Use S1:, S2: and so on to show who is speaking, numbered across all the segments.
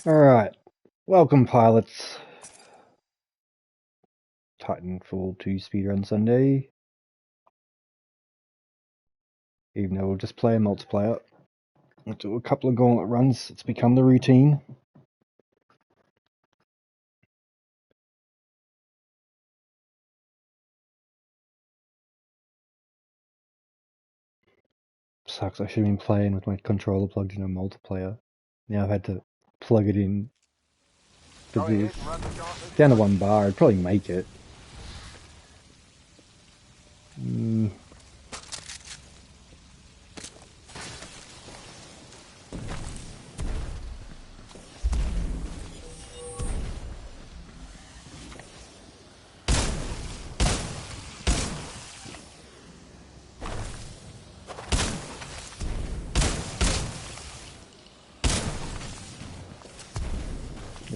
S1: Alright, welcome pilots. Titanfall 2 speedrun Sunday. Even though we'll just play a multiplayer. We'll do a couple of gauntlet runs, it's become the routine. Sucks, I should have been playing with my controller plugged in a multiplayer. Now I've had to plug it in for this. Down to 1 bar, I'd probably make it.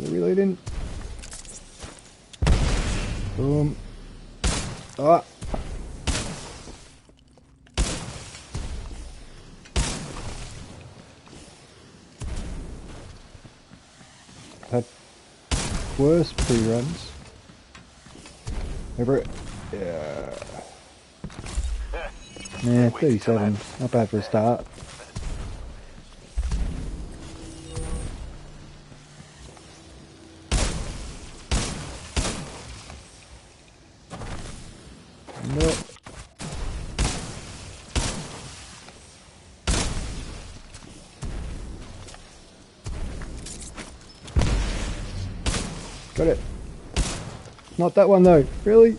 S1: Reloading. Boom. Ah! Had worse pre-runs. Over it. Yeah. Yeah, 37. Not bad for a start. Nope. Got it. Not that one though. Really?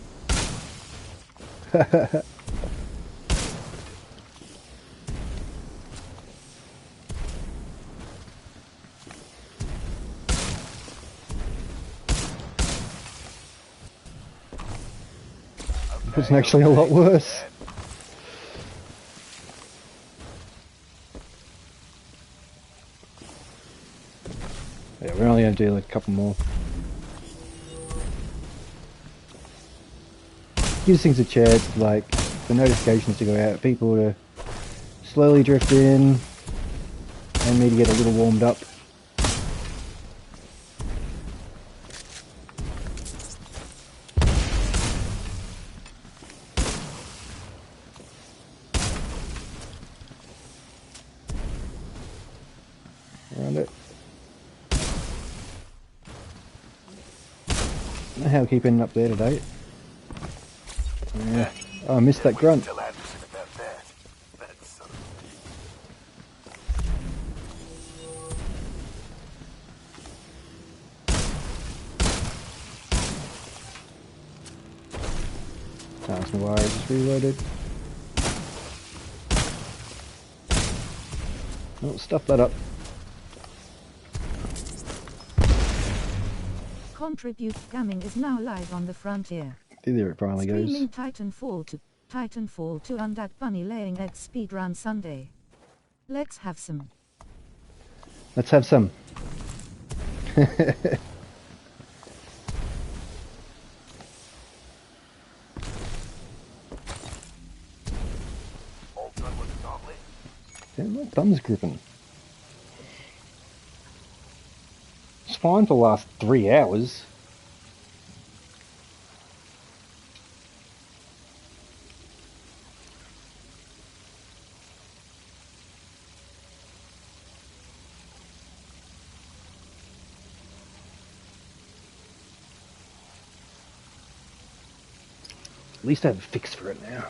S1: It's actually a lot worse. Yeah, we're only going to do like a couple more. Gives things a chance, like the notifications to go out, people to slowly drift in, and me to get a little warmed up. Around it. I don't know how I keep ending up there today. Yeah. Oh, I missed that grunt. That's my wire just reloaded. Oh, stuff that up.
S2: Kontribute scamming is now live on the frontier.
S1: There it finally goes.
S2: Streaming Titanfall 2 undead bunny laying eggs speedrun Sunday. Let's have some.
S1: Let's have some. Damn, my thumb's gripping. It's fine for the last 3 hours. At least I have a fix for it now.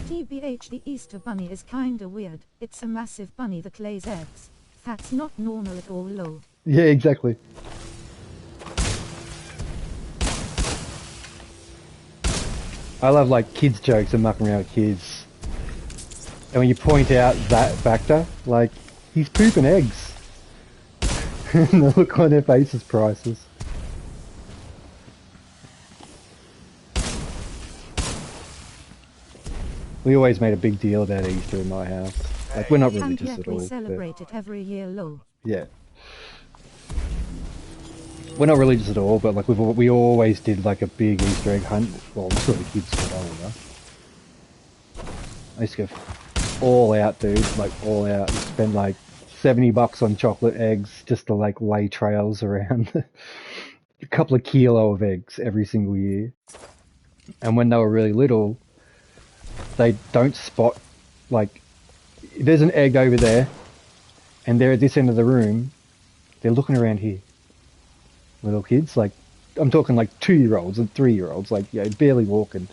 S2: TBH, the Easter bunny is kinda weird. It's a massive bunny that lays eggs. That's not normal at all, lol.
S1: Yeah, exactly. I love like kids jokes and mucking around with kids. And when you point out that factor, like, he's pooping eggs. And the look on their face is priceless. We always made a big deal about Easter in my house. Like, we're not religious
S2: and yet
S1: at all.
S2: We celebrate it every year, lol.
S1: Yeah. we're not religious at all, but like we always did like a big Easter egg hunt. Well, until the kids got older. I used to go all out, dude, like all out, and spend like $70 on chocolate eggs just to like lay trails around a couple of kilo of eggs every single year. And when they were really little, they don't spot, like, there's an egg over there, and they're at this end of the room, they're looking around here. Little kids, like, I'm talking like 2-year-olds and 3-year-olds, like, yeah, barely walking.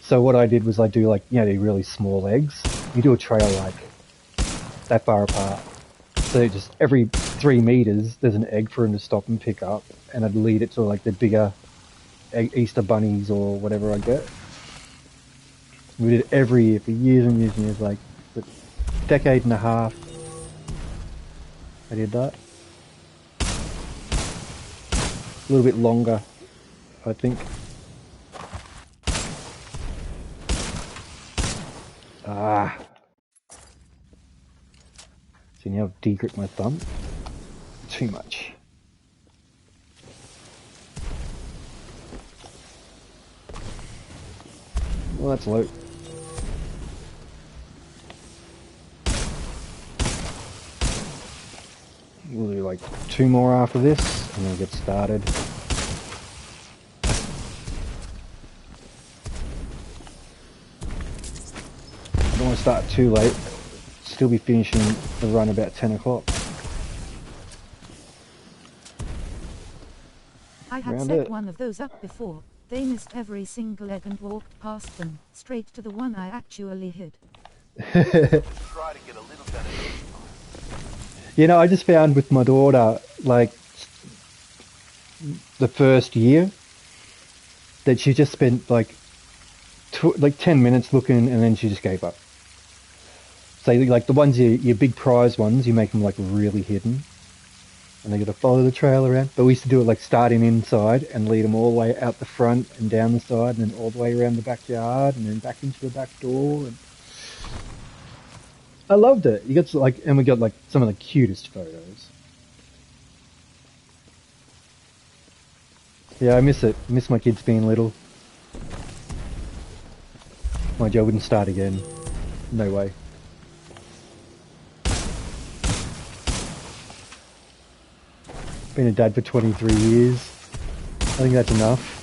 S1: So what I did was I do like, you know, the really small eggs. You do a trail like that far apart. So just every 3 meters, there's an egg for him to stop and pick up, and I'd lead it to like the bigger Easter bunnies or whatever I get. We did it every year for years and years and years, like a decade and a half. I did that. A little bit longer, I think. Ah. See, now I've de-gripped my thumb. Too much. Well, that's low. We'll do like 2 more after this, and then we'll get started. I don't want to start too late. Still be finishing the run about 10 o'clock.
S2: I had set one of those up before. They missed every single egg and walked past them, straight to the one I actually hid.
S3: Try to get a little better.
S1: You know, I just found with my daughter, like, the first year, that she just spent like 10 minutes looking, and then she just gave up. So like the ones, your big prize ones, you make them like really hidden, and they got to follow the trail around. But we used to do it like starting inside and lead them all the way out the front and down the side, and then all the way around the backyard, and then back into the back door. And I loved it. You got to, like, and we got like some of the cutest photos. Yeah, I miss it. I miss my kids being little. My job wouldn't start again. No way. Been a dad for 23 years. I think that's enough.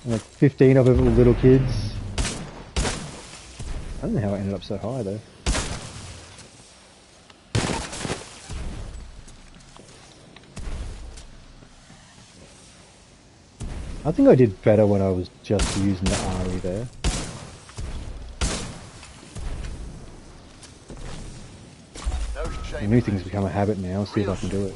S1: Like 15 of them were little kids. I don't know how I ended up so high though. I think I did better when I was just using the RE there. New things become a habit now. I'll see if I can do it.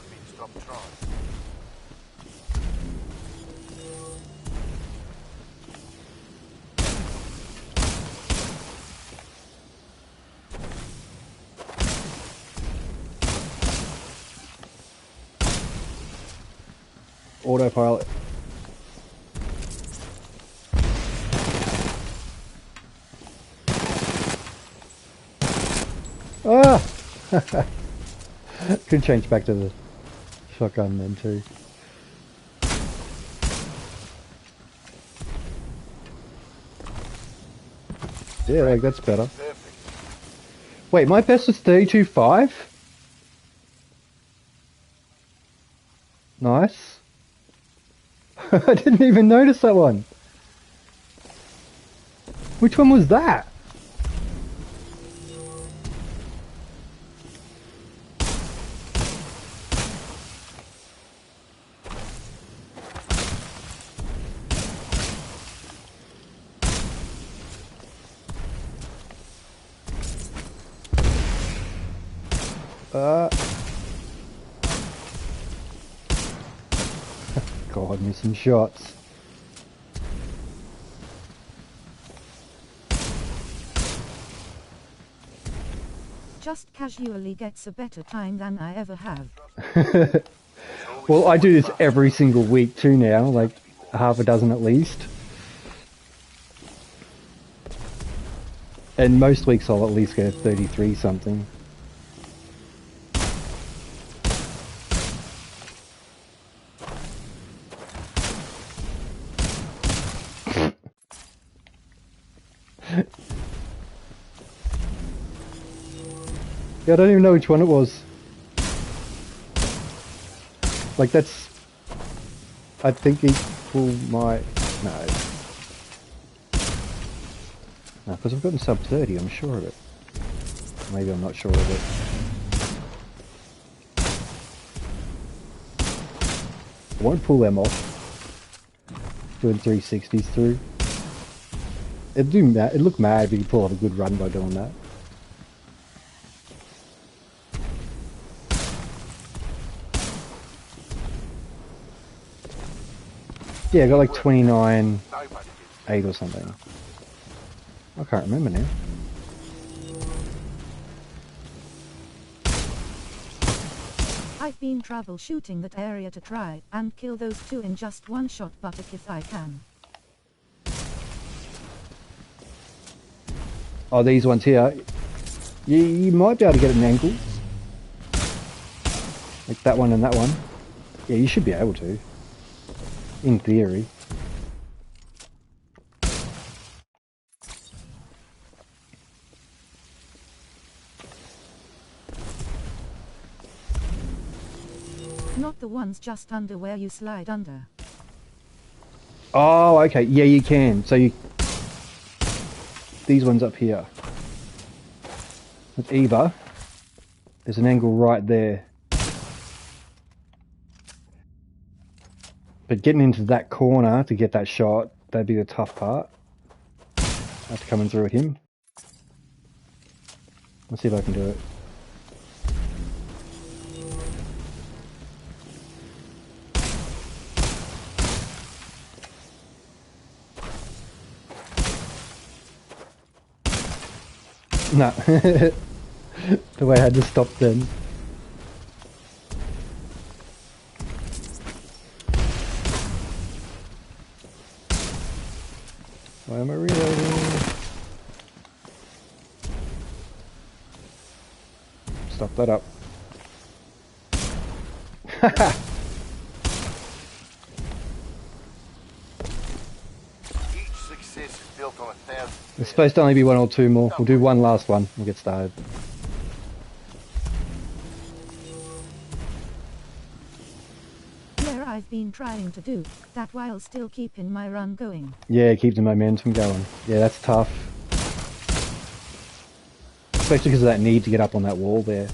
S1: Autopilot. Ah! Could change back to the shotgun then too. Yeah, like that's better. Wait, my best was 32.5? Nice. I didn't even notice that one. Which one was that? God, missing shots.
S2: Just casually gets a better time than I ever have.
S1: Well, I do this every single week too now, like half a dozen at least. And most weeks I'll at least get 33 something. Yeah, I don't even know which one it was. Like that's... I think equal my... No. No, because I've gotten sub 30, I'm sure of it. Maybe I'm not sure of it. I won't pull them off. Doing 360s through. It'd look mad if you could pull off a good run by doing that. Yeah, I got like 29.8 or something. I can't remember now.
S2: I've been troubleshooting that area to try and kill those two in just one shot, but if I can.
S1: Oh, these ones here. You might be able to get an angle. Like that one and that one. Yeah, you should be able to. In theory.
S2: Not the ones just under where you slide under.
S1: Oh, okay. Yeah, you can. So you... These ones up here. With Eva. There's an angle right there. But getting into that corner to get that shot, that'd be the tough part. After coming through at him. Let's see if I can do it. No. The way I had to stop then. Why am I reloading? Stop that up.
S3: Each success is built on 1,000.
S1: There's supposed to only be one or two more. We'll do one last one and get started.
S2: Yeah, I've been trying to do that while still keeping my run going.
S1: Yeah, keep the momentum going. Yeah, that's tough. Especially because of that need to get up on that wall there.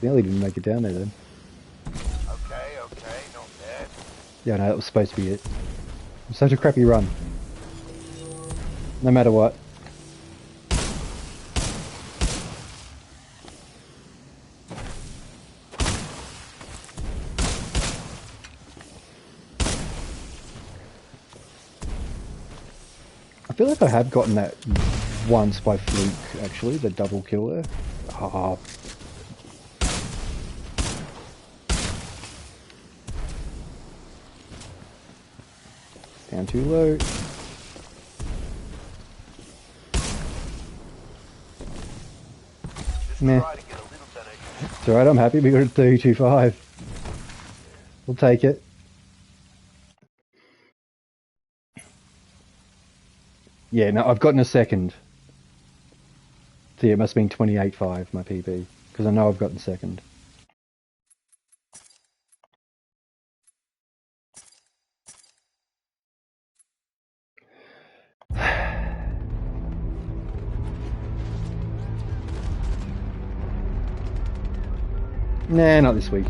S1: Nearly didn't make it down there then.
S3: Okay, not bad.
S1: Yeah, no, that was supposed to be it. Such a crappy run. No matter what. I feel like I have gotten that once by fluke, actually, the double kill there. Oh. Down too low. Meh. It's alright, I'm happy we got a 32.5. We'll take it. Yeah, no, I've gotten a second. See, it must have been 28.5, my PB. Because I know I've gotten second. Nah, not this week.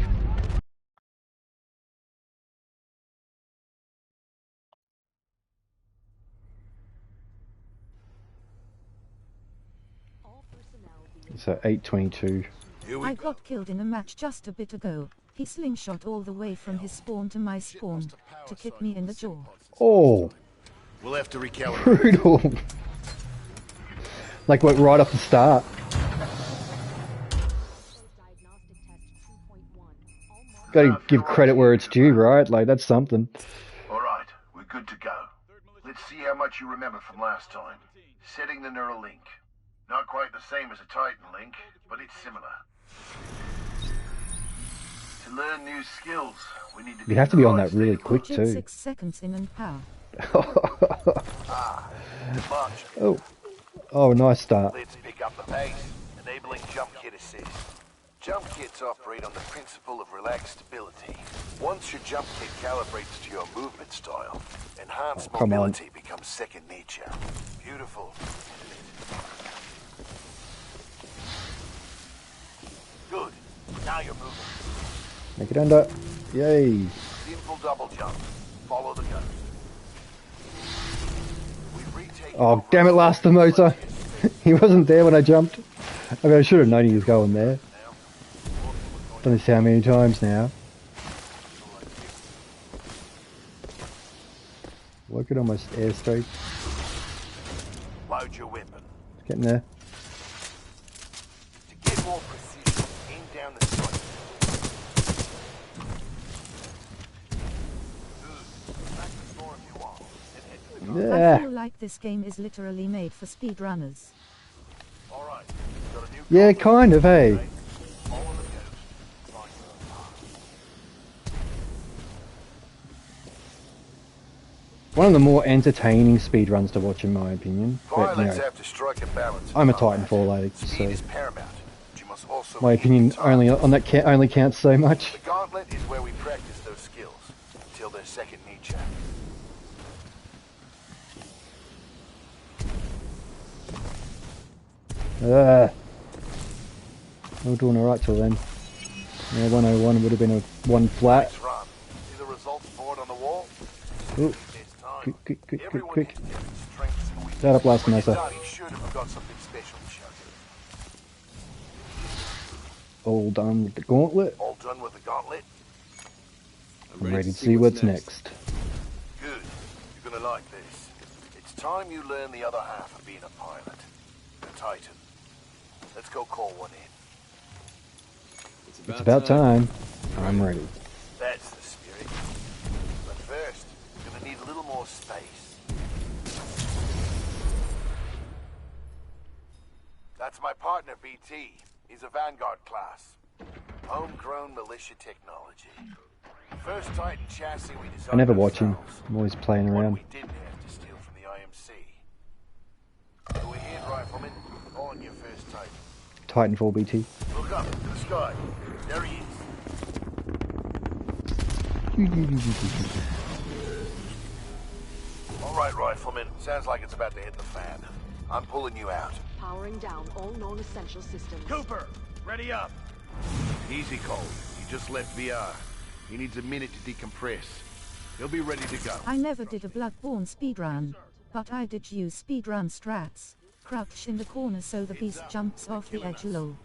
S1: So 8:22.
S2: I got killed in a match just a bit ago. He slingshot all the way from his spawn to my spawn to kick me in the jaw.
S1: Oh,
S3: We'll have to recalibrate.
S1: brutal. Like what, right off the start. Gotta give credit where it's due, right? Like, that's something.
S3: All right, we're good to go. Let's see how much you remember from last time. Setting the neural link. Not quite the same as a Titan link, but it's similar. To learn new skills, we need to
S1: You have to be on that really quick too.
S2: 6 seconds in and power.
S3: Much.
S1: Oh, nice start.
S3: Let's pick up the pace, enabling jump kit assist. Jump kits operate on the principle of relaxed stability. Once your jump kit calibrates to your movement style, enhanced mobility becomes second nature. Beautiful. Good. Now you're moving.
S1: Make it under. Yay.
S3: Simple double jump. Follow the ghost.
S1: Oh, damn it, Last the motor. He wasn't there when I jumped. I mean, I should have known he was going there. Done this how many times now. Working on my airstreak.
S3: Load your weapon.
S1: Getting there.
S3: To get more precision, aim down the sight. Good. Back the door if you want. And head to the
S1: Yeah.
S2: I feel like this game is literally made for speedrunners.
S3: All right. Got a new
S1: Yeah, kind of, hey.
S3: Follow the ghost. Find your path.
S1: One of the more entertaining speedruns to watch in my opinion. But, you
S3: Pilots
S1: know,
S3: have to strike a balance.
S1: I'm a Titanfall addict,
S3: Speed
S1: so
S3: is paramount. But you must also
S1: my opinion only on that only counts so much.
S3: The gauntlet is where we practice those skills until they're second nature.
S1: We were doing alright till then. Yeah, 101 would have been a 1 flat.
S3: Nice run. See the results board on the wall?
S1: Ooh.
S3: It's time.
S1: Quick.
S3: Everyone
S1: Quick.
S3: has different strengths and weaknesses.
S1: Start up last
S3: When you're
S1: Mesa.
S3: done, you should have got something special to show you.
S1: All done with the gauntlet.
S3: All done with the gauntlet?
S1: I'm ready to see what's next.
S3: Good. You're gonna like this. It's time you learn the other half of being a pilot. The Titan. Let's go call one in.
S1: It's about time. I'm ready.
S3: That's the spirit. But first, you're gonna need a little more space. That's my partner, BT. He's a Vanguard class. Homegrown militia technology. First Titan chassis we designed.
S1: I never watch him.
S3: ourselves.
S1: I'm always playing
S3: One
S1: around.
S3: we didn't have to steal from the IMC. Go ahead, rifleman. On your first Titan.
S1: Titanfall BT.
S3: Look up to the sky. There he is. All right, rifleman. Sounds like it's about to hit the fan. I'm pulling you out.
S4: Powering down all non-essential systems.
S3: Cooper, ready up. Easy, Cole. He just left VR. He needs a minute to decompress. He'll be ready to go.
S2: I never did a Bloodborne speedrun, but I did use speedrun strats. Crouch in the corner so the beast jumps off the edge low.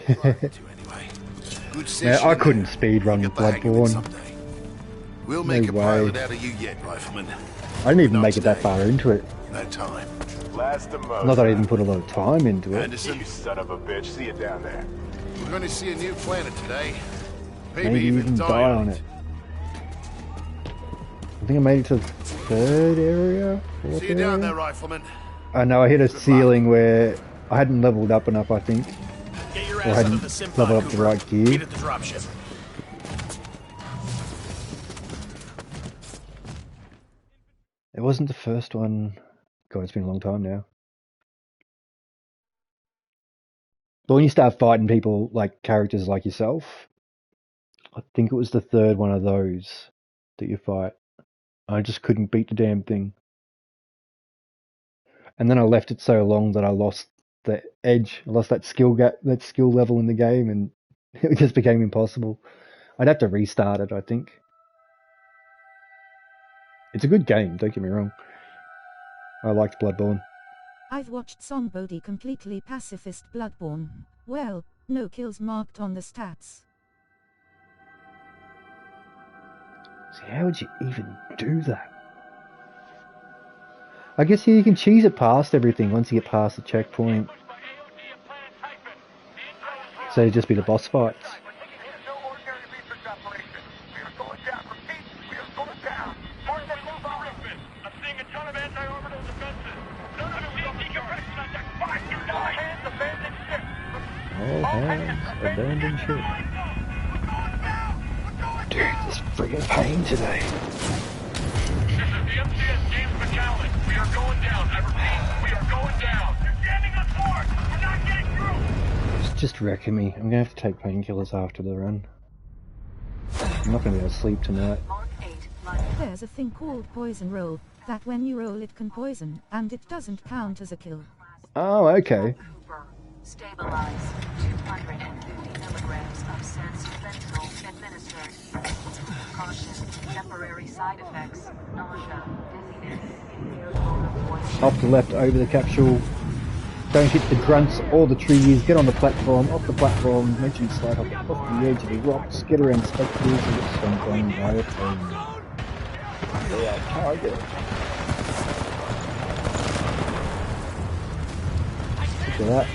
S3: Anyway. Good
S1: Yeah,
S3: session.
S1: I couldn't speedrun
S3: Get the hang of it
S1: Bloodborne.
S3: someday. We'll make
S1: No
S3: a
S1: way.
S3: pilot out of you yet, rifleman.
S1: I didn't even
S3: Not
S1: make it that
S3: today.
S1: far into it.
S3: No time.
S5: Last of most.
S1: Not that I even put a lot of time into it.
S3: Anderson,
S5: You son of a bitch. See you down there.
S3: we're going to see a new planet today.
S1: Maybe even die on it. I think I made it to the 3rd area? 4th
S3: See you down there,
S1: area?
S3: rifleman.
S1: I know I hit a ceiling where I hadn't leveled up enough, I think.
S6: Get your
S1: Or
S6: ass out
S1: hadn't
S6: of the sim
S1: leveled
S6: pod,
S1: up the
S6: Cooper.
S1: right gear.
S6: Meet at the dropship.
S1: It wasn't the first one. God, it's been a long time now. But when you start fighting people, like characters like yourself, I think it was the 3rd one of those that you fight. I just couldn't beat the damn thing. And then I left it so long that I lost the edge. I lost that skill gap, that skill level in the game, and it just became impossible. I'd have to restart it, I think. It's a good game, don't get me wrong. I liked Bloodborne.
S2: I've watched somebody completely pacifist Bloodborne. Well, no kills marked on the stats.
S1: See, how would you even do that? I guess you can cheese it past everything once you get past the checkpoint. So it'd just be the boss fights.
S7: I'm seeing a ton of
S1: Abandoned ship. Dude, this friggin' pain today.
S6: This is the MCS James McAllen. We are going down. I repeat, we are going down. You're jamming us hard. We're not getting through.
S1: It's just wrecking me. I'm gonna have to take painkillers after the run. I'm not gonna be able to sleep tonight.
S2: There's a thing called poison roll, that when you roll it can poison, and it doesn't count as a kill.
S1: Oh, okay.
S4: Stabilize. 250 milligrams of sensibental administered. Caution. Temporary side effects. Nausea. Dizziness. Impaired motor voice.
S1: Off the left over the capsule. Don't hit the grunts or the trees. Get on the platform. Off the platform. Make sure you slide off the edge of the rocks. Get around specters and get stomped on by a plane. Yeah, target. Look at that.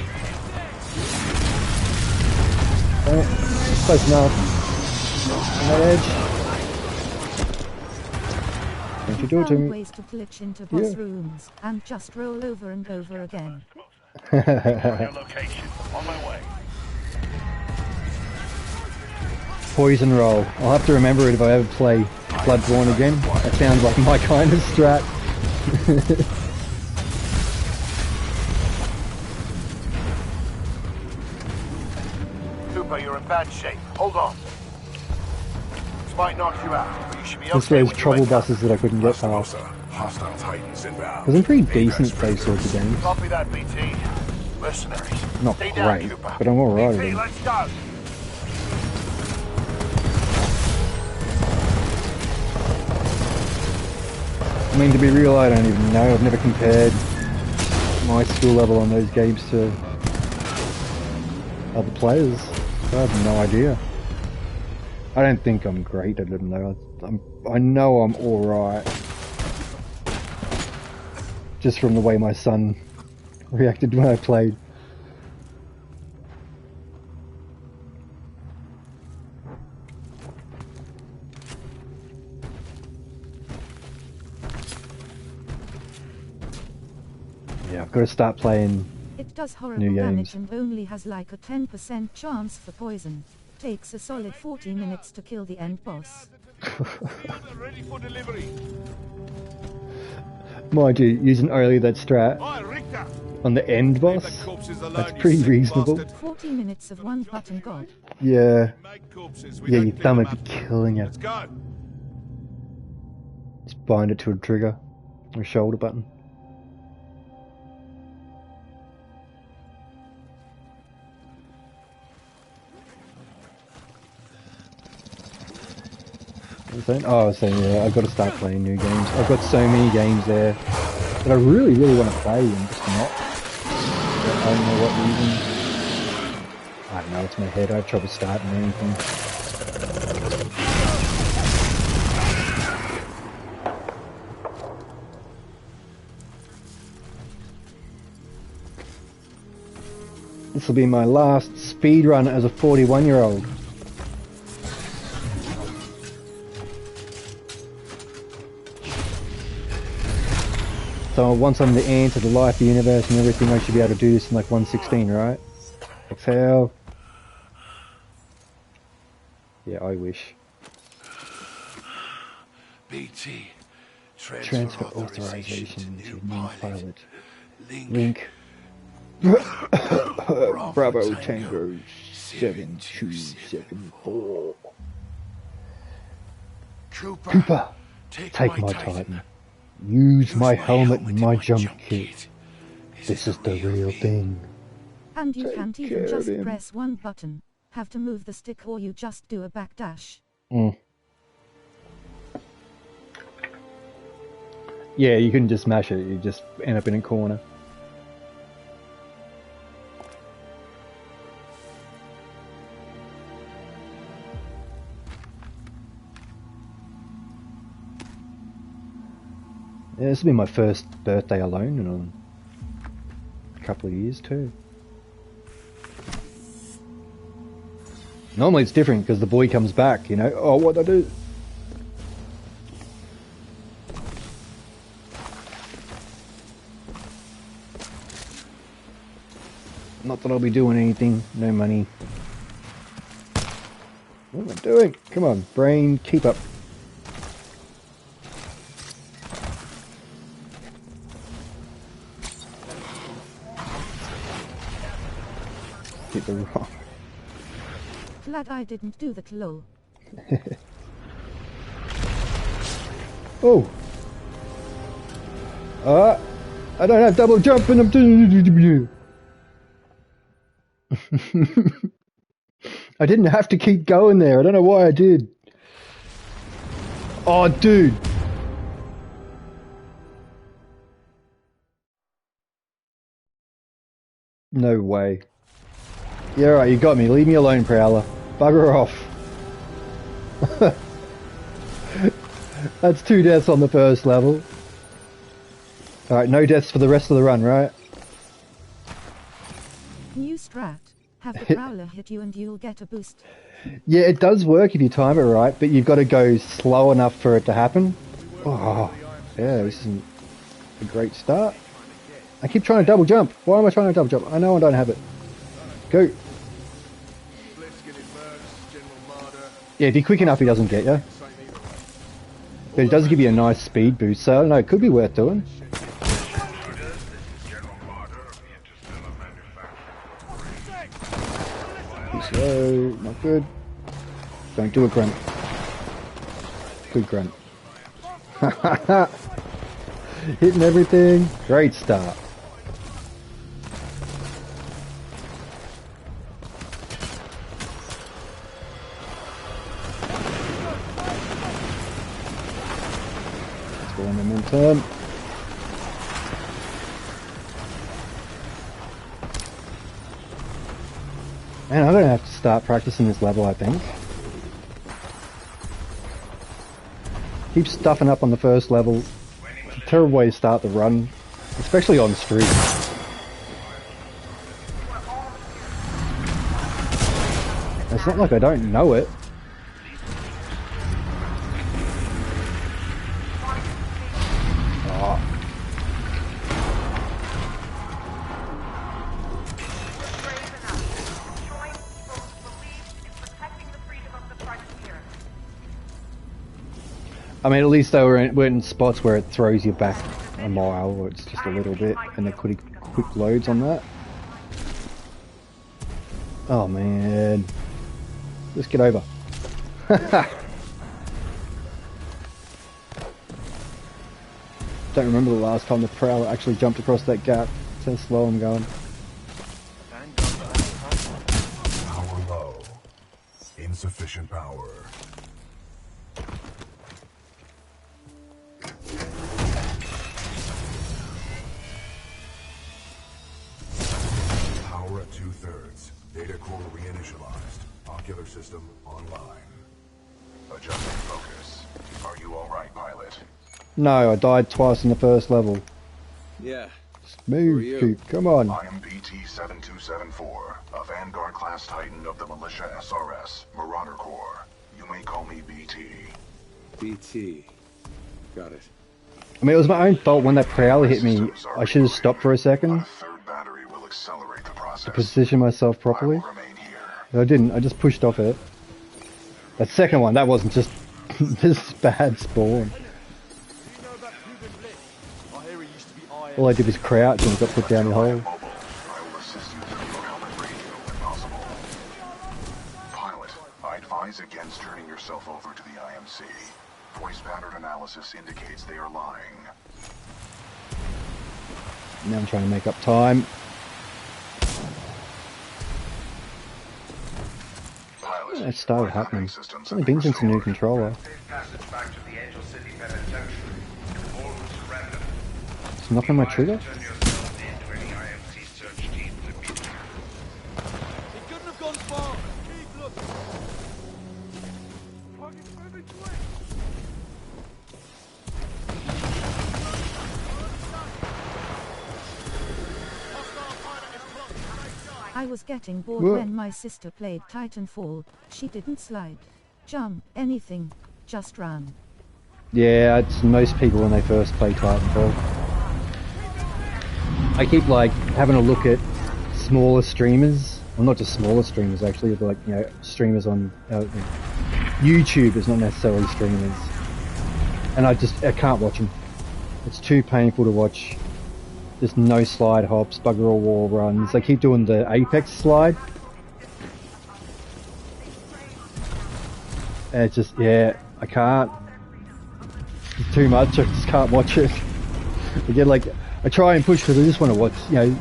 S1: Alright, close enough. On that edge. Don't you do it to
S2: Found
S1: me.
S2: ways to glitch into boss rooms, and just roll over and over again.
S6: Your location. On my way.
S1: Poison roll. I'll have to remember it if I ever play Bloodborne again. That sounds like my kind of strat.
S3: Cooper, you're in bad shape. Hold on. This might knock you out, but you should be
S1: Just
S3: okay
S1: those
S3: when you
S1: trouble
S3: wake up.
S1: buses that I couldn't get past.
S5: Hostile Titans inbound.
S1: Because I'm pretty decent at those sorts of games.
S3: Copy that, BT. Mercenaries.
S1: Not
S3: Stay down,
S1: great,
S3: Cooper.
S1: but I'm alright at
S3: BT,
S1: it.
S3: let's go.
S1: I mean, to be real, I don't even know. I've never compared my skill level on those games to other players. I have no idea. I don't think I'm great at them though. I know I'm alright. Just from the way my son reacted when I played. Yeah, I've got to start playing.
S2: It does horrible
S1: New
S2: damage
S1: games.
S2: and only has like a 10% chance for poison. Takes a solid 40 minutes to kill the end boss.
S6: Ready for delivery.
S1: Mind you, using only that strat
S6: Richter.
S1: on the end boss, that's pretty reasonable.
S2: 40 minutes of one button god.
S1: Yeah,
S6: Make corpses.
S1: yeah, your thumb would be killing you.
S6: Let's go.
S1: Just bind it to a trigger or shoulder button. What was that? Oh, I was saying, yeah, I've got to start playing new games. I've got so many games there that I really, really want to play and just not. I don't know what reason. I don't know, it's my head. I have trouble starting anything. This will be my last speed run as a 41-year-old. So once I'm the end to the life, the universe and everything, I should be able to do this in like 1:16, right? Exhale. Yeah, I wish.
S3: BT.
S1: Transfer authorization to new pilot.
S3: Link.
S1: Bravo Tango 7274. Cooper, take my Titan. Use my helmet and my jump kit. This is the real thing.
S2: And you
S1: Take
S2: can't
S1: care
S2: even
S1: of
S2: just
S1: him.
S2: press one button. Have to move the stick or you just do a backdash.
S1: Yeah, you couldn't just smash it, you just end up in a corner. Yeah, this will be my first birthday alone in a couple of years too. Normally it's different because the boy comes back, you know. Oh, what'd I do? Not that I'll be doing anything. No money. What am I doing? Come on, brain, keep up. Hit the rock.
S2: Glad I didn't do that, lol.
S1: Oh! I don't have double jump and I'm doing. I didn't have to keep going there. I don't know why I did. Oh, dude. No way. Yeah, alright, you got me. Leave me alone, Prowler. Bugger off. That's 2 deaths on the first level. Alright, no deaths for the rest of the run, right?
S2: New strat. Have the Prowler hit you and you'll get a boost.
S1: Yeah, it does work if you time it right, but you've got to go slow enough for it to happen. Oh, yeah, this isn't a great start. I keep trying to double jump. Why am I trying to double jump? I know I don't have it. Go. Yeah, if you're quick enough, he doesn't get you. But it does give you a nice speed boost, so I don't know, it could be worth doing. Too slow, not good. Don't do a grunt. Good grunt. Hitting everything. Great start. Let's go on momentum. Man, I'm gonna have to start practicing this level, I think. Keep stuffing up on the first level. It's a terrible way to start the run, especially on street. It's not like I don't know it. Oh. I mean, at least they were in spots where it throws you back a mile, or it's just a little bit, and they're quick loads on that. Oh man. Let's get over. Don't remember the last time the Prowler actually jumped across that gap. That's how slow I'm going.
S5: Power low. Insufficient power. Power at 2/3. Data core reinitialized. Ocular system online. Adjusting focus. Are you alright, pilot?
S1: No, I died twice in the first level.
S7: Yeah.
S1: Move, Coop, come on.
S5: I am BT-7274, a Vanguard class Titan of the Militia SRS, Marauder Corps. You may call me BT.
S7: BT. Got it.
S1: I mean, it was my own fault when that Prowler hit me. I should have stopped for a second
S5: A third battery will accelerate the process.
S1: to position myself properly.
S5: I will remain here.
S1: But I didn't, I just pushed off it. That second one, that wasn't just this bad spawn. All I did was crouch and got put down the hole.
S5: I will assist you through your helmet radio when possible. Pilot, I advise against turning yourself over to the IMC. Voice pattern analysis indicates they are lying.
S1: Now I'm trying to make up time.
S5: Pilot,
S1: It started happening. It's only been since the new controller. It's not on my trigger?
S2: I was getting bored
S1: Whoa.
S2: when my sister played Titanfall. She didn't slide, jump, anything, just run.
S1: Yeah, it's most people when they first play Titanfall. I keep like having a look at smaller streamers, well not just smaller streamers actually, but like, you know, streamers on YouTube is not necessarily streamers. And I can't watch them. It's too painful to watch. Just no slide hops, bugger all wall runs. They keep doing the Apex slide. And it's just, yeah, I can't. It's too much, I just can't watch it. Again, like, I try and push because I just want to watch, you know,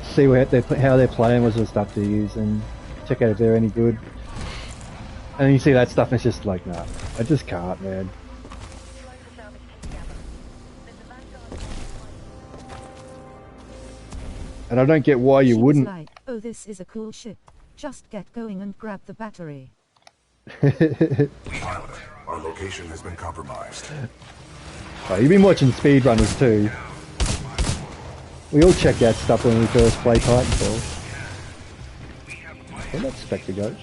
S1: see how they're playing, what sort of stuff they use, and check out if they're any good. And then you see that stuff and it's just like, nah, I just can't, man. And I don't get why you wouldn't.
S2: Like, oh, this is a cool ship. Just get going and grab the battery.
S5: Pilot, our location has been compromised.
S1: Oh, you've been watching speedrunners too. We all check out stuff when we first play Titanfall. Where'd that Spectre go?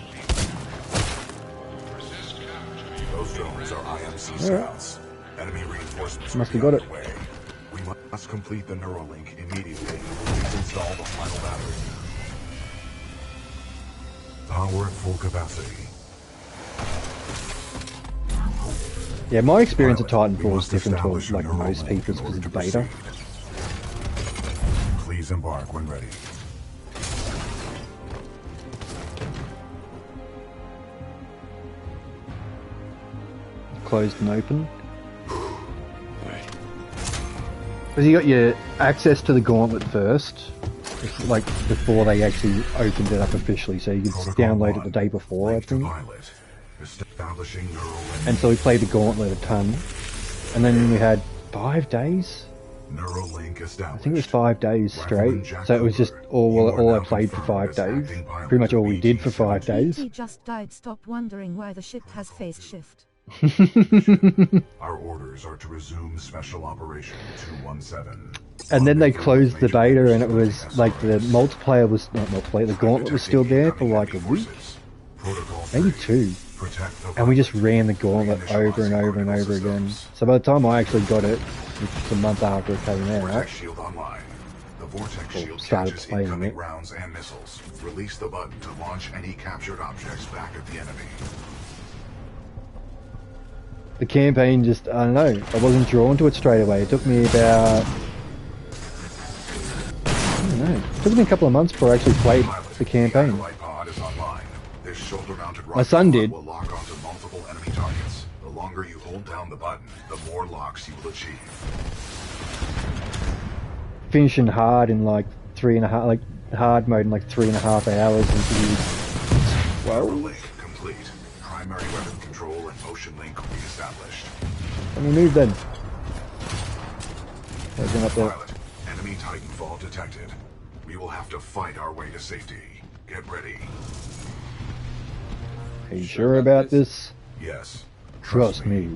S5: Those drones are IMC scouts. Enemy reinforcements
S1: Must have got it.
S5: way. We must complete the Neuralink immediately. Please install the final battery. Power at full capacity.
S1: Yeah, my experience of Titanfall is different to like most people's because of the beta.
S5: Please embark when ready.
S1: Closed and open. Because you got your access to the gauntlet first, like before they actually opened it up officially, so you could download it the day before, I think. And so we played the gauntlet a ton, and then we had 5 days. I think it was 5 days straight. So it was just all I played for 5 days. Pretty much all we did for 5 days.
S2: He just died. Stop wondering why the ship has phase shift.
S5: Our orders are to resume Special Operation 217.
S1: And then they closed the beta, and it was like the multiplayer was not multiplayer. The gauntlet was still there for like a week, maybe 2. And we just ran the gauntlet over and over and over again. So by the time I actually got it, which was a month after it came out,
S5: Vortex shield online. The Vortex shield
S1: started
S5: catches
S1: playing
S5: incoming
S1: it.
S5: rounds and missiles. Release the button to launch any captured objects back at the enemy.
S1: The campaign just, I don't know, I wasn't drawn to it straight away. It took me about, I don't know, it took me a couple of months before I actually played the campaign. My son did.
S5: Will lock onto multiple enemy targets. The longer you hold down the button, the more locks you will achieve.
S1: Finishing hard in like 3.5, like hard mode in like 3.5 hours into well.
S5: Link complete. Primary weapon control and motion link reestablished.
S1: Let me move then. There's up there.
S5: Pilot, enemy Titanfall detected. We will have to fight our way to safety. Get ready.
S1: Are you sure about this?
S5: Yes.
S1: Trust me.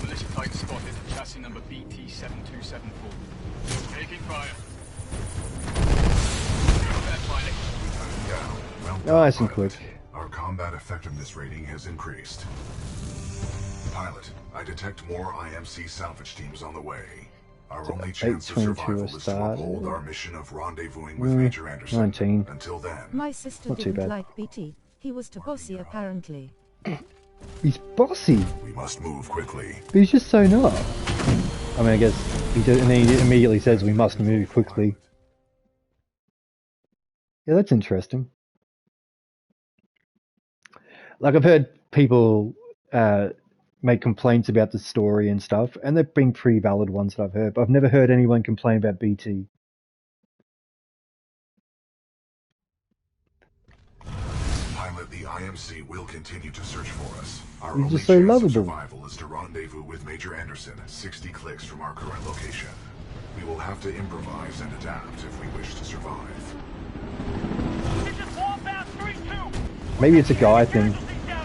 S6: Militia Titan spotted. Chassis number BT-7274. Taking fire.
S1: Nice and quick.
S5: Our combat effectiveness rating has increased. Pilot, I detect more IMC salvage teams on the way. Our only chance of
S1: 8:22
S5: survival is to
S1: started.
S5: uphold our mission of rendezvousing with Major Anderson.
S1: 19.
S5: Until then,
S2: My sister
S1: Not too
S2: didn't
S1: bad.
S2: like BT. He was too bossy apparently.
S1: He's bossy,
S5: we must move quickly.
S1: but he's just so not. I mean, I guess he did, and then he immediately says we must move quickly. Yeah, that's interesting. Like, I've heard people make complaints about the story and stuff, and they've been pretty valid ones that I've heard, but I've never heard anyone complain about BT.
S5: Pilot, the IMC will continue to search for us. Our
S1: He's
S5: only
S1: just so
S5: chance
S1: lovable.
S5: of survival is to rendezvous with Major Anderson, 60 clicks from our current location. We will have to improvise and adapt if we wish to survive.
S6: This is Wallbound 3-2.
S1: Maybe it's a guy thing.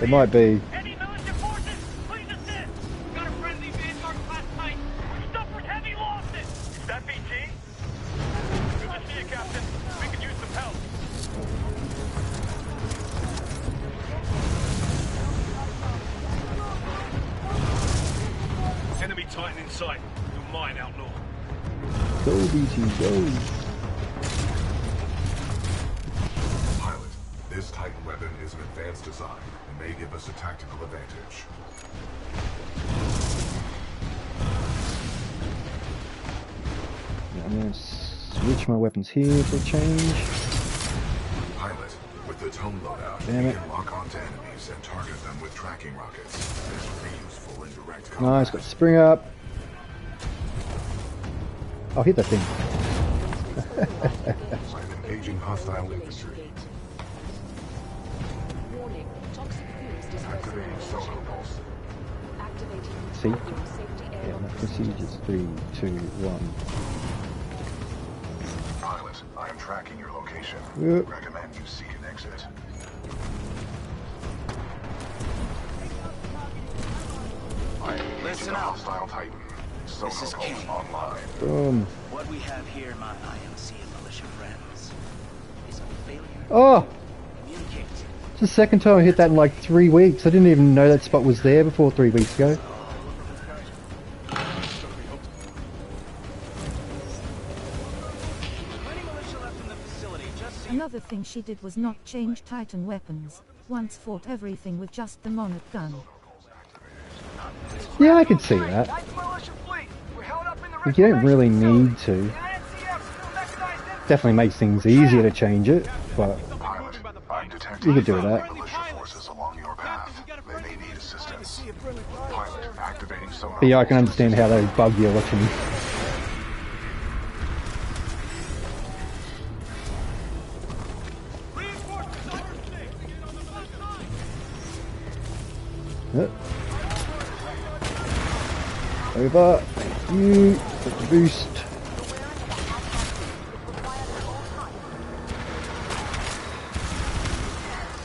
S1: It might be.
S6: Any militia forces, please assist. Got a friendly Vanguard class Titan. We suffered heavy losses. Is that BT? Good to see you, Captain. We could use some help. sight. You're mine, outlaw.
S1: Go, BT, go.
S5: Pilot, this Titan weapon is an advanced design and may give us a tactical advantage.
S1: I'm going to switch my weapons here for a change.
S5: Pilot, with the tone loadout,
S1: Damn
S5: we
S1: it.
S5: can lock onto enemies and target them with tracking rockets. This will be useful in direct combat.
S1: Nice, got spring up. I'll hit that thing.
S5: I'm engaging hostile infantry.
S4: Warning. Toxic fumes dispersing
S5: Activating
S4: in
S5: sonar
S4: chamber.
S5: pulse.
S4: Activating
S1: See?
S4: safety
S1: Yeah,
S4: airlock
S1: my procedures 3, 2, 1.
S5: Pilot, I am tracking your location.
S1: Yep.
S5: Recommend you seek an exit. I am engaging a hostile Titan. Sonar
S8: This is
S5: pulse
S8: King.
S5: online.
S1: Boom.
S8: What we have here, my IMC and militia friends, is a failure
S1: Oh!
S8: to communicate.
S1: It's the second time I hit that in like 3 weeks. I didn't even know that spot was there before 3 weeks ago.
S2: Another thing she did was not change Titan weapons. Once fought everything with just the Monarch gun.
S1: Yeah, I could see that. Like, you don't really need to. Definitely makes things easier to change it, but
S5: Pilot, I'm detecting
S1: you could do that.
S5: militia forces along your path. They may need assistance. Pilot, activating sonar.
S1: But yeah, I can understand how they bug you watching. Yep. Over. You. Get the boost.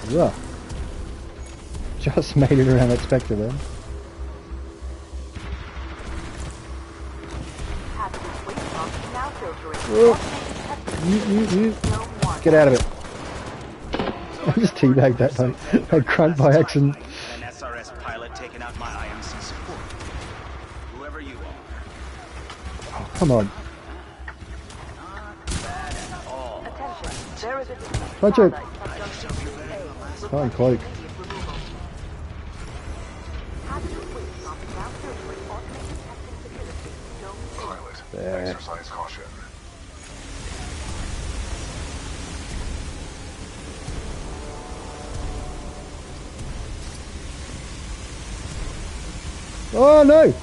S1: Yeah. Just made it around that spectre then. You. Get out of it. I just teabagged that time. I grunt by accident.
S8: An SRS pilot taking out my IMC support. Whoever you are.
S1: Oh, come on. Punch it. Fine, cloak.
S5: Pilot,
S1: There.
S5: exercise caution.
S1: Oh no!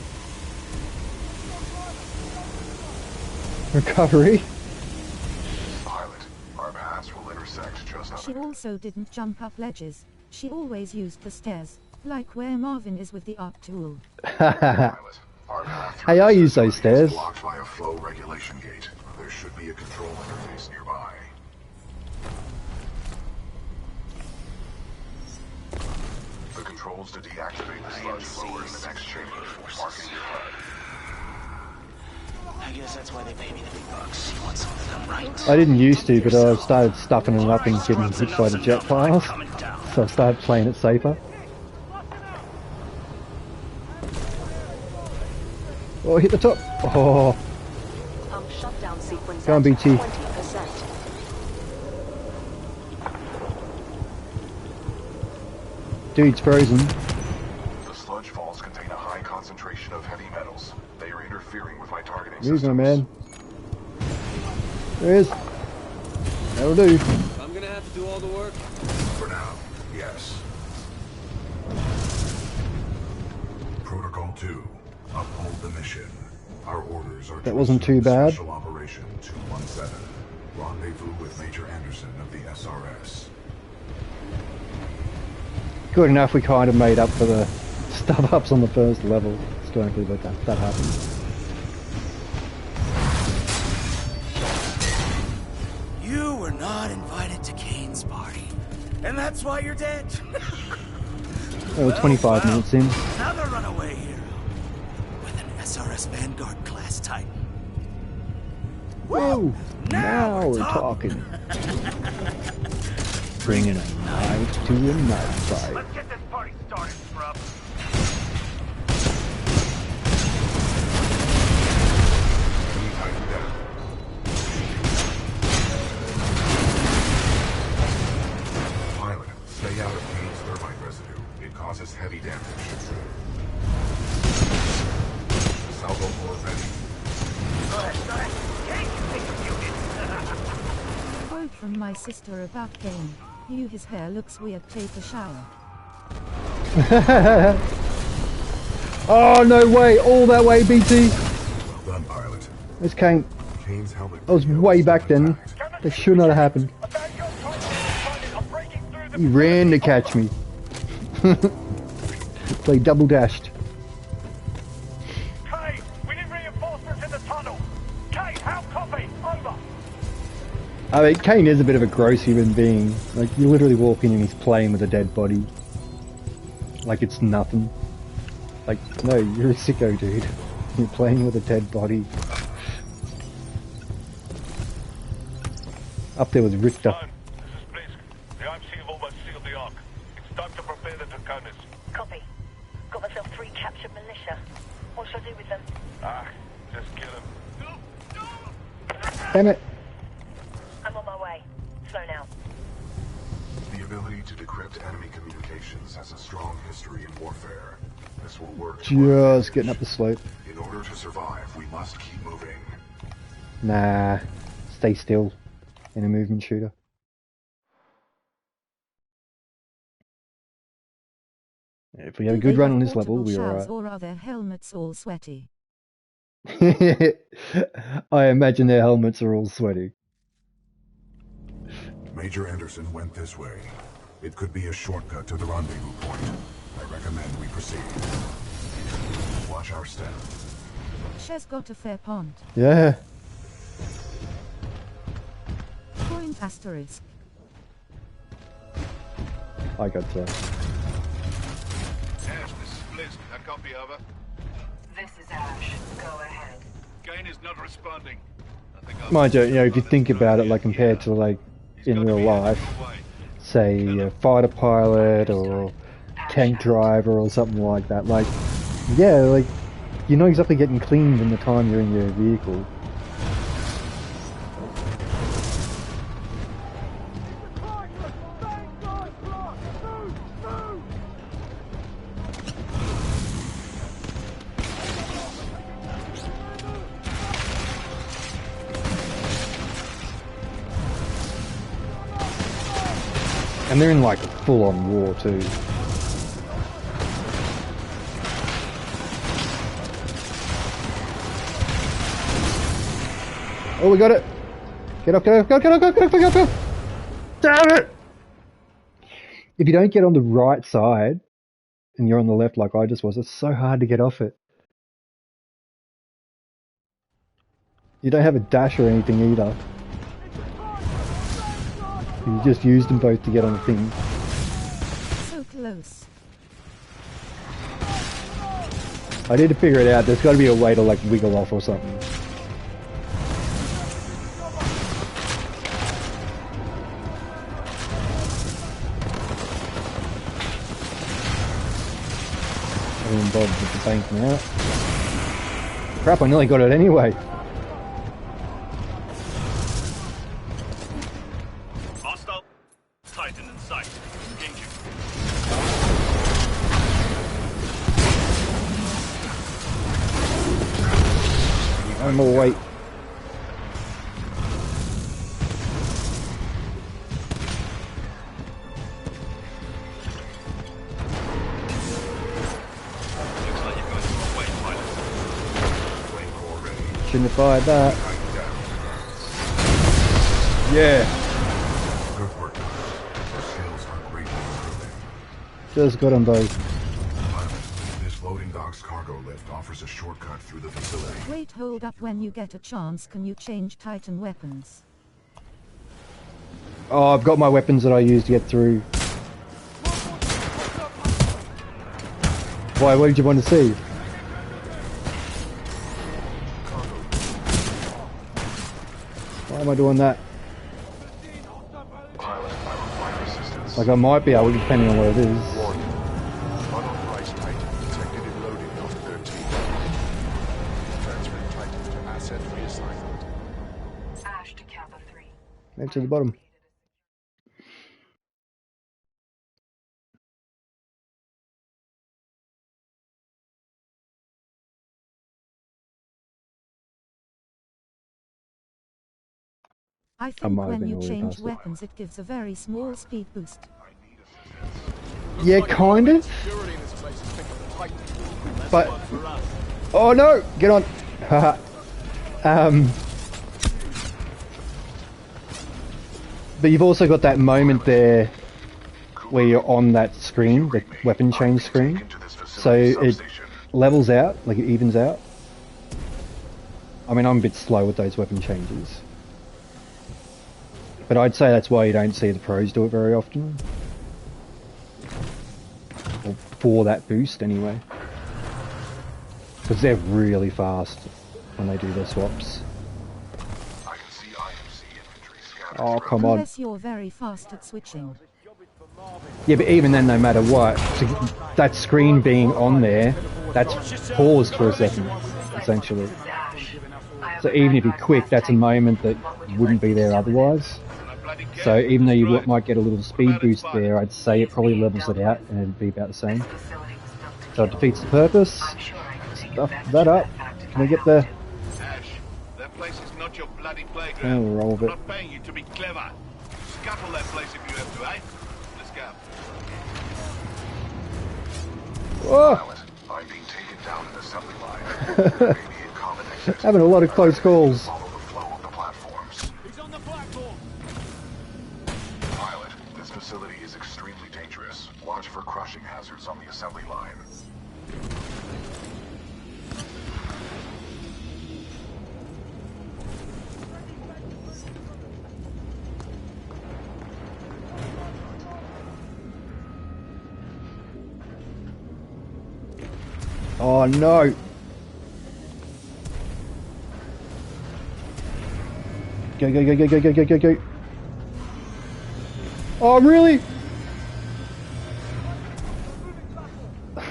S1: Recovery.
S5: Pilot, our paths will intersect just
S2: She also didn't jump up ledges. She always used the stairs, like where Marvin is with the arc tool.
S5: Pilot, our path
S1: Hey, I use
S5: through
S1: those
S5: this
S1: stairs.
S5: is blocked by a flow regulation gate. There should be a control interface nearby. The controls to deactivate the sludge flow are in the next chamber, marking your HUD.
S8: I guess that's why they pay me the big bucks. You want something done right?
S1: I didn't used to, but I started stuffing it up and getting hit by the jet files. So I started playing it safer. Oh, hit the top. Oh,
S4: Shutdown sequence
S1: go on,
S4: at
S1: BT.
S4: 20%.
S1: Dude's frozen.
S5: The sludge falls contain a high concentration of heavy metals. They are interfering with my targeting
S1: Move,
S5: systems.
S1: my man. There he is. That'll do.
S7: I'm gonna have to do all the work.
S5: For now, yes. Protocol 2. Uphold the mission. Our orders are
S1: That wasn't too bad.
S5: Special Operation 217. Rendezvous with Major Anderson of the SRS.
S1: Good enough we kind of made up for the stuff-ups on the first level. Still don't believe that happened.
S8: You were not invited to Kane's party. And that's why you're dead.
S1: Oh, 25 minutes in.
S8: Another runaway hero. With an SRS Vanguard class Titan.
S1: Whoa! Now we're
S8: talking.
S1: talking. Bringing a knife to a knife fight.
S6: Let's get this party started, scrub.
S5: Stay out of Kane's thermite residue. It causes heavy damage. Salvo ore ready.
S2: Quote from my sister about Kane. You, his hair looks weird, take a shower.
S1: Oh, no way! All that way, BT!
S5: Well done, pilot.
S1: It's Kane.
S5: Kane's helmet.
S1: That was way back then. That should not have happened. He ran to catch me. So he double dashed.
S6: Kane, we need reinforcements in the tunnel. Kane, how copy? Over.
S1: I mean, Kane is a bit of a gross human being. Like, you literally walk in and he's playing with a dead body. Like it's nothing. Like, no, you're a sicko, dude. You're playing with a dead body. Up there was Richter.
S6: Son, this is Blisk. The IMC have almost sealed the Ark. It's time to prepare the Draconis.
S9: Copy. Got myself 3 captured militia. What should I do with them?
S6: Just kill him.
S1: Damn it.
S9: I'm on my way. Slow now.
S5: The ability to decrypt enemy communications has a strong history in warfare. This will work.
S1: Just getting up the slope.
S5: In order to survive, we must keep moving.
S1: Nah. Stay still. In a movement shooter. If we have a good run on this level, we're alright.
S2: Or are their helmets all sweaty?
S1: I imagine their helmets are all sweaty.
S5: Major Anderson went this way. It could be a shortcut to the rendezvous point. I recommend we proceed. Watch our step.
S2: Shez got a fair point.
S1: Yeah.
S2: Point asterisk.
S1: I got that.
S10: Ash, this is Blisk. A copy over.
S9: This is Ash. Go ahead.
S10: Kane is not responding. I think I'll
S1: Mind you, if you think about it, like compared to like in real life, say a fighter pilot or tank driver or something like that, like, yeah, like, you're not exactly getting cleaned in the time you're in your vehicle. And they're in like a full-on war too. Oh, we got it! Get up, get up, get up, get up, get up, get up, get up, get up! Damn it! If you don't get on the right side, and you're on the left like I just was, it's so hard to get off it. You don't have a dash or anything either. You just used them both to get on the thing.
S2: So close.
S1: I need to figure it out. There's got to be a way to like wiggle off or something. I didn't bother with the bank now. Crap, I nearly got it anyway.
S6: Hostile. Titan in sight. Engaging.
S1: One more weight. Shouldn't have fired that. Yeah.
S5: Good work. Your skills are greatly improving.
S1: Just got them both.
S5: Pilot, this loading dock's cargo lift offers a shortcut through the facility.
S2: Wait, hold up. When you get a chance, can you change Titan weapons?
S1: Oh, I've got my weapons that I use to get through. Why, what did you want to see? Why am I doing that?
S5: Pilot, I require assistance.
S1: Like I might be able, depending on where it is.
S5: Warning. Unauthorized Titan detected in loading dock 13. Transferring Titan to asset reassignment.
S9: Ash to Kappa 3.
S1: Maybe to the bottom.
S2: I think
S1: might have
S2: when
S1: been
S2: you
S1: already
S2: change
S1: past it.
S2: weapons it gives a very small speed boost.
S1: Yeah, kind of. But oh no, get on. Haha. But you've also got that moment there where you're on that screen, the weapon change screen. So it levels out, like it evens out. I mean, I'm a bit slow with those weapon changes. But I'd say that's why you don't see the pros do it very often. Or for that boost, anyway. Because they're really fast when they do their swaps. Oh, come on.
S2: Unless you're very fast at switching.
S1: Yeah, but even then, no matter what, that screen being on there, that's paused for a second, essentially. So even if you're quick, that's a moment that wouldn't be there otherwise. So even though you might get a little speed boost there, I'd say it probably levels it out and it'd be about the same. So it defeats the purpose. Stuff that up. Can we get the...
S10: Ash, that place is not your bloody
S1: Oh,
S10: playground.
S1: we'll roll with
S10: I'm
S1: it.
S10: not paying you to be clever. Scuttle that place if you have to, eh? Let's go.
S1: Oh!
S5: I'm being taken down an assembly line. Maybe a common exit.
S1: Having a lot of close calls.
S5: Follow the flow of the platforms.
S6: He's on the platform.
S5: Pilot, this facility is extremely dangerous. Watch for crushing hazards on the assembly line.
S1: Oh no! Go, go, go, go, go, go, go, go, go. Oh, really?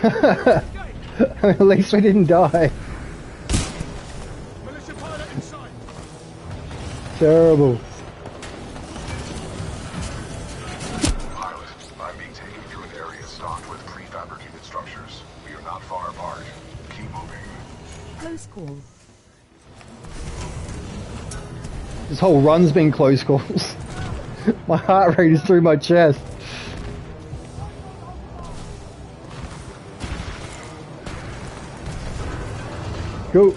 S1: At least we didn't die.
S6: Militia pilot inside.
S1: Terrible.
S5: Pilot, I'm being taken through an area stocked with prefabricated structures. We are not far apart. Keep moving.
S2: Close call.
S1: This whole run's been close calls. My heart rate is through my chest. Go.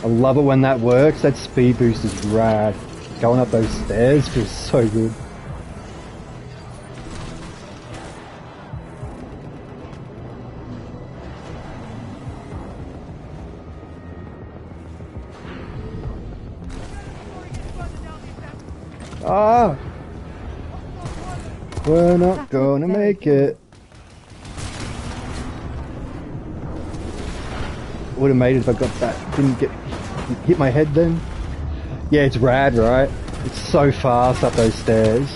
S1: I love it when that works. That speed boost is rad. Going up those stairs feels so good. Ah! We're not gonna make it. Would have made it if I got that. Didn't get hit my head then. Yeah, it's rad, right? It's so fast up those stairs.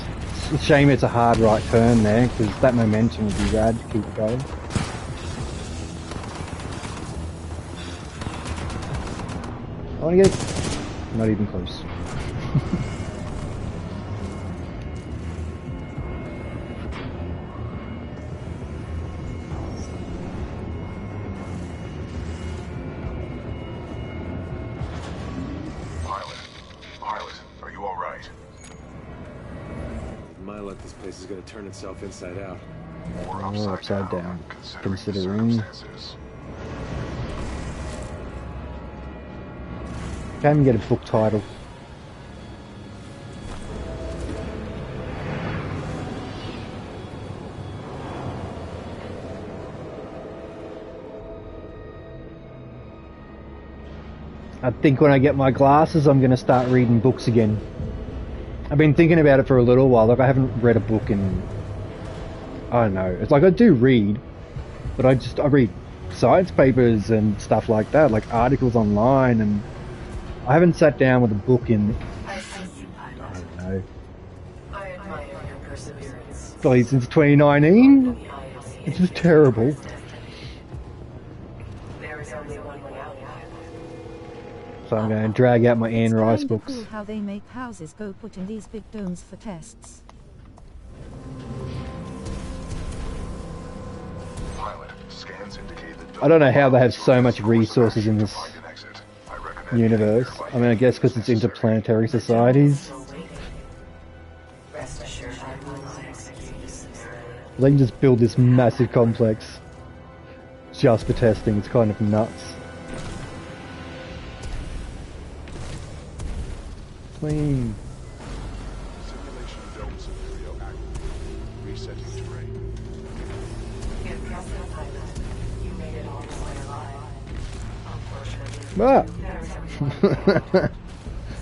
S1: It's a shame it's a hard right turn there, because that momentum would be rad to keep it going. I want to get... Not even close.
S7: This place is going to turn itself inside out.
S5: Or
S1: Oh, upside down, considering. Can't even get a book title. I think when I get my glasses, I'm going to start reading books again. I've been thinking about it for a little while. Like, I haven't read a book in... I don't know. It's like, I do read, but I read science papers and stuff like that, like articles online, and I haven't sat down with a book in... I don't know.
S11: I admire your perseverance.
S1: Probably since 2019? It's just terrible.
S11: There is only one way out.
S1: So I'm going to drag out my Anne Rice
S2: Kinda
S1: books.
S2: cool how they make houses go put in these big domes for tests.
S5: Scans indicate that
S1: I don't know how they have so much resources in this universe. I mean, I guess because it's interplanetary societies.
S11: Rest assured, I will not execute this scenario.
S1: They can just build this massive complex just for testing. It's kind of nuts. Clean.
S5: Simulation dome scenario active. Resetting terrain.
S11: Impressive, pilot. You made it all the way alive. Unfortunately,
S1: Ah!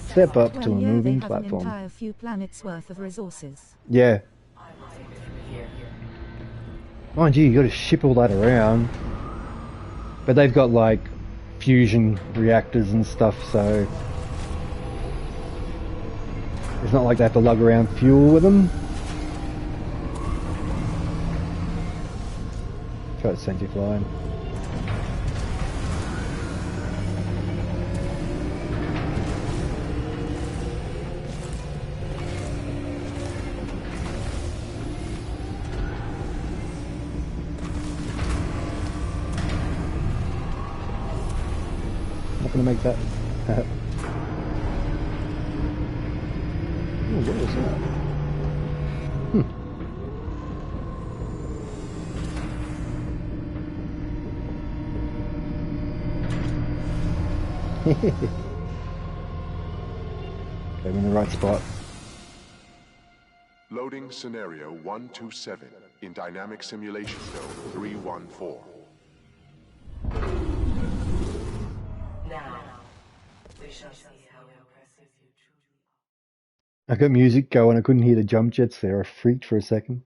S1: Step up to a
S2: Well, yeah,
S1: moving
S2: they have
S1: platform.
S2: an entire few planets worth of resources.
S1: Yeah. Mind you, you gotta ship all that around. But they've got like fusion reactors and stuff, so it's not like they have to lug around fuel with them. Try to send you flying. Not gonna make that. Oh, what was that? Okay, I'm in the right spot.
S5: Loading scenario 127 in dynamic simulation zone 314.
S11: now we shall see how impressive you truly
S1: I got music going, I couldn't hear the jump jets there, I freaked for a second.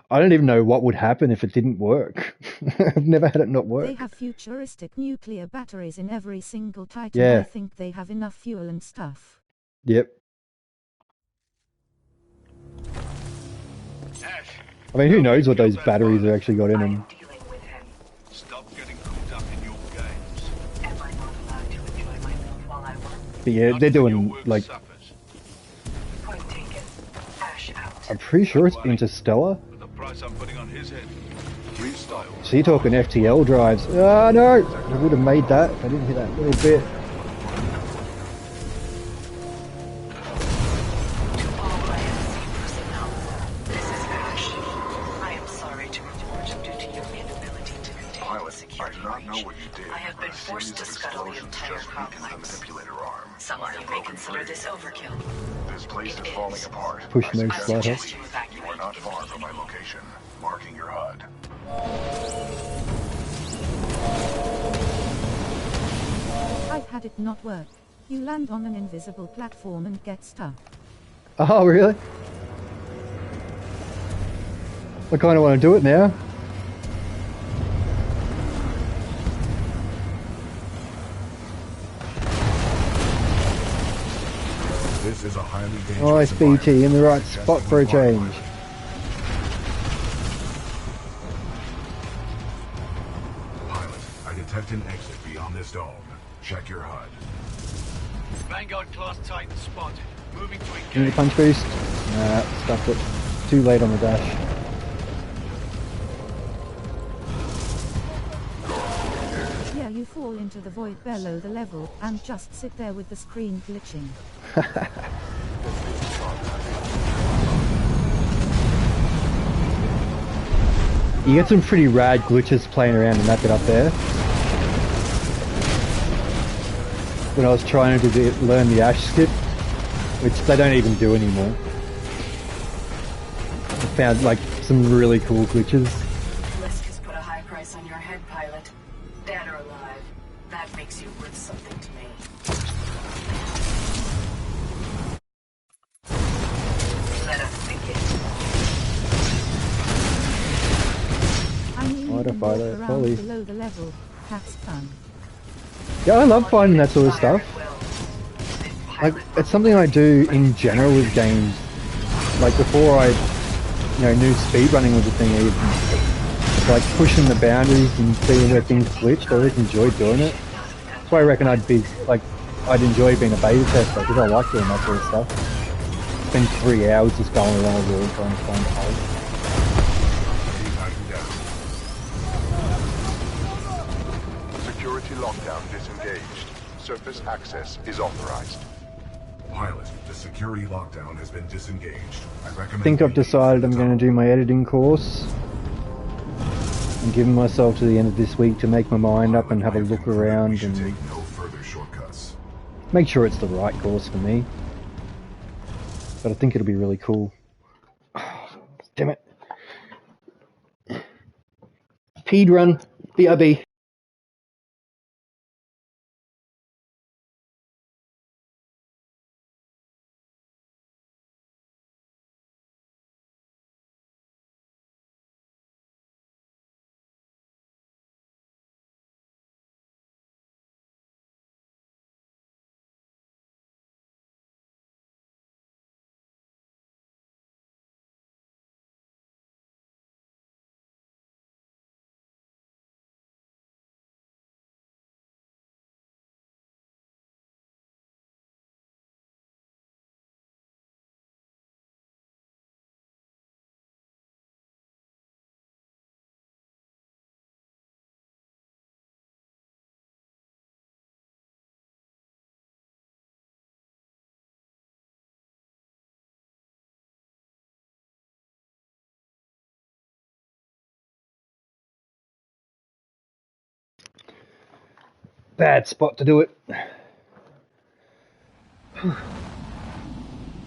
S1: I don't even know what would happen if it didn't work. I've never had it not work.
S2: They have futuristic nuclear batteries in every single Titan.
S1: Yeah.
S2: I think they have enough fuel and stuff.
S1: Yep.
S10: Ash,
S1: I mean, who knows what those batteries have actually got in them.
S11: dealing with him.
S10: stop getting caught up in your games.
S11: Am I not allowed to enjoy myself while I work?
S1: But yeah,
S10: Not
S1: they're
S10: till your
S1: doing,
S10: work
S1: like,
S10: suffers.
S11: Point taken. Ash out.
S1: I'm pretty sure it's Interstellar.
S10: With the price I'm putting on his head. Freestyle.
S1: So you're talking FTL drives. Ah, no! I would have made that if I didn't hit that little bit.
S11: To all IMC personnel, this is Ash. I am sorry to report due to your inability to contain the
S5: Pilot, I
S11: security
S5: do not know
S11: breach.
S5: what you did.
S11: I have been
S5: but a
S11: forced to
S5: series of
S11: scuttle the
S5: explosions
S11: entire
S5: just weakened the
S11: complex.
S5: manipulator arm.
S11: Some of you may consider this overkill.
S5: This place is falling apart.
S1: Push
S5: I
S1: mode
S5: suggest
S1: slide
S5: you
S1: up.
S11: Suggest you
S5: leave.
S11: evacuate
S5: You are not far from my location. Marking your HUD.
S2: I've had it not work. You land on an invisible platform and get stuck.
S1: Oh, really? I kind of want to do it now.
S5: This is a highly dangerous
S1: Nice BT in the right spot for a change.
S5: Pilot, I detect an exit beyond this dome. Check your HUD.
S10: Vanguard class Titan spotted. Moving to
S1: Need a
S10: engage.
S1: punch boost? Nah, stuffed it. Too late on the dash.
S2: Yeah, you fall into the void below the level and just sit there with the screen glitching.
S1: You get some pretty rad glitches playing around in that bit up there. When I was trying to learn the Ash skip, which they don't even do anymore. I found like some really cool glitches.
S11: Lisk has put a high price on your head, pilot. Dead or alive, that makes you worth something to me. Let us begin.
S2: I mean, you can
S1: Modify
S2: walk
S1: that
S2: around
S1: fully.
S2: below the level. That's fun.
S1: Yeah, I love finding that sort of stuff. Like, it's something I do in general with games. Like before I, knew speedrunning was a thing even. It's like pushing the boundaries and seeing where things glitched. I always enjoyed doing it. That's why I reckon I'd enjoy being a beta tester because I like doing that sort of stuff. Spend 3 hours just going around the world trying to find holes.
S5: security lockdown disengaged. Surface access is authorized. Pilot, the security lockdown has been disengaged. I recommend.
S1: I think I've decided I'm going to do my editing course. I'm giving myself to the end of this week to make my mind up and have a look around and
S5: Take no further shortcuts.
S1: make sure it's the right course for me. But I think it'll be really cool. Damn it. Speedrun, BRB. Bad spot to do it.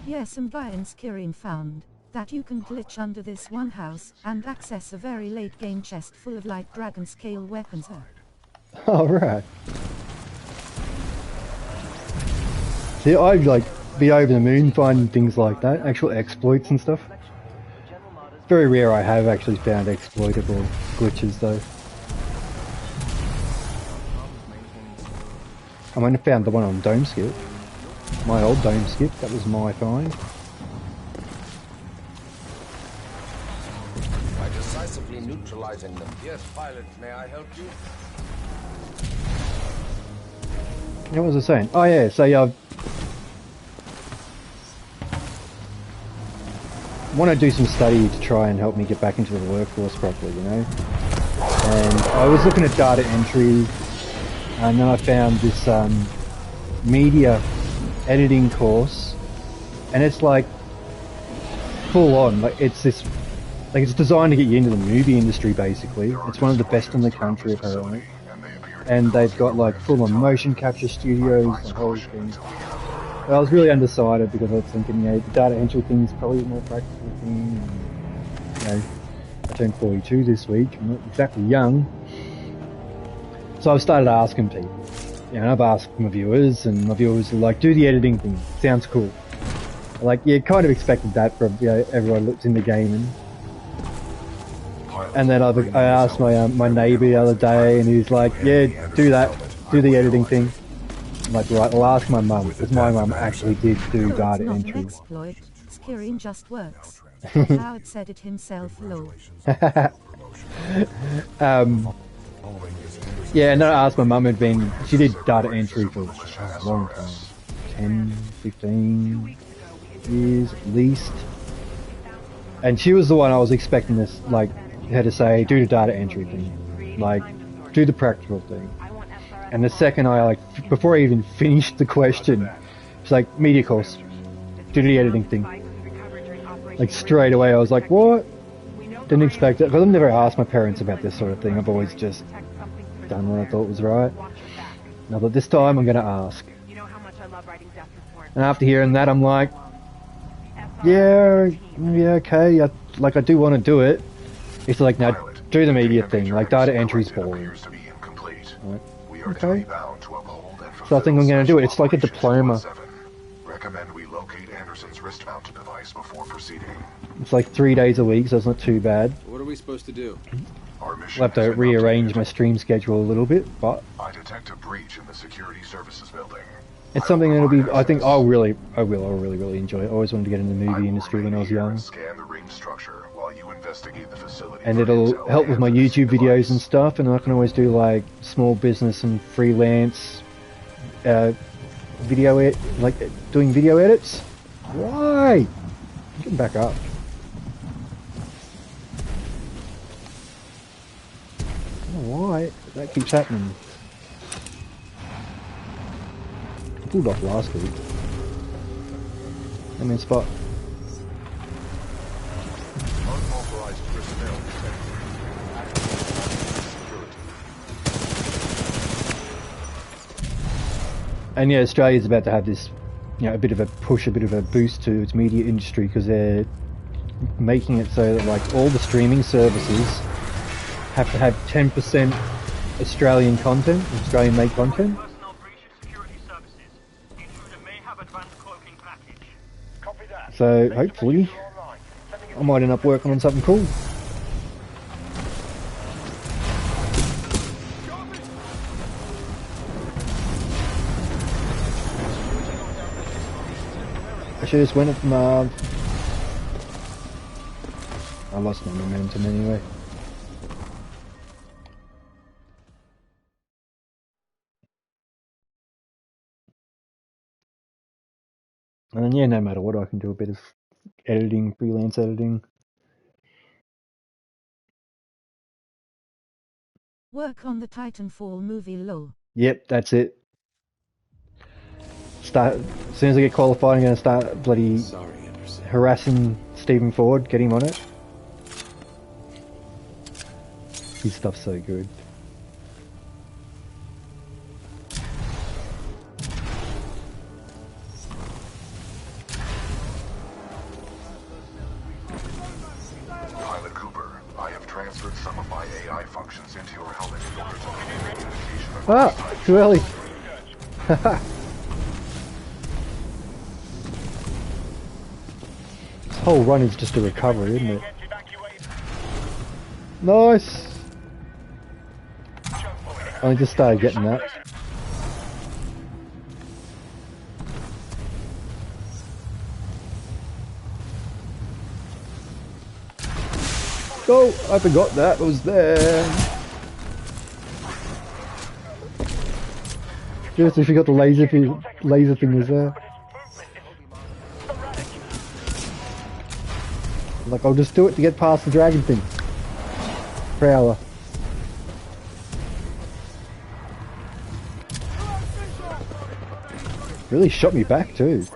S2: Yes, and Brian's Kirin found that you can glitch under this one house and access a very late game chest full of light dragon scale weapons.
S1: Alright. See, I'd like be over the moon finding things like that, actual exploits and stuff. Very rare I have actually found exploitable glitches though. I might have found the one on Dome Skip. My old Dome Skip, that was my find.
S12: By decisively neutralizing them. Yes, pilot, may I help you?
S1: What was I saying? Oh yeah, so I want to do some study to try and help me get back into the workforce properly, you know? And I was looking at data entry, and then I found this media editing course, and it's like full on, like it's designed to get you into the movie industry basically. It's one of the best in the country apparently, and they've got like full on motion capture studios, the whole thing. But I was really undecided because I was thinking, you know, the data entry thing is probably a more practical thing. And, you know, I turned 42 this week. I'm not exactly young. So I've started asking people. You know, I've asked my viewers, and my viewers are like, do the editing thing. Sounds cool. Like, yeah, kind of expected that from, you know, everyone looks into gaming. And then I asked my neighbour the other day, and he's like, yeah, do that. Do the editing thing. I'm like, right, I'll ask my mum, because my mum actually did do data
S2: not
S1: entry.
S2: An exploit. Skirin just works. Howard said it himself, lol.
S1: Yeah, and then I asked my mum, she did data entry for a long time, 10, 15 years at least. And she was the one I was expecting this, like, her to say, do the data entry thing, like, do the practical thing. And the second before I even finished the question, she's like, media course, do the editing thing. Like, straight away I was like, what? Didn't expect it, because I've never asked my parents about this sort of thing. I've always just done what I thought was right. Now, but this time I'm going to ask. And after hearing that, I'm like, yeah, okay, I do want to do it. It's like, now, do the media thing, like, data entry's boring. Right. Okay. So I think I'm going to do it. It's like a diploma.
S5: Recommend we locate Anderson's wrist-mounted device before proceeding.
S1: It's like 3 days a week, so it's not too bad.
S7: What are we supposed to do?
S5: Our mission
S1: I'll have to rearrange my stream schedule a little bit, but
S5: I detect a breach in the security services building.
S1: it's something that'll be, I think I'll really enjoy it. I always wanted to get in the movie industry when I was young.
S5: Scan the ring structure while you investigate the facility.
S1: And it'll help with my YouTube videos and stuff, and I can always do like small business and freelance doing video edits. Why? I'm getting back up. I don't know why that keeps happening. pulled off last week. I'm in spot.
S5: Unauthorized personnel detected.
S1: And yeah, Australia's about to have this, you know, a bit of a push, a bit of a boost to its media industry because they're making it so that like all the streaming services have to have 10% Australian content, Australian-made content. So hopefully, I might end up working on something cool. I should have just went at Marv. I lost my momentum anyway. And then yeah, no matter what, I can do a bit of editing, freelance editing.
S2: Work on the Titanfall movie lol.
S1: Yep, that's it. Start as soon as I get qualified, I'm gonna start bloody harassing Stephen Ford, get him on it. His stuff's so good.
S5: Pilot Cooper, I have transferred some of my AI functions into your helmet in order to make communication across
S1: Ah, too early. This whole run is just a recovery, isn't it? Nice! I just started getting that. Oh, I forgot that was there. Just if you got the laser thing was there. Like, I'll just do it to get past the dragon thing. Prowler. Really shot me back too.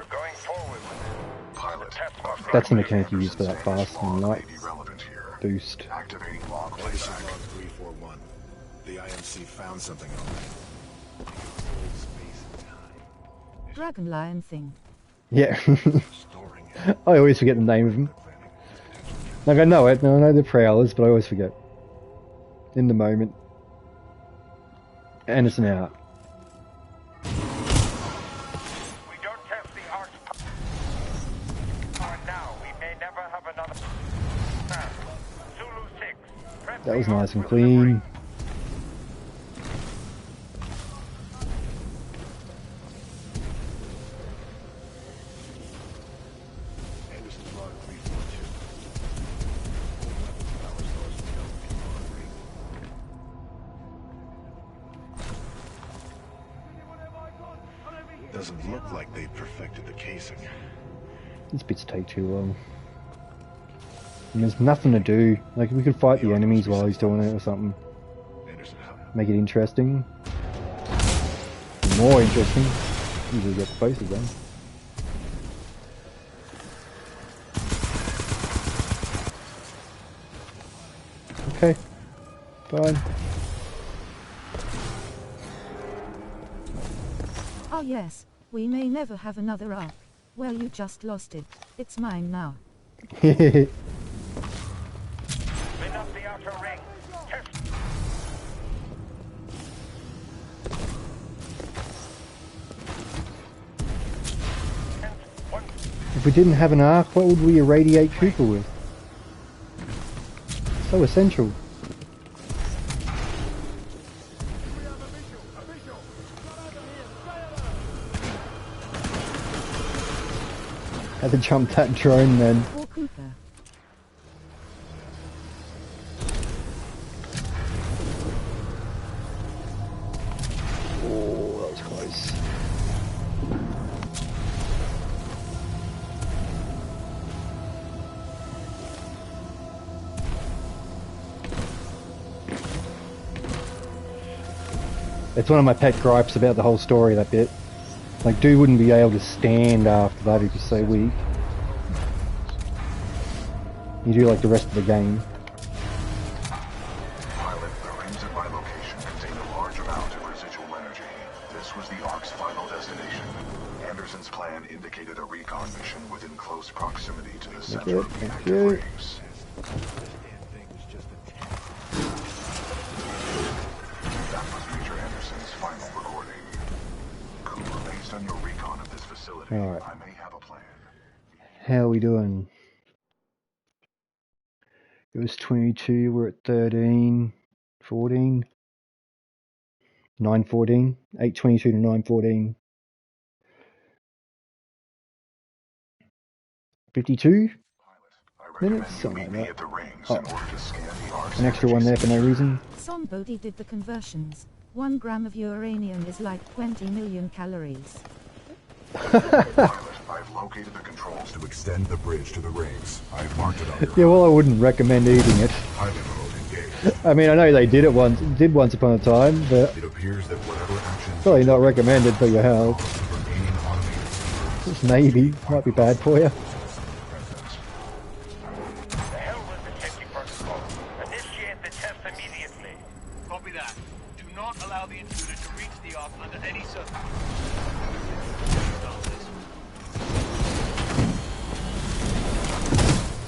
S1: That's the mechanic you use for that fast and light boost.
S5: Activating log
S7: Log 341. The IMC found something on it.
S2: Dragon lion thing.
S1: Yeah. I always forget the name of them. Like, I know it, I know the prowlers, but I always forget. In the moment. And it's an hour.
S6: We don't test the arch power now. We may never have another. Zulu 6. Press
S1: That was nice and clean.
S7: Doesn't look like they perfected the casing.
S1: These bits take too long. And there's nothing to do. Like, we could fight the enemies while he's doing it or something. Make it interesting. More interesting. Usually get both of them. Okay. Fine.
S2: Oh yes, we may never have another arc. Well, you just lost it. It's mine now.
S6: Spin up the outer ring. Test.
S1: If we didn't have an arc, what would we irradiate Cooper with? So essential. Had to jump that drone then.
S2: Or Cooper.
S1: Oh, that was close. It's one of my pet gripes about the whole story, that bit. Like, dude wouldn't be able to stand after that if he's so weak. You do like the rest of the game.
S5: Pilot, the rings at my location contain a large amount of residual energy. This was the Ark's final destination. Anderson's plan indicated a recon mission within close proximity to the center of the active rings. That was Major Anderson's final recording. Cooper, based on your recon of this facility,
S1: Alright.
S5: I may have a plan.
S1: How are we doing? It was 22, we're at 13, 14, 9:14, 8:22 to 9:14. 52 minutes, something like that. Oh, an extra one there for no reason.
S2: Somebody did the conversions. 1 gram of uranium is like 20 million calories.
S5: I've located the controls to extend the bridge to the rings. I've marked it on your
S1: Yeah, well, I wouldn't recommend eating it. I mean, I know they did once upon a time, but
S5: it appears that whatever action
S1: probably not recommended for your health. Just maybe, might be bad for you.
S6: The hell with the safety protocol. Initiate the test immediately. Copy that. Do not allow the intruder to reach the Ark under any circumstances.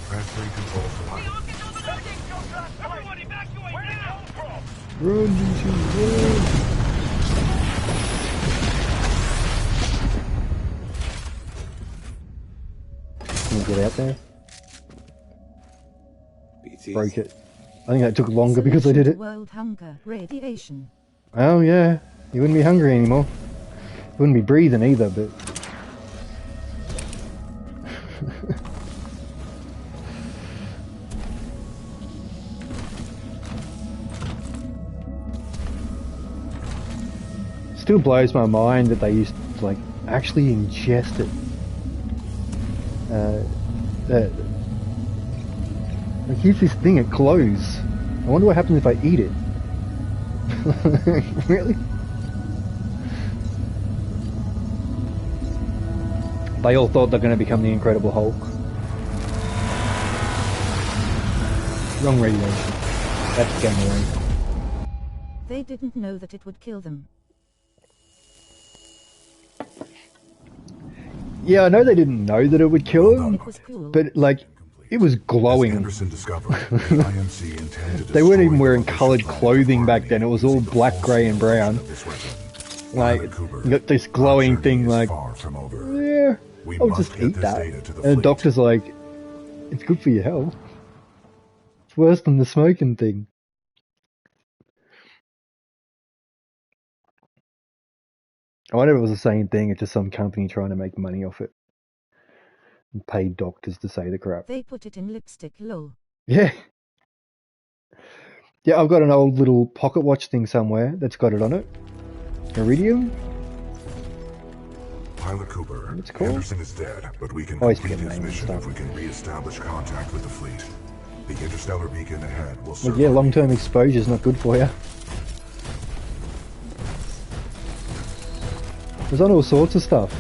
S5: transferring control to pilot.
S6: Everyone evacuate now!
S1: Run, DC, run! Can we get out there? Broke it. I think that took longer because I did it.
S2: World hunger, radiation.
S1: Oh yeah, you wouldn't be hungry anymore. You wouldn't be breathing either, but... Still blows my mind that they used to, like, actually ingest it. Like, here's this thing, it glows. I wonder what happens if I eat it. Really? They all thought they're going to become the Incredible Hulk. Wrong radiation. That's gamma ray.
S2: They didn't know that it would kill them.
S1: Yeah, I know they didn't know that it would kill them, but like, it was glowing. They weren't even wearing coloured clothing back then, it was all black, grey and brown. Like, you got this glowing thing like, yeah, I'll just eat that. And the doctor's like, it's good for your health. It's worse than the smoking thing. I wonder if it was the same thing, it's just some company trying to make money off it. And paid doctors to say the crap.
S2: They put it in lipstick, lol.
S1: Yeah. Yeah, I've got an old little pocket watch thing somewhere that's got it on it. Iridium?
S5: Pilot Cooper,
S1: What's it called?
S5: Anderson is dead, but we can
S1: Always
S5: complete
S1: forget
S5: his
S1: names
S5: mission
S1: and
S5: if we can re-establish contact with the fleet. The interstellar beacon ahead will
S1: Like,
S5: serve.
S1: yeah, long-term exposure is not good for you. There's on all sorts of stuff.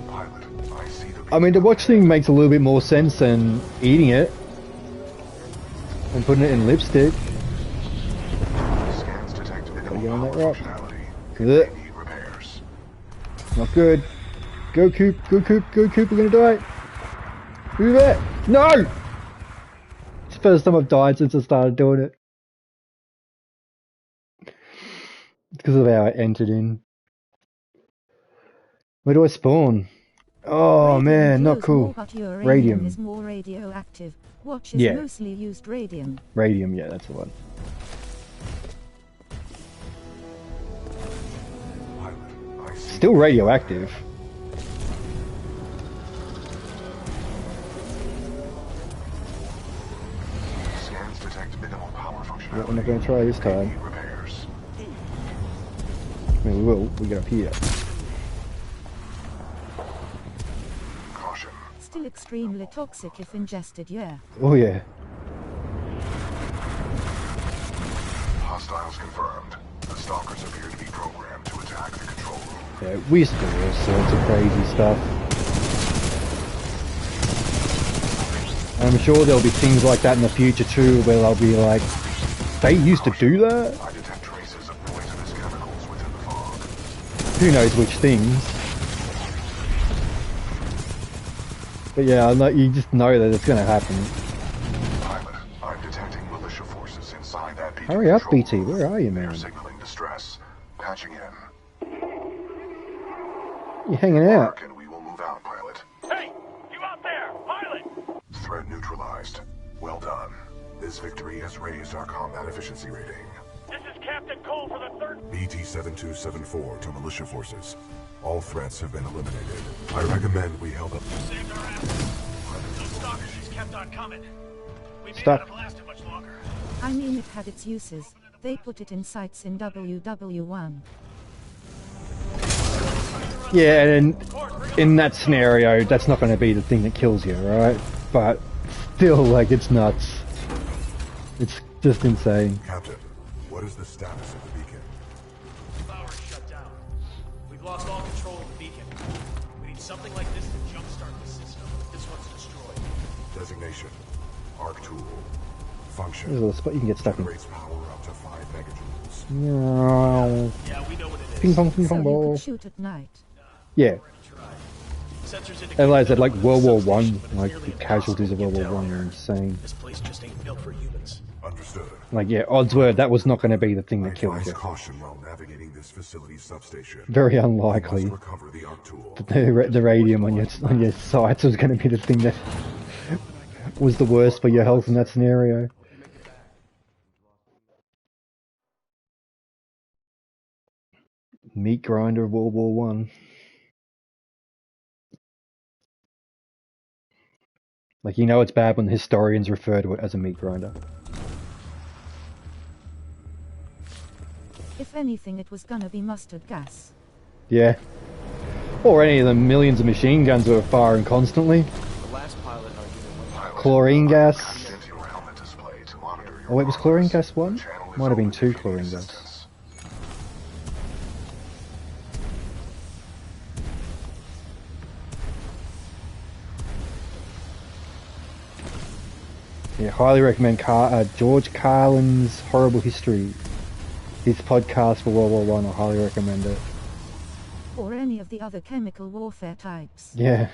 S5: Pilot, I see the
S1: I mean, the watch thing makes a little bit more sense than eating it and putting it in lipstick.
S5: scans detect
S1: Gotta
S5: minimal
S1: get on that
S5: power
S1: rock.
S5: functionality.
S1: Ugh.
S5: They need repairs.
S1: Not good. Go Coop, go Coop, go Coop, we're gonna die. Move it! No! It's the first time I've died since I started doing it. It's because of how I entered in. Where do I spawn? Oh
S2: Radium
S1: man, not
S2: glows
S1: cool.
S2: more, but uranium
S1: Radium.
S2: is more radioactive. Watch is
S1: Yeah.
S2: mostly used radium.
S1: Radium, yeah, that's the one.
S5: Pilot, I see
S1: Still radioactive.
S5: scans detect minimal power functionality.
S1: Yeah, we're not going to try this
S5: They
S1: time.
S5: need repairs.
S1: I mean, we will. We get up here.
S5: Caution.
S2: Still extremely toxic if ingested, yeah.
S1: Oh yeah.
S5: Hostiles confirmed.
S1: Yeah, we used to do all sorts of crazy stuff. I'm sure there'll be things like that in the future too, where they'll be like, they used to do that?
S5: I detect traces of poisonous chemicals within the fog.
S1: Who knows which things. But yeah, you just know that it's going to happen.
S5: Pilot, I'm detecting militia forces inside that BT.
S1: Hurry up, BT. Where are you, man?
S5: They're signaling distress. Patching in.
S1: You're hanging out.
S5: And we will move out, pilot.
S6: Hey, you out there, pilot!
S5: Threat neutralized. Well done. This victory has raised our combat efficiency rating.
S6: This is Captain Cole for the 3rd...
S7: BT-7274 to militia forces. All threats have been eliminated. I recommend we help up.
S6: Saved our asses. Those stalkers just kept on coming. We may
S1: Stop.
S6: not have lasted much longer.
S2: I mean, it had its uses. They put it in sights in WW1.
S1: Yeah, and in that scenario, that's not going to be the thing that kills you, right? But still, like, it's nuts. It's just insane.
S7: Captain, what is the status of the beacon?
S6: Power is shut down. We've lost all control of the beacon. We need something like this to jumpstart the system. This one's destroyed.
S7: Designation. Arc tool. Function.
S1: There's a little spot you can get stuck in.
S7: Generates power up to 5 megajoules.
S1: No.
S6: Yeah, we know what it is.
S1: Ping pong
S2: So you
S1: ball.
S2: could shoot at night.
S1: Yeah.
S6: Sensors indicate
S1: And like I said, like World War One,
S6: but it's
S1: like
S6: nearly
S1: the casualties of World War
S6: impossible to
S1: One
S6: get
S1: are
S6: down
S1: insane.
S6: This place just ain't built for humans.
S7: Understood.
S1: Like, yeah, odds were that was not going to be the thing that killed
S7: Advise
S1: you.
S7: caution while navigating this facility's substation.
S1: Very
S7: You
S1: unlikely
S7: must recover the arc tool.
S1: that the radium on your sights was going to be the thing that was the worst for your health in that scenario. Meat grinder of World War One. Like, you know it's bad when historians refer to it as a meat grinder.
S2: If anything, it was gonna be mustard gas.
S1: Yeah. Or any of the millions of machine guns that were firing constantly.
S8: The last pilot argued
S1: Chlorine gas.
S5: Your helmet display to monitor your
S1: Oh wait, was chlorine
S5: progress.
S1: gas one?
S5: The channel is
S1: Might have been
S5: open
S1: two
S5: if you need
S1: chlorine gas.
S5: assistance.
S1: Yeah, highly recommend George Carlin's Horrible History. His podcast for World War One. I highly recommend it.
S2: Or any of the other chemical warfare types.
S1: Yeah.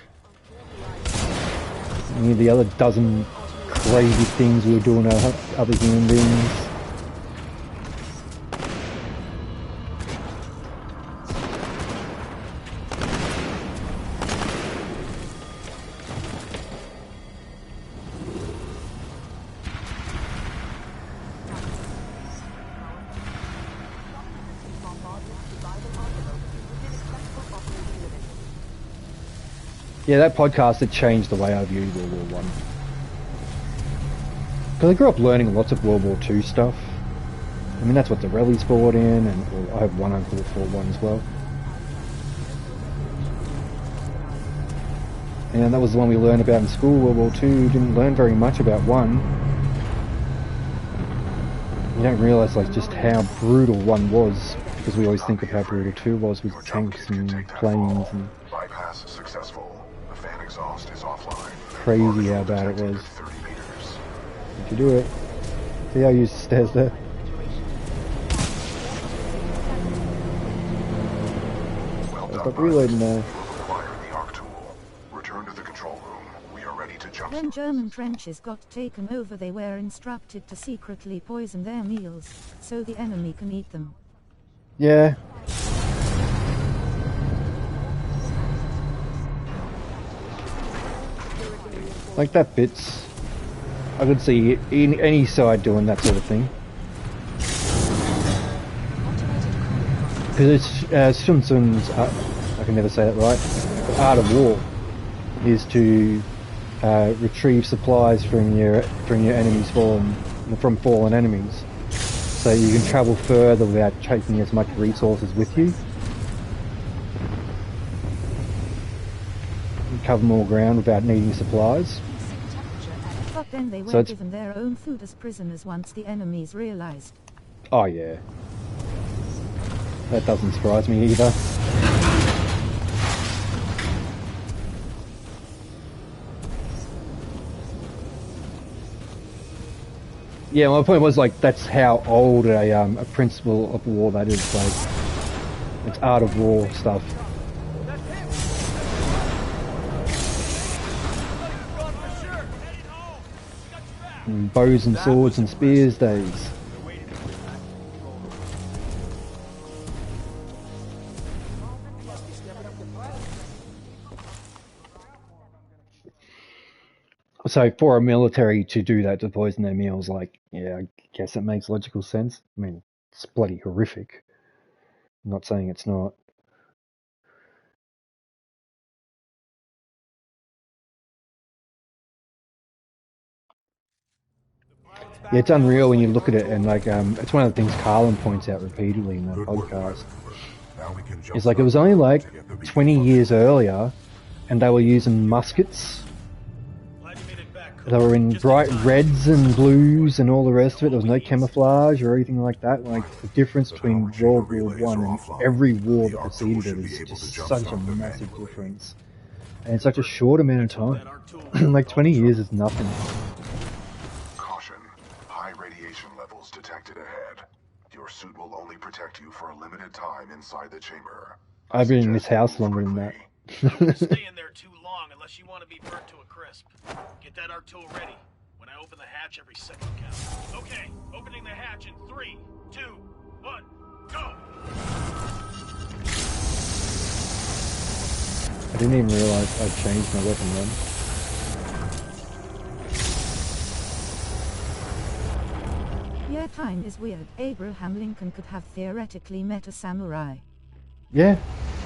S1: Any of the other dozen crazy things we were doing to other human beings. Yeah, that podcast had changed the way I viewed World War One. Because I grew up learning lots of World War Two stuff. I mean, that's what the Rallies brought in, and I have one uncle that fought one as well. And that was the one we learned about in school, World War Two. We didn't learn very much about one. You don't realise like just how brutal one was, because we always think of how brutal two was with tanks and planes and
S5: Bypass successful. The fan exhaust is offline.
S1: crazy how bad it was.
S5: 30 meters.
S1: Did you do it? See how I used the stairs there?
S5: Well
S1: I'll
S5: done,
S1: stop reloading now.
S5: You will acquire the arc tool. Return to the control room. We are ready to jump.
S2: When German trenches got taken over, they were instructed to secretly poison their meals, so the enemy can eat them.
S1: Yeah. Like that bits. I could see in any side doing that sort of thing. Because it's Sun Tzu's, I can never say that right, art of war is to retrieve supplies from your enemies from fallen enemies, so you can travel further without taking as much resources with you. You cover more ground without needing supplies.
S2: But then they were
S1: So it's-
S2: given their own food as prisoners once the enemies realized.
S1: Oh yeah. That doesn't surprise me either. Yeah, my point was like that's how old a principle of war that is. Like it's art of war stuff. And bows and swords and spears days. So for a military to do that, to poison their meals, like, yeah, I guess it makes logical sense. I mean, it's bloody horrific. I'm not saying it's not. Yeah, it's unreal when you look at it, and like, it's one of the things Carlin points out repeatedly in that podcast. It's like it was only like 20 years earlier, and they were using muskets. They were in bright reds and blues and all the rest of it. There was no camouflage or anything like that. Like the difference between World War One and every war that preceded it is just such a massive difference, and in such a short amount of time. Like 20 years is nothing.
S5: Detected ahead. Your suit will only protect you for a limited time inside the chamber.
S1: I've been in this house longer than that.
S6: Don't stay in there too long unless you want to be burnt to a crisp. Get that R2 ready. When I open the hatch, every second counts. Okay, opening the hatch in 3, 2, 1, go!
S1: I didn't even realize I'd changed my weapon run.
S2: Yeah, time is weird. Abraham Lincoln could have theoretically met a samurai.
S1: Yeah.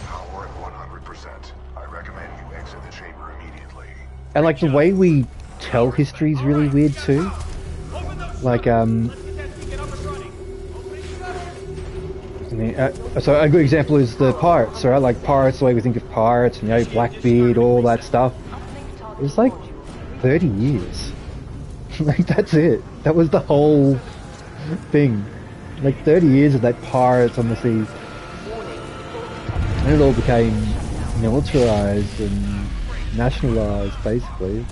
S5: Power at 100%. I recommend you exit the chamber immediately.
S1: And like the way we tell history is really weird too. Like so a good example is the pirates, right? Like pirates, the way we think of pirates, you know, Blackbeard, all that stuff. It was like 30 years. Like that's it. That was the whole thing. Like 30 years of that pirates on the sea. And it all became militarized and nationalized, basically.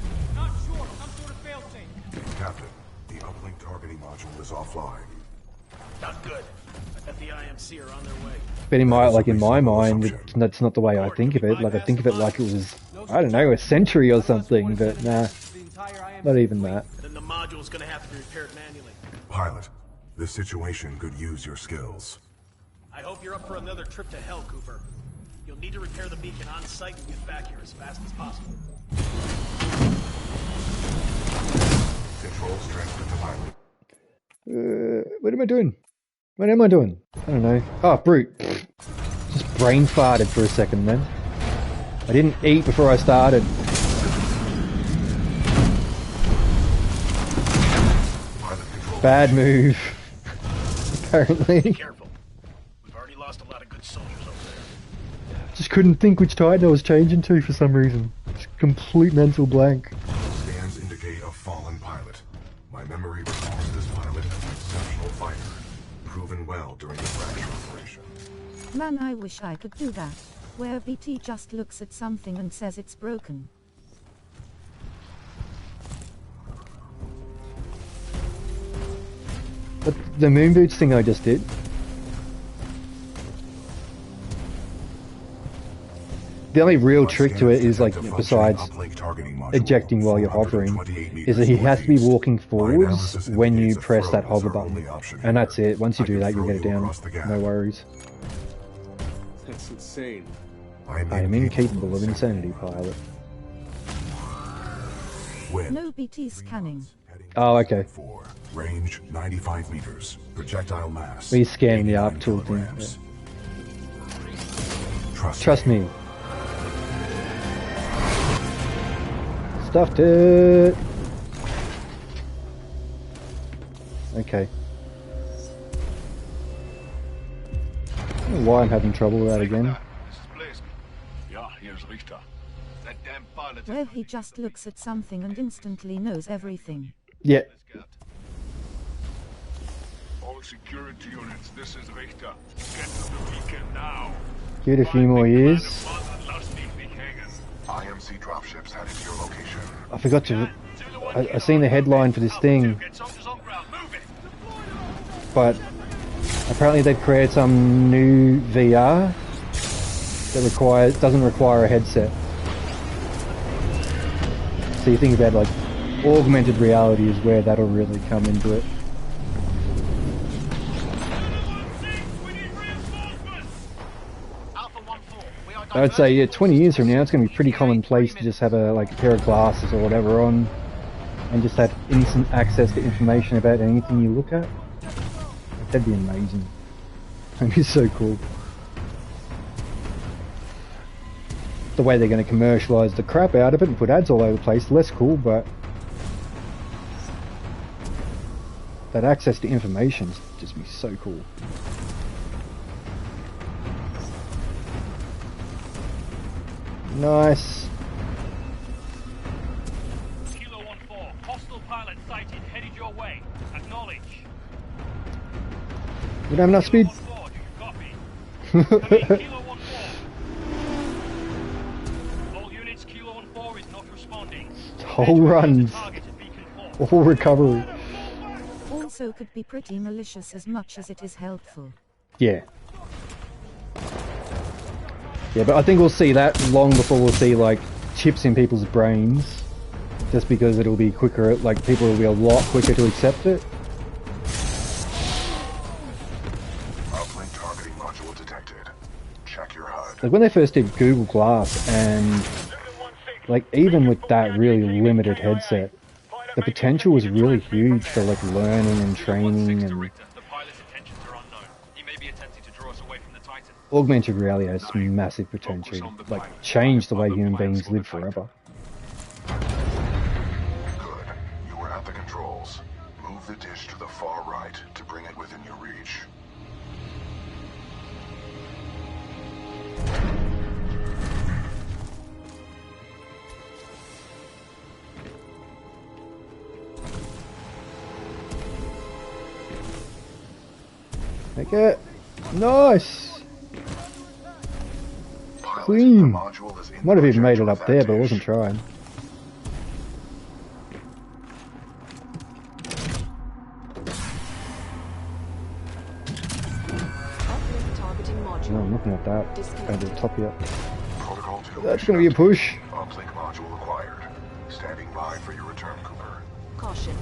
S7: Captain, the uplink targeting module is offline.
S6: Not good. I bet the IMC are on their way.
S1: But in my mind, that's not the way I think of it. Like I think of it like it was, I don't know, a century or something. But nah, not even that.
S6: Then the module's gonna have to be repaired manually.
S7: Pilot, this situation could use your skills.
S6: I hope you're up for another trip to hell, Cooper. You'll need to repair the beacon on site and get back here as fast as possible.
S7: Control strength with the pilot.
S1: What am I doing? What am I doing? I don't know. Oh, brute. Just brain farted for a second then. I didn't eat before I started. Bad move. Apparently.
S6: Be careful. We've already lost a lot of good soldiers over there.
S1: Just couldn't think which Titan I was changing to for some reason. Just complete mental blank.
S7: Scans indicate a fallen pilot. My memory recalls this pilot as an exceptional fighter, proven well during the fracture operation.
S2: Man, I wish I could do that. Where BT just looks at something and says it's broken.
S1: But the moon boots thing I just did. The only real trick to it is like, besides ejecting while you're hovering, is that he has to be walking forwards when you press that hover button. And that's it. Once you do that, you'll get it down. No worries.
S13: That's insane.
S1: I am incapable of insanity, pilot.
S2: No BT scanning.
S1: Oh, okay.
S7: Range 95 meters. Projectile mass.
S1: We scan the ARC tool thing. Yeah. Trust me. Stuffed it. Okay. I don't know why I'm having trouble with that again.
S2: Where he just looks at something and instantly knows everything.
S1: Yeah.
S10: All security units, this is Richter. Get to the beacon now.
S1: Give it a few more years.
S5: IMC dropships headed to your location.
S1: I forgot to... I seen the headline for this thing. but apparently they've created some new VR that doesn't require a headset. So you think about like augmented reality is where that'll really come into it. I'd say, yeah, 20 years from now, it's going to be pretty commonplace to just have a pair of glasses or whatever on, and just have instant access to information about anything you look at. That'd be amazing. That'd be so cool. The way they're going to commercialise the crap out of it and put ads all over the place, less cool, but that access to information is just be so cool. Nice.
S14: Kilo 1-4, hostile pilot sighted, headed your way. Acknowledge.
S1: We don't have enough speed.
S14: Kilo 1-4. All units, Kilo 1-4 is not responding.
S1: Whole runs. All recovery.
S2: Also could be pretty malicious as much as it is helpful.
S1: Yeah. Yeah, but I think we'll see that long before we'll see like chips in people's brains, just because it'll be quicker, like people will be a lot quicker to accept it.
S5: Uplink targeting module detected. Check your HUD.
S1: Like when they first did Google Glass, and like even with that really limited headset, the potential was really huge for like learning and training, and augmented reality has massive potential, like change the way human beings live forever.
S5: Good. You were at the controls. Move the dish to the far right to bring it within your reach.
S1: Take it. Nice. Clean. Might have even made it up there, but I wasn't trying. No, I'm looking at that. Going to the top yet. That's going to be a push.
S5: Uplink module acquired. Standing by for your return, Cooper.
S4: Caution.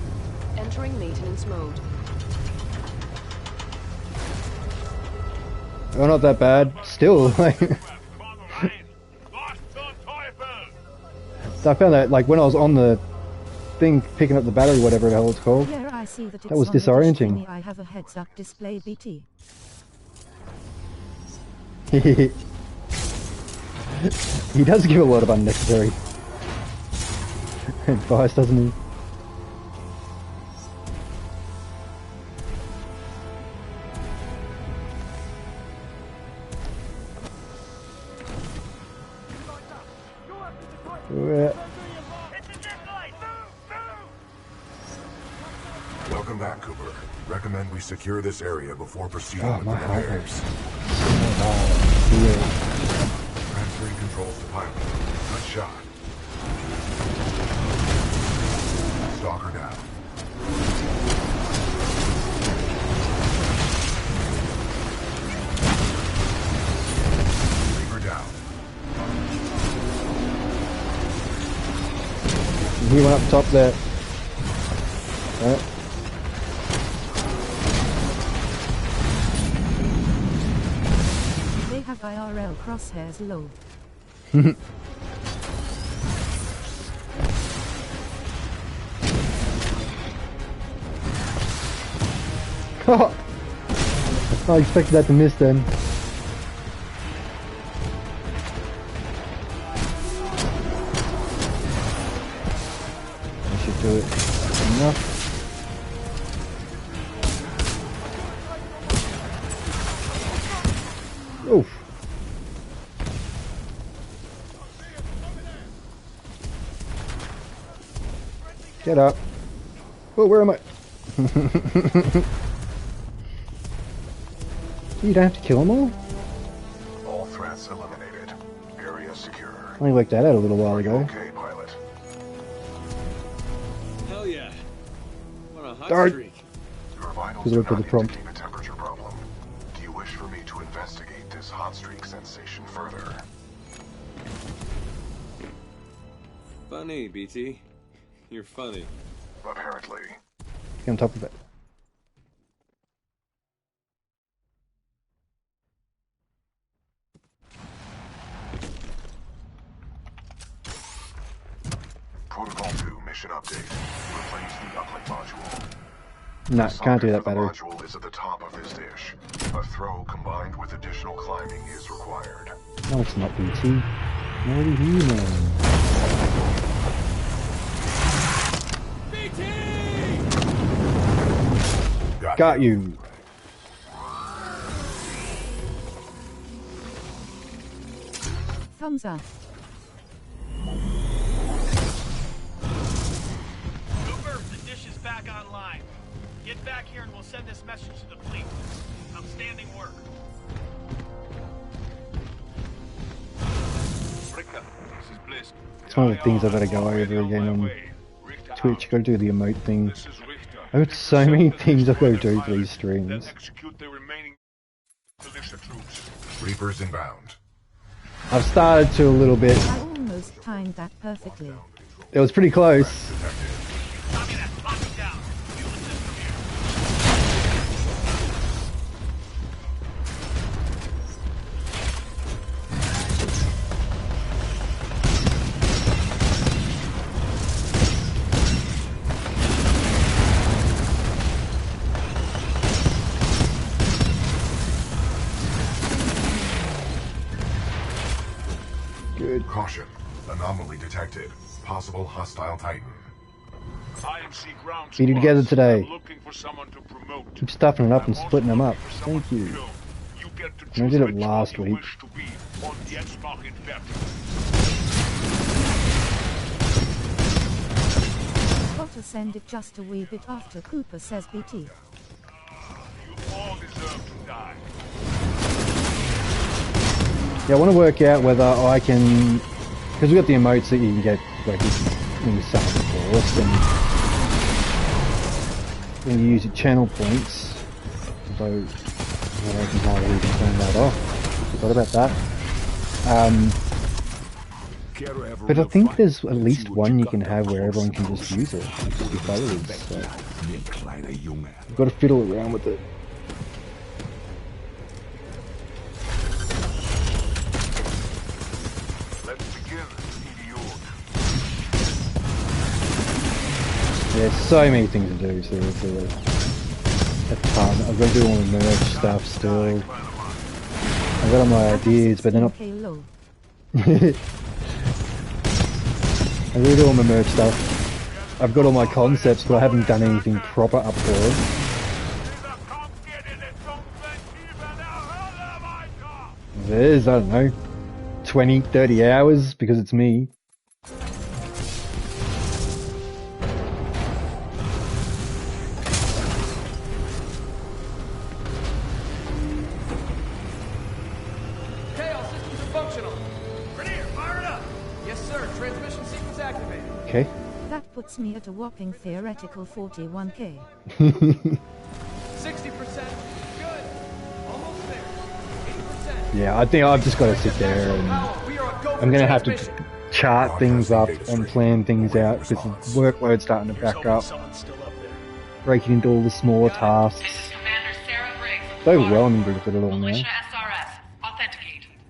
S4: Entering maintenance mode.
S1: Oh, not that bad. Still, like... I found that, like, when I was on the thing picking up the battery, whatever the hell it's called,
S2: Yeah, I see that
S1: was disorienting.
S2: I have a heads-up display, BT.
S1: He does give a lot of unnecessary advice, doesn't he?
S7: Welcome back, Cooper. Recommend we secure this area before proceeding with the
S1: my heart
S7: repairs.
S1: hurts.
S7: Transferring controls to pilot. Good shot. Stalker down. Reaper down.
S1: He went up top there. Right.
S2: They have IRL crosshairs low.
S1: I expected that to miss then. I should do it enough. Oof. Get up. Oh, where am I? You don't have to kill them all?
S5: All threats eliminated. Area secure.
S1: I only worked that out a little while ago.
S5: Okay, pilot.
S13: Hell yeah. What a hot
S1: Dart.
S13: streak.
S5: Your vitals do not indicate a temperature problem. Do you wish for me to investigate this hot streak sensation further?
S13: Funny, BT. You're funny.
S5: Apparently.
S1: Get on top of it.
S5: Protocol 2 mission update. Replace the uplink module.
S1: No, can't do that
S5: The
S1: battery.
S5: module is at the top of this dish. A throw combined with additional climbing is required.
S1: No, it's not BT. Already here, man. Got you.
S2: Thumbs up.
S6: Cooper, the dish is back online. Get back here and we'll send this message to the fleet. Outstanding work.
S1: It's one of the things I've got to go over again on Twitch. Got to do the emote thing. I've got so many things I've got to do for these streams.
S7: Reapers inbound.
S1: I've started to a little bit.
S2: I almost timed that perfectly.
S1: It was pretty close. Good.
S7: Caution. Anomaly detected. Possible hostile Titan.
S1: Beat it together today. Keep stuffing it up and splitting them up. Thank you. And I did it last week.
S2: Got to send it just a wee bit after Cooper says BT.
S1: Yeah, I want to work out whether I can, because we got the emotes that you can get like when you summon the force, and when you use your channel points. Although I can hardly even turn that off. Forgot about that. But I think there's at least one you can have where everyone can just use it. If I is, so you've got to fiddle around with it. There's so many things to do, so it's a ton. I've got to do all the merch stuff still. I've got all my ideas, but they're not... I've got to do all my merch stuff. I've got all my concepts, but I haven't done anything proper up for it. There's, I don't know, 20, 30 hours, because it's me. Okay.
S2: That puts me at a whopping theoretical 41k.
S15: 60%. Good. Almost there. 80%.
S1: Yeah, I think I've just got to sit there and I'm going to have to chart things up and plan things out because the workload's starting to back up. Breaking into all the smaller tasks. It's overwhelming to look at it all now.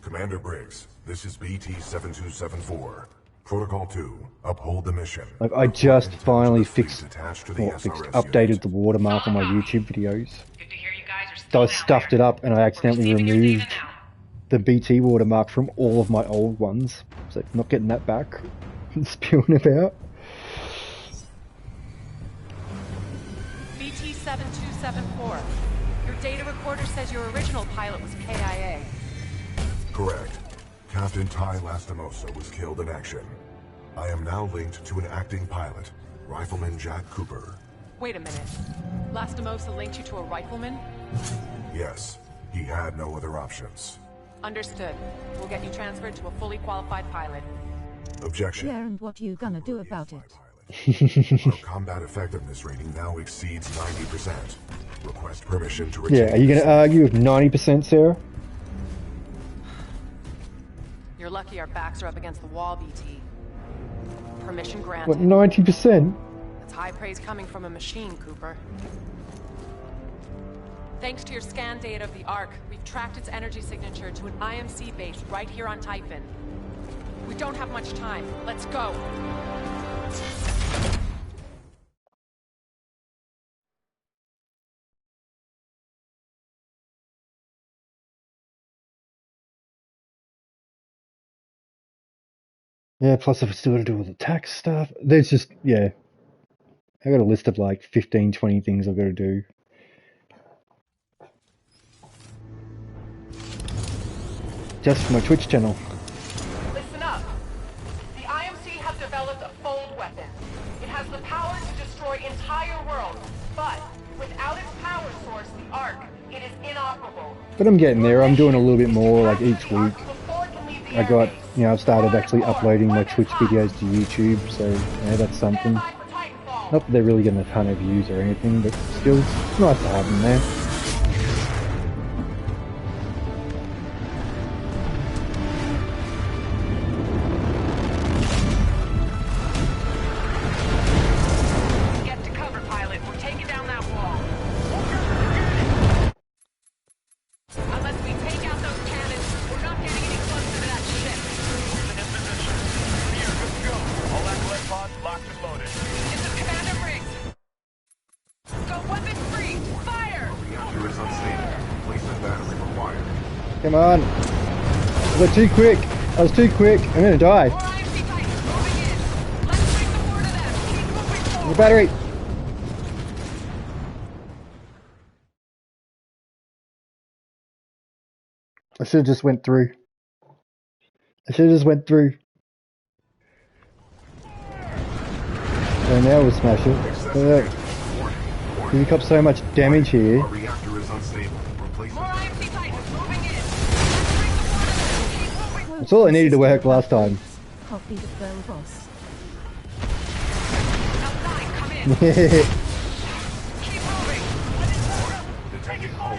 S7: Commander Briggs, this is BT-7274. Protocol 2, uphold the mission.
S1: Like, I just finally updated the watermark on my YouTube videos. So I stuffed it up and I accidentally removed the BT watermark from all of my old ones. So not getting that back. Spewing about.
S4: BT-7274. Your data recorder says your original pilot was KIA.
S7: Correct. Captain Ty Lastimosa was killed in action. I am now linked to an acting pilot, Rifleman Jack Cooper.
S4: Wait a minute. Lastimosa linked you to a rifleman?
S7: Yes, he had no other options.
S4: Understood. We'll get you transferred to a fully qualified pilot.
S7: Objection.
S2: Yeah, and what you gonna do about it?
S7: Our combat effectiveness rating now exceeds 90%. Request permission to
S1: Yeah, are you going to argue with 90%, Sarah?
S4: You're lucky our backs are up against the wall, BT. Permission granted.
S1: What, 90%?
S4: That's high praise coming from a machine, Cooper. Thanks to your scan data of the Ark, we've tracked its energy signature to an IMC base right here on Typhon. We don't have much time. Let's go.
S1: Yeah, plus if it's still to do with the tax stuff. There's just, yeah. I got a list of like 15, 20 things I've got to do. Just for my Twitch channel.
S4: Listen up. The IMC has developed a fold weapon. It has the power to destroy entire worlds, but without its power source, the Ark, it is inoperable.
S1: But I'm getting there. I'm doing a little bit more like each week. I got, you know, I've started actually uploading my Twitch videos to YouTube, so yeah, that's something. Not that they're really getting a ton of views or anything, but still, it's nice to have them there.
S4: Get to cover, pilot. We're taking down that wall. Unless we take out those cannons, we're not getting any closer to that ship.
S10: Moving in position. Here, good to go. All acolyte pods locked and loaded.
S4: This is Commander Briggs. Go weapon free. Fire!
S7: Reactor is unstable. Replacement battery required.
S1: Come on. I was too quick. I was too quick. I'm gonna die.
S4: More IMC Titans moving in. Let's bring the war to them. Keep moving forward.
S1: The battery. I should have just went through. I should have just went through. And now we'll smash it. You cop so much damage here.
S7: Our reactor is unstable. Replacement.
S4: More IMC Titans moving in. Let's bring the war to them. Keep moving.
S1: That's all I needed to work last time.
S2: Copy the bell boss.
S4: L9, come in.
S1: Yeah.
S4: Keep moving.
S7: Detecting hull.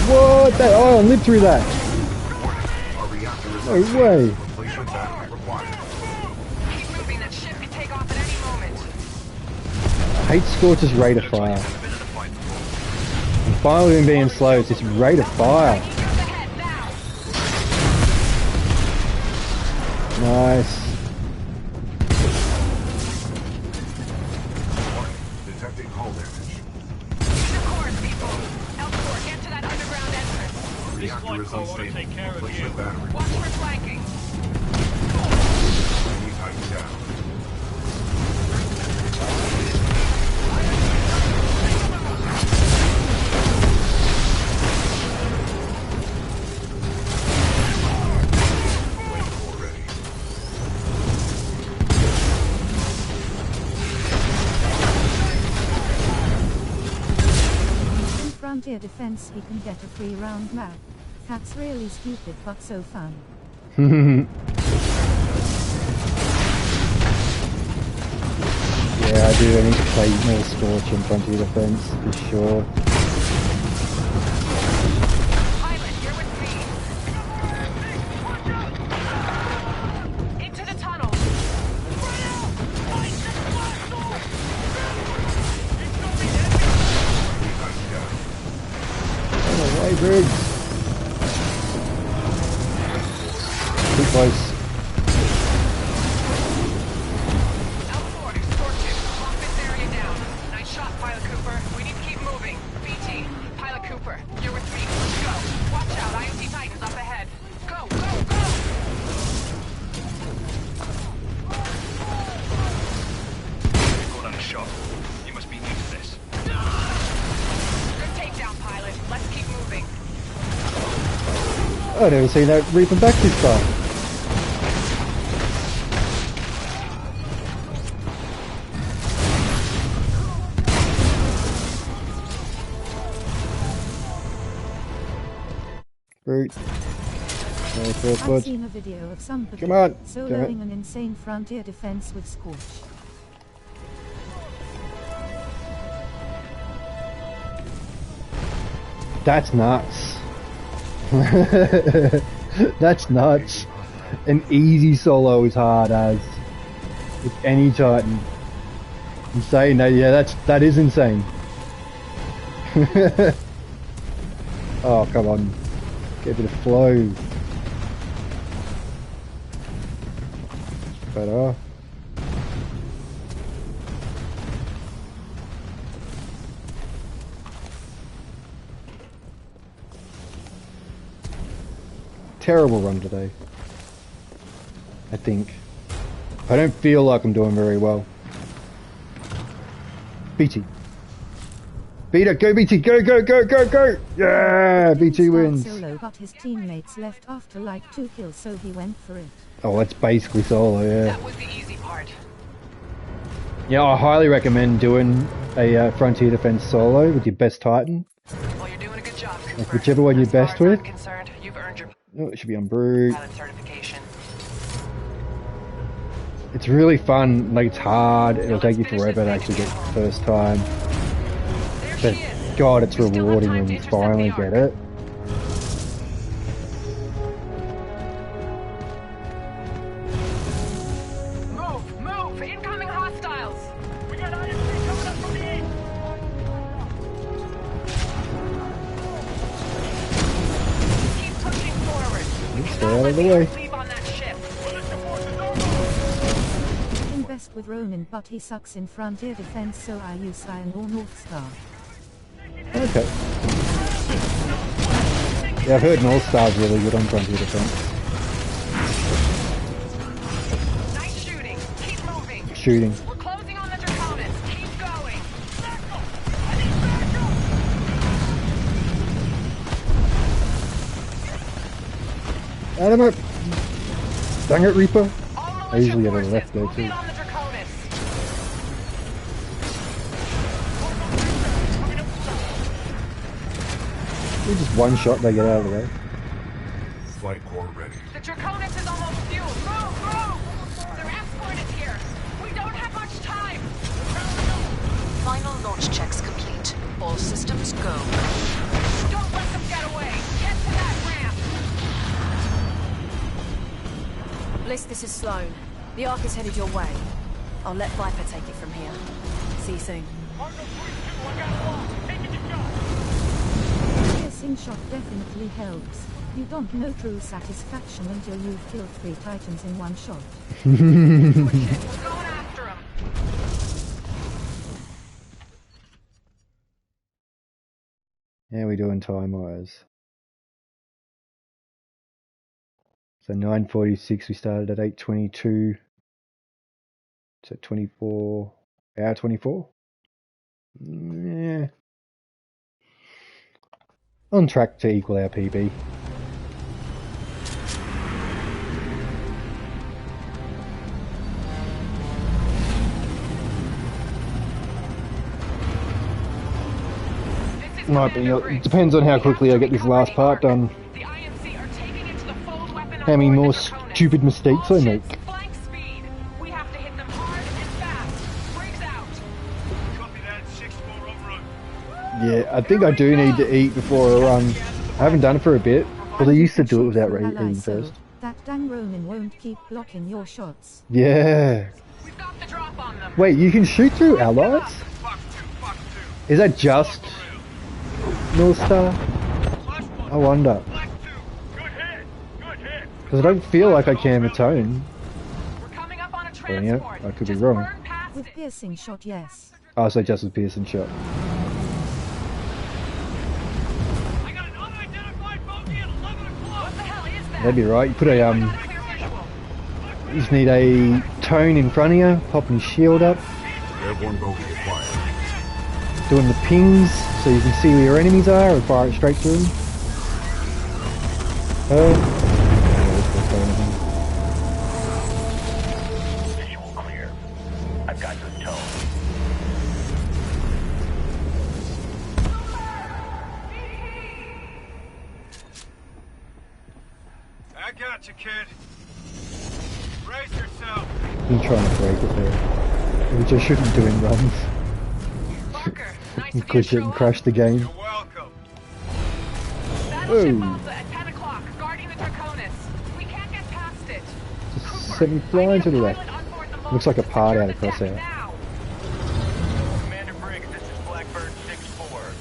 S1: What? That ion lived through that.
S7: Our reactor is
S1: No
S7: unstable.
S1: way.
S7: Replacement battery required.
S4: Keep moving. That ship can take off at any moment.
S1: I hate Scorch's rate of fire. And finally him being slow, it's just rate of fire. Nice.
S7: Detecting hull damage.
S4: Use your course, people. L4, get to that underground entrance.
S7: Reactor is unstable. Replacement battery.
S4: Watch for flanking.
S7: Enemy Titan down.
S2: In Frontier Defense he can get a free round map. That's really stupid but so fun.
S1: Yeah, I do. I need to play more Scorch in Frontier Defense, for sure.
S4: Pilot, you're with me. Into the tunnel.
S1: Oh, way, Briggs. Too close.
S4: L4, escort you. Lock this area down. Nice shot, Pilot Cooper. We need to keep moving. BT, Pilot Cooper, you're with me. Let's go. Watch out, IMC Titans up ahead. Go, go, go!
S10: Caught on a shot. You must be new to this.
S4: Good takedown, Pilot. Let's keep moving.
S1: I've never seen that Reaper back this far. Brute.
S2: I've seen a video of somebody
S1: Come on,
S2: soloing an insane Frontier Defense with Scorch.
S1: That's nuts. That's nuts. An easy solo is hard as with any Titan. Insane, yeah, that is insane. Oh, come on. Get a bit of flow. Better. Terrible run today. I think. I don't feel like I'm doing very well. BT. Beat it, go BT, go, go, go, go, go! Yeah, BT wins.
S2: Solo, but his teammates left after like 2 kills, so he went for it.
S1: Oh, that's basically solo, yeah.
S4: That was the easy part.
S1: Yeah, I highly recommend doing a Frontier Defense solo with your best Titan.
S4: Well, you're doing a good job, Cooper.
S1: Like whichever one you're best with.
S4: Concerned, you've earned your
S1: Oh, it should be on Brute.
S4: pilot certification.
S1: It's really fun, like it's hard, it'll take you forever to actually get the first time. But God, it's rewarding when you finally get it.
S4: Move! Move! Incoming hostiles! We got IMC coming up from the east! Keep pushing forward.
S1: Stay out of the way.
S4: Leave on that ship.
S2: Invest with Ronin, but he sucks in Frontier Defense, so I use Cyan or North Star.
S1: Okay. Yeah, I've heard North Star's really good on Frontier Defense.
S4: Nice shooting. Keep moving.
S1: Shooting.
S4: We're closing on the Draconis. Keep going.
S1: Adam it! Dang it, Reaper! I usually get a left there too. Just one shot, they get out of the way.
S7: Flight core ready.
S4: The Draconis is almost fueled. Move, move! Their escort is here. We don't have much time.
S11: Final launch checks complete. All systems go.
S4: Don't let them get away. Get to that ramp.
S16: Bliss, this is Sloan. The Ark is headed your way. I'll let Viper take it from here. See you soon.
S2: Piercing shot definitely helps. You don't know true satisfaction until you've killed 3 Titans in one shot.
S4: We're going after him.
S1: How are we doing time-wise? So 9:46, we started at 8:22. So 24, hour 24? Yeah. On track to equal our PB. Might be, it depends on how quickly I get this last part done. How many more stupid mistakes I make. Yeah, I think I do need to eat before I run. I haven't done it for a bit. Well, they used to do it without eating first.
S2: That dang Ronin won't keep blocking your shots.
S1: Yeah. Wait, you can shoot through allies? Is that just North Star? I wonder. Because I don't feel like I can atone. But yeah, I could be wrong.
S2: With piercing shot, yes.
S1: Oh, so just with piercing shot. That'd be right. You put a you just need a tone in front of you, popping your shield up.
S7: Airborne bogey acquired.
S1: Doing the pings so you can see where your enemies are and fire it straight through them.
S17: Visual clear. I've got good tone.
S10: I got you, kid. Brace yourself.
S1: I'm trying to break it there. Which I shouldn't do in runs.
S4: Barker, nice
S1: Glitch it and crash the game.
S10: You're welcome.
S4: Battleship
S1: Ooh.
S4: Malta at 10 o'clock, guarding the Draconis. We can't get past it.
S1: Just 7 flying to the left. Looks like a part out across there.
S17: Commander Briggs, this is Blackbird 6-4.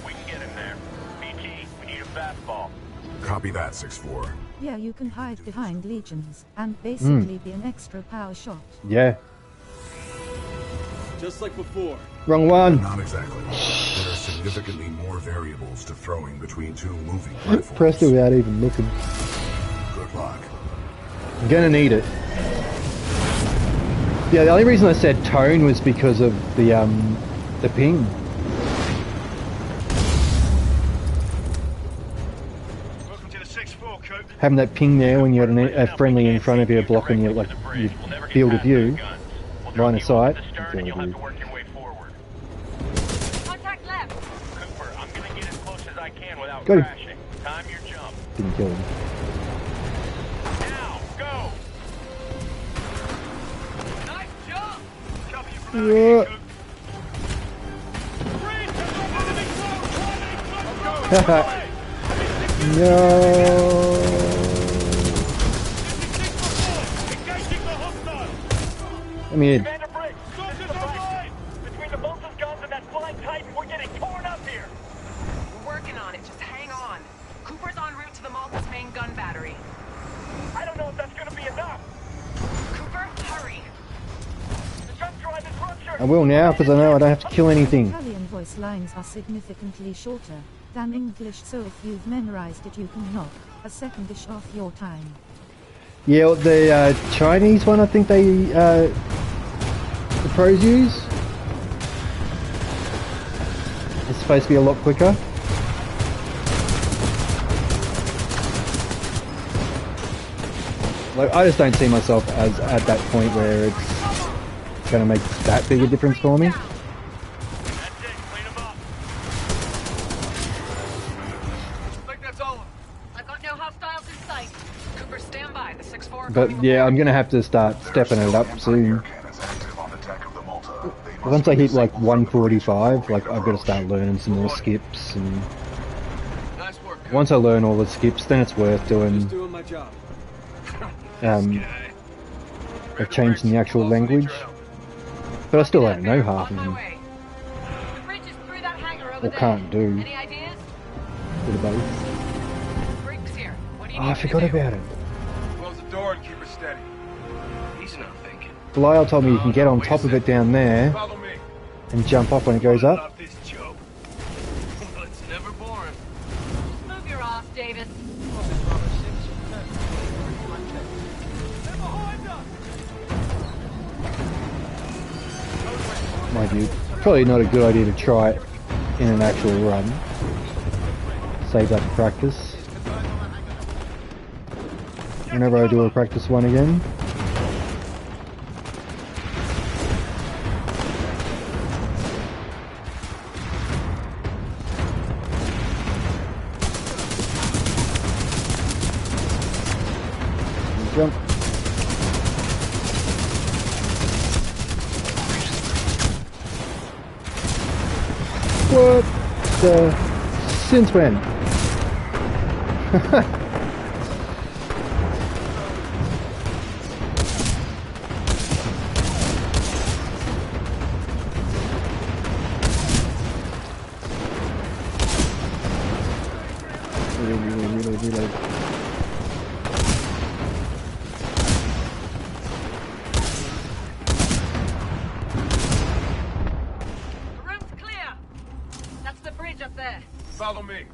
S17: We can get him there. BT, we need a fastball.
S7: Copy that, 6-4.
S2: Yeah, you can hide behind legions and basically be an extra power shot.
S1: Yeah.
S13: Just like before.
S1: Wrong one.
S7: Not exactly. There are significantly more variables to throwing between two moving platforms.
S1: Pressed it without even looking.
S7: Good luck.
S1: I'm gonna need it. Yeah, the only reason I said tone was because of the ping.
S6: Welcome to the 6-4, Coop.
S1: Having that ping there when you're a friendly in front of you blocking your like your field of view, line of sight. It's really good.
S4: Contact left.
S17: Cooper, I'm gonna get as close as I can without
S1: Got him.
S17: crashing. Time your jump.
S1: Didn't kill him.
S17: Now, go!
S6: Nice jump! Cover you from
S1: Yeah. No. Let me in.
S17: Commander Briggs, this is the Viper. Between the Malta's guns and that flying Titan, we're getting torn up here.
S4: We're working on it. Just hang on. Cooper's en route to the Malta's main gun battery.
S17: I don't know if that's gonna be enough.
S4: Cooper, hurry.
S17: The jump drive is ruptured.
S1: I will now because I know I don't have to kill anything.
S2: Italian voice lines are significantly shorter than English, so if you've memorized it, you can knock a second-ish off your time.
S1: Yeah, well, the Chinese one, I think the pros use. It's supposed to be a lot quicker. Like, I just don't see myself as at that point where it's going to make that big a difference for me. But yeah, I'm gonna have to start stepping it up soon. Once I hit like 145, like I've got to start learning some more skips, and once I learn all the skips, then it's worth doing.
S13: My job.
S1: Like changing the actual language, but I still don't know half of them, or can't do. Bit of both. Oh, I forgot about it.
S10: Close the door and keep her steady. He's not thinking.
S1: Lyle told me you can get on top of it down there
S10: Follow me.
S1: and jump up when it goes up.
S6: This joke. It's never boring.
S4: Move your ass, Davis.
S1: Mind you, probably not a good idea to try it in an actual run. Save that for practice. Whenever I do a practice one again. Jump. What the... Since when? Reload.
S10: Follow me.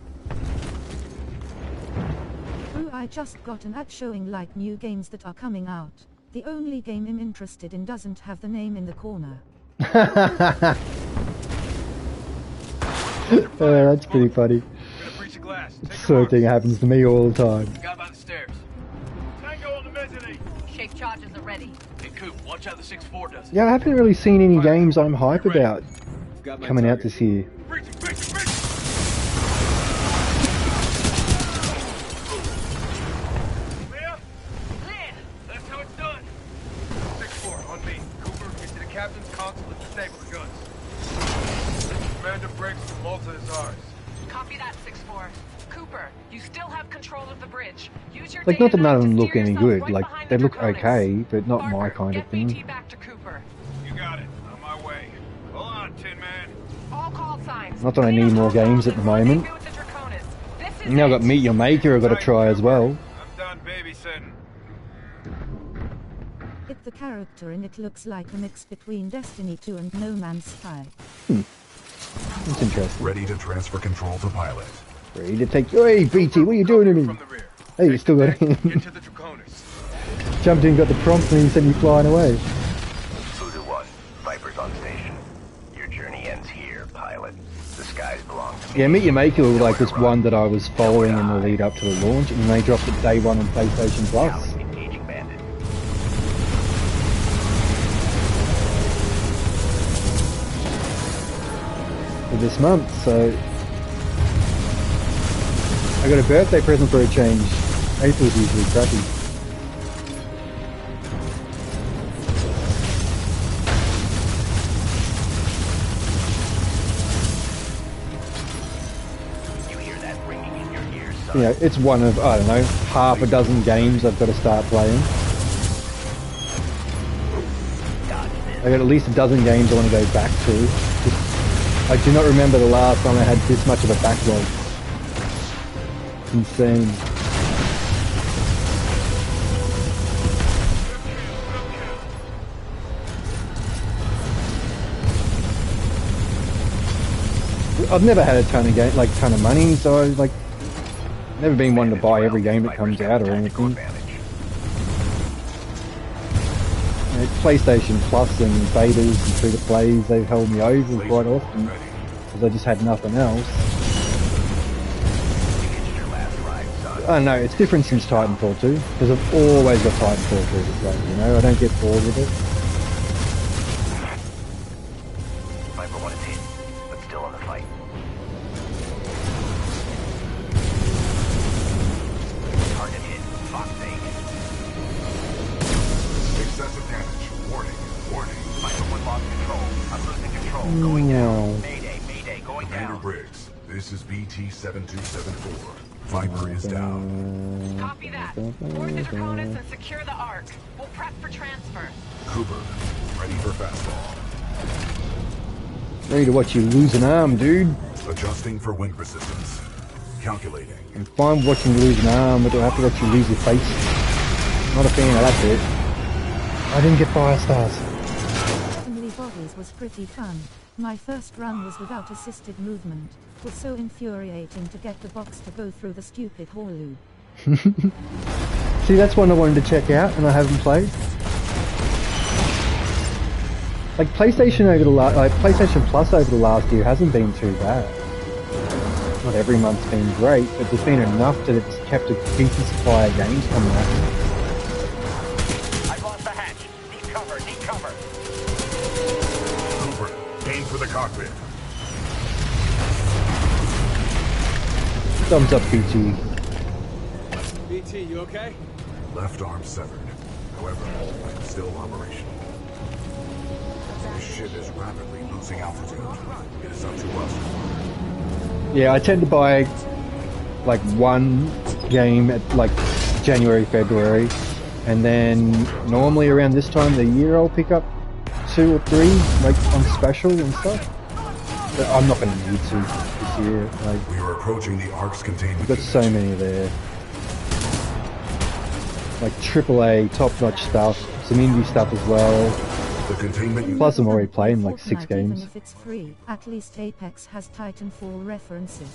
S2: Ooh, I just got an ad showing like new games that are coming out. The only game I'm interested in doesn't have the name in the corner.
S1: That's pretty funny. Sort of thing happens to me all the time.
S6: Guy by the stairs. Tango on the mezzanine.
S4: Shape charges are ready.
S6: Hey, Coop, watch how the 6-4 does.
S1: Yeah, I haven't really seen any games I'm hype about coming out this year.
S6: That's how it's done.
S10: 6-4, on me. Cooper, get to the captain's console and disable the guns. Commander Briggs, Malta is ours.
S4: Copy that, 6-4. Cooper, you still have control of the bridge. Use your
S1: Like, not that
S4: day
S1: none of
S4: and
S1: them
S4: night to
S1: look
S4: steer
S1: any
S4: yourself
S1: good.
S4: right
S1: Like,
S4: behind
S1: they
S4: the
S1: look
S4: Draconis.
S1: okay, but not my
S4: Barker,
S1: kind of
S4: get
S1: thing.
S4: BT back to Cooper.
S10: You got it. On my way. Hold on, Tin Man.
S4: All call signs.
S1: Not that I need more games at the moment. Now I've got Meet Your Maker I've got to try as well.
S10: I'm done babysitting.
S2: Hit the character and it looks like a mix between Destiny 2 and No Man's Sky.
S1: That's interesting.
S7: Ready to transfer control to pilot.
S1: Ready to take... Hey, BT, what are you doing to me? Hey, you still got it. Jumped in, got the prompt, and he sent me flying away.
S3: Voodoo 1, Viper's on station. Your journey ends here, pilot. The skies belong to me.
S1: Yeah, Meet Your Maker like was one that I was following in the lead up to the launch, and they dropped it day one on PlayStation Plus.
S3: Engaging bandit.
S1: For this month, so I got a birthday present for a change. April's usually crappy. You know, it's one of, I don't know, half a dozen games I've got to start playing. I got at least a dozen games I want to go back to. I do not remember the last time I had this much of a backlog. It's insane. I've never had a ton of ton of money, so I never been one to buy every game that comes out or anything. You know, PlayStation Plus and betas and free-to-plays, they've held me over quite often, because I just had nothing else. I don't know, it's different since Titanfall 2, because I've always got Titanfall 2 to play, you know, I don't get bored with it.
S3: Viper 1 is hit, but still in the fight. Target hit, Fox 8.
S7: Excessive damage. Warning. Warning.
S3: Viper 1 lost control. I'm losing control. Going down. Mayday, mayday, going
S7: Commander
S3: down.
S7: Briggs, this is BT-7274. Viper is down.
S4: Copy that. Board the Draconis and secure the Ark. We'll prep for transfer.
S7: Cooper, ready for fastball.
S1: Ready to watch you lose an arm, dude.
S7: Adjusting for wind resistance. Calculating.
S1: I'm fine watching you lose an arm, but do I have to watch you lose your face? Not a fan of that bit. I didn't get 5 stars.
S2: Heavenly Bodies was pretty fun. My first run was without assisted movement. It was so infuriating to get the box to go through the stupid hole loop.
S1: See, that's one I wanted to check out and I haven't played. Like PlayStation PlayStation Plus over the last year hasn't been too bad. Not every month's been great, but there's been enough that it's kept a decent supply of games coming out.
S17: I've lost the hatch. Need cover, need cover.
S7: Cooper, aim for the cockpit.
S1: Thumbs up, BT.
S15: BT, you okay?
S7: Left arm severed. However, still operational. This ship is rapidly losing altitude. It is up to us.
S1: Yeah, I tend to buy like one game at like January, February, and then normally around this time of the year I'll pick up 2 or 3 like on special and stuff. But I'm not going to need to this year. Like,
S7: we are approaching the Ark's containment.
S1: We've got so many there. Like AAA, top-notch stuff, some indie stuff as well.
S7: The containment.
S1: Plus, I'm already playing like 6 games.
S2: Even if it's free, at least Apex has Titanfall references.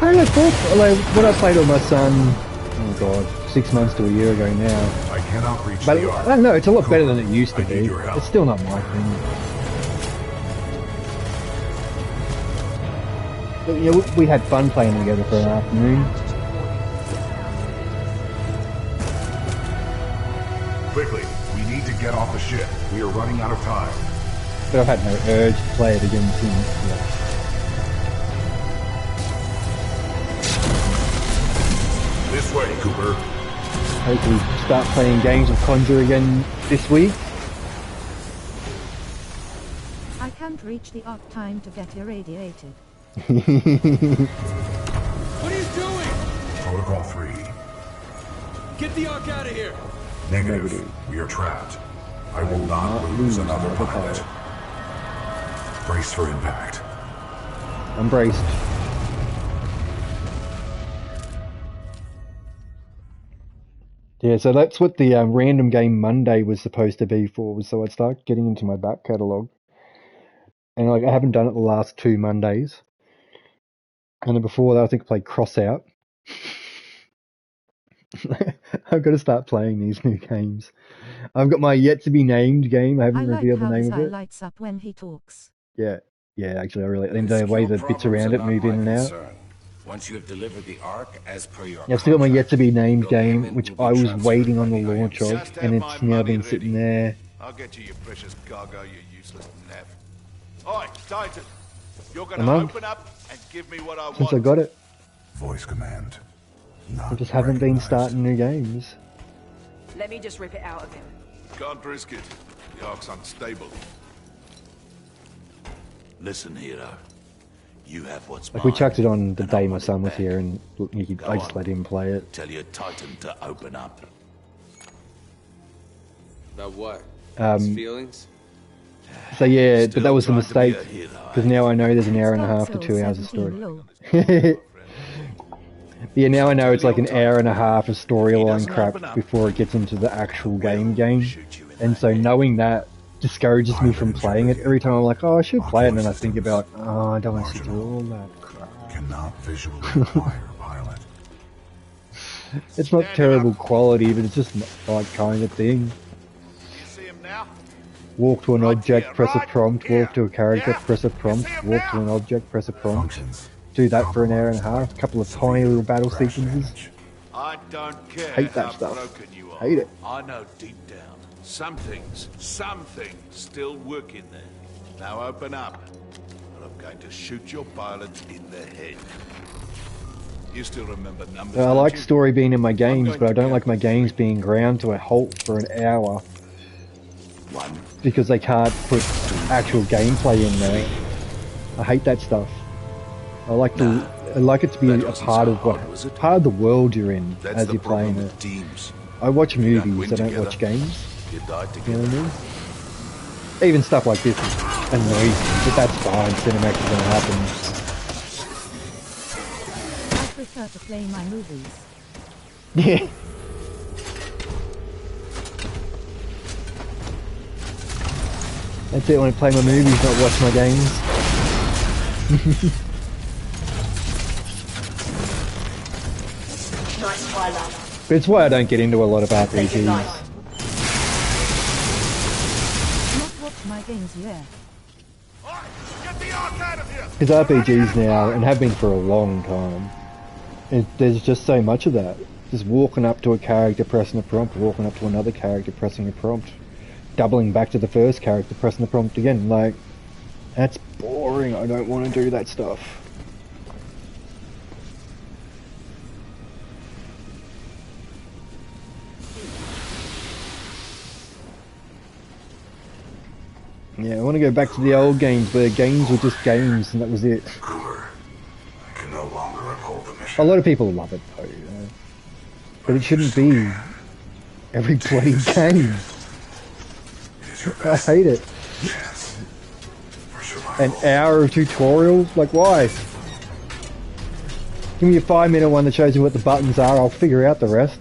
S1: I thought, like, when I played with my son, oh god, 6 months to a year ago now.
S7: I cannot reach
S1: But
S7: the Ark.
S1: I don't know, it's a lot better than it used to
S7: I need
S1: be.
S7: your help.
S1: It's still not my thing. But, yeah, we had fun playing together for an afternoon.
S7: Quickly, we need to get off the ship. We are running out of time.
S1: But I've had no urge to play it again since. Yeah.
S7: This way, Cooper.
S1: Hopefully start playing games of Conjure again this week.
S2: I can't reach the arc time to get irradiated.
S15: What are you doing?
S5: Protocol 3.
S15: Get the arc out of here.
S5: Negative. We are trapped. I will not lose another pilot. Brace for impact.
S1: I'm braced. Yeah, so that's what the Random Game Monday was supposed to be for, so I'd start getting into my back catalogue. And like I haven't done it the last 2 Mondays. And then before that I think I played Crossout. I've got to start playing these new games. I've got my yet to be named game. I haven't revealed the name of it.
S2: Lights up when he talks.
S1: Yeah, actually I really think the way the bits around it move in and out.
S12: Once you have delivered the Ark as per your
S1: I've still got my yet to be named game, which I was waiting on the launch of, and it's now been sitting there.
S10: I'll get you your precious cargo, you useless naff. Oi, Titan, you're
S1: A
S10: gonna
S1: month
S10: open up and give me what I
S1: since
S10: want.
S1: I got it.
S5: Voice command.
S1: I just haven't been starting new games.
S16: Let me just rip it out of him.
S10: Can't risk it. The Ark's unstable.
S18: Listen, hero. You have what's
S1: Like we
S18: mine.
S1: chucked it on the day my son was here, and I just let him play it.
S18: Tell your Titan to open up.
S13: About what?
S1: Um,
S13: feelings?
S1: So yeah, but that was the mistake, because now I know there's an hour and a half to 2 hours of story. Yeah, now I know it's like an hour and a half of storyline crap before it gets into the actual game, and so knowing that discourages me from playing it. Every time I'm like, oh, I should play it, and then I think about, oh, I don't want to sit through all that crap.
S5: Cannot visually acquire pilot.
S1: It's not terrible quality, but it's just not like kind of thing. Walk to an object, press a prompt, walk to a character, press a prompt, walk to an object, press a prompt. Do that for an hour and a half, a couple of tiny little battle sequences.
S10: I don't care
S1: Hate that
S10: how
S1: stuff.
S10: broken you are.
S1: Hate it.
S10: I know deep down, some things still work in there. Now open up, or I'm going to shoot your pilot in the head. You still remember numbers?
S1: I
S10: don't
S1: like
S10: you?
S1: story being in my games, but I don't like my games being ground to a halt for an hour. Because they can't put actual gameplay in there. I hate that stuff. I like it to be a part of part of the world you're in as you're playing it. I watch movies, I don't watch games. You know what I mean? Even stuff like this annoys me, but that's fine. Cinematics is gonna happen.
S2: I prefer to play my movies.
S1: Yeah. That's it, when I play my movies, not watch my games.
S11: Nice Twilight.
S1: But it's why I don't get into a lot of RPGs.
S2: Not watch my games yet.
S1: Because RPGs now, and have been for a long time, there's just so much of that. Just walking up to a character, pressing a prompt, walking up to another character, pressing a prompt, doubling back to the first character, pressing the prompt again. Like, that's boring. I don't want to do that stuff. Yeah, I want to go back to the old games where games were just games and that was it. A lot of people love it though, you know? But it shouldn't be every bloody game. I hate it. An hour of tutorials? Like, why? Give me a 5-minute one that shows you what the buttons are, I'll figure out the rest.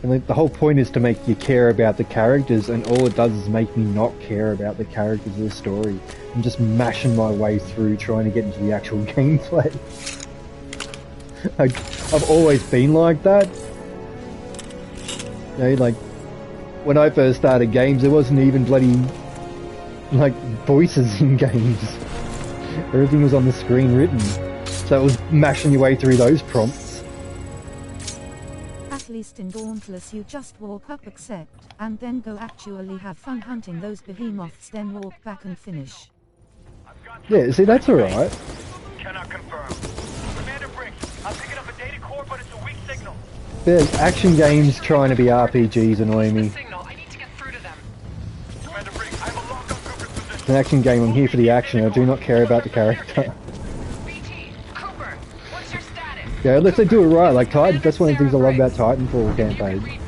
S1: And the whole point is to make you care about the characters, and all it does is make me not care about the characters of the story. I'm just mashing my way through trying to get into the actual gameplay. I've always been like that. You know, like, when I first started games, there wasn't even bloody, like, voices in games. Everything was on the screen written. So it was mashing your way through those prompts.
S2: At least in Dauntless you just walk up, accept, and then go actually have fun hunting those behemoths, then walk back and finish.
S1: Yeah, see, that's alright.
S17: Cannot confirm. Commander Briggs, I'm picking up a data core, but it's a weak signal.
S1: There's action games trying to be RPGs annoy me. It's an action game, I'm here for the action, I do not care about the character. Yeah, unless they do it right, like Titan, that's one of the things I love about Titanfall campaign.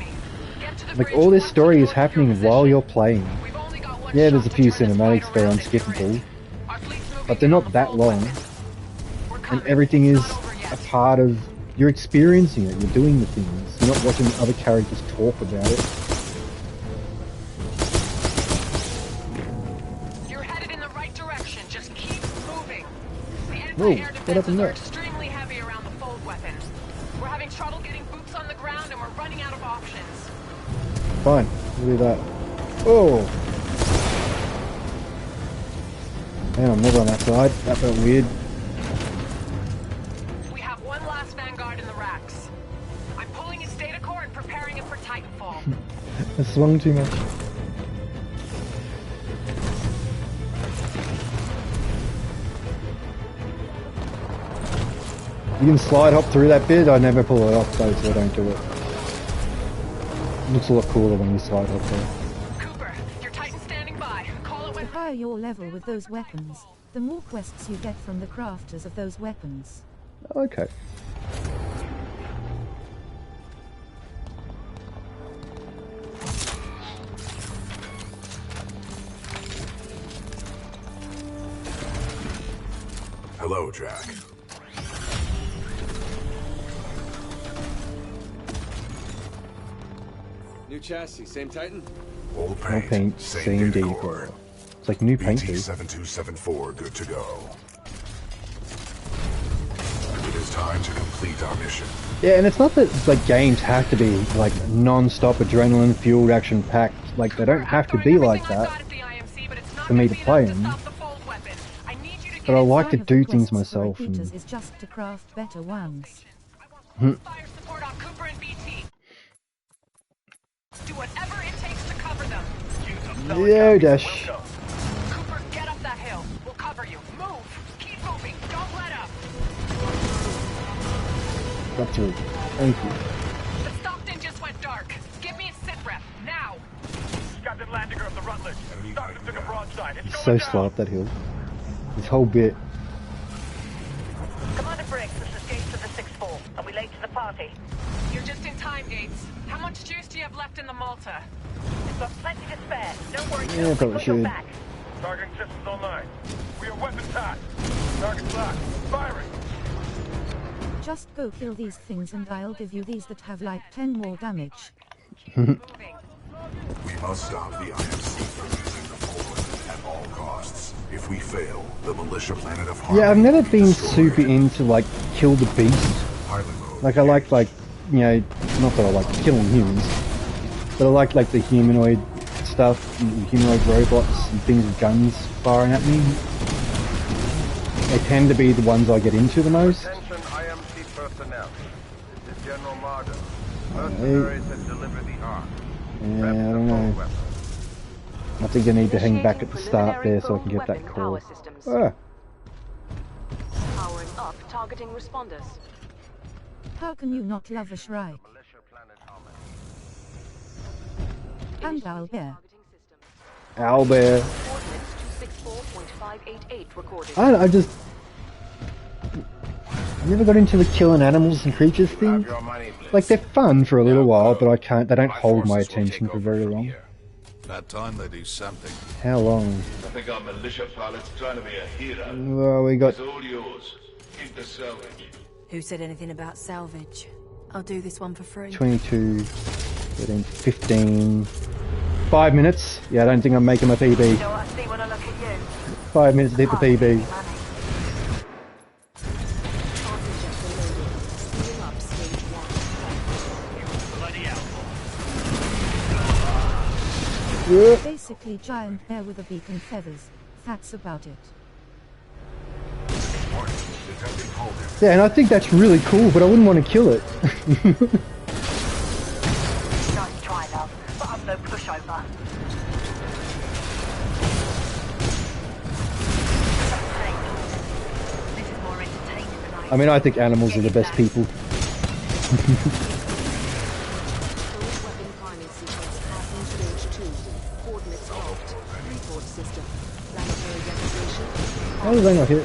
S1: Like, all this story is happening while you're playing. Yeah, there's a few cinematics that are unskippable, but they're not that long. And everything is a part of... You're experiencing it, you're doing the things. You're not watching other characters talk about it.
S4: You're headed in the right direction, just keep moving. The
S1: Whoa,
S4: anti-air
S1: what happened
S4: defenses
S1: there?
S4: are extremely heavy around the fold weapon. We're having trouble getting boots on the ground and we're running out of options.
S1: Fine, we'll do that. Oh! Man, I'm never on that side. That felt weird.
S4: We have one last Vanguard in the racks. I'm pulling its data core and preparing it for Titanfall.
S1: I swung too much. You can slide hop through that bit. I never pull it off though, so I don't do it. It looks a lot cooler when you slide hop there.
S4: Cooper, your Titan standing by. Call it when...
S2: The higher your level with those weapons, the more quests you get from the crafters of those weapons.
S1: Okay.
S7: Hello, Jack.
S15: New chassis, same Titan?
S7: Old
S1: No paint, same data core. It's like new paint too.
S7: BT-7274 good to go. It is time to complete our mission.
S1: Yeah, and it's not that like games have to be like non-stop adrenaline fueled action packed. Like they don't have to be like that for me to play them. But I like to do things myself. And...
S2: is just to craft better ones.
S4: Fire support on Cooper and BT. Do whatever it takes to cover them.
S1: Yeah, Dash.
S4: Cooper, get up that hill. We'll cover you. Move. Keep moving. Don't let up.
S1: Up to it. Thank you.
S4: The Stockton just went dark. Give me a sit rep now.
S17: Captain Landiger of the Rutledge. Stockton took a broadside. It's
S1: It's
S17: going
S1: so
S17: down.
S1: slow up that hill. This whole bit.
S9: Commander Briggs, this is Gates of the 6-4. Are we late to the party?
S4: You're just in time, Gates. How much juice do you have left in the Malta?
S9: We've got plenty to spare. Don't worry,
S1: Yeah, probably
S9: we've got your
S1: should.
S9: back.
S17: Targeting systems online. We are weapon tasked. Target locked. Firing.
S2: Just go kill these things and I'll give you these that have like 10 more damage.
S7: We must stop the IMC from using the forward at all costs. If we fail, the militia planet of Harmony
S1: Yeah, I've never been
S7: destroyed.
S1: super into like kill the beast. Like I like you know, not that I like killing humans, but I like the humanoid stuff, and humanoid robots and things with guns firing at me. They tend to be the ones I get into the most.
S3: Attention IMC personnel. This is General Marder.
S1: Alright.
S3: Mercenaries have delivered the Ark.
S1: Yeah, I don't know. I think I need to hang back at the start there so I can get that call. Ah.
S16: Powering up targeting responders.
S2: How can you not love a Shrike? And Owlbear.
S1: Owlbear. I just never got into the killing animals and creatures thing. Like they're fun for a little while, but they don't hold my attention for very long.
S10: About time they do something.
S1: How long?
S18: I think our militia pilot's trying to be a hero.
S1: Well, we got
S18: It's all yours. Keep the salvage.
S16: Who said anything about salvage? I'll do this one for free.
S1: 22, 13, 15, 5 minutes. Yeah, I don't think I'm making my PB.
S9: You know what I see when I look at you?
S1: 5 minutes to hit the PB. Yeah.
S2: Basically giant bear with a beak and feathers. That's about it.
S1: Yeah, and I think that's really cool, but I wouldn't want to kill it.
S9: Nice try, love, but I'm no pushover. This is more interesting
S1: I mean, I think animals are the best people. How did they not hit?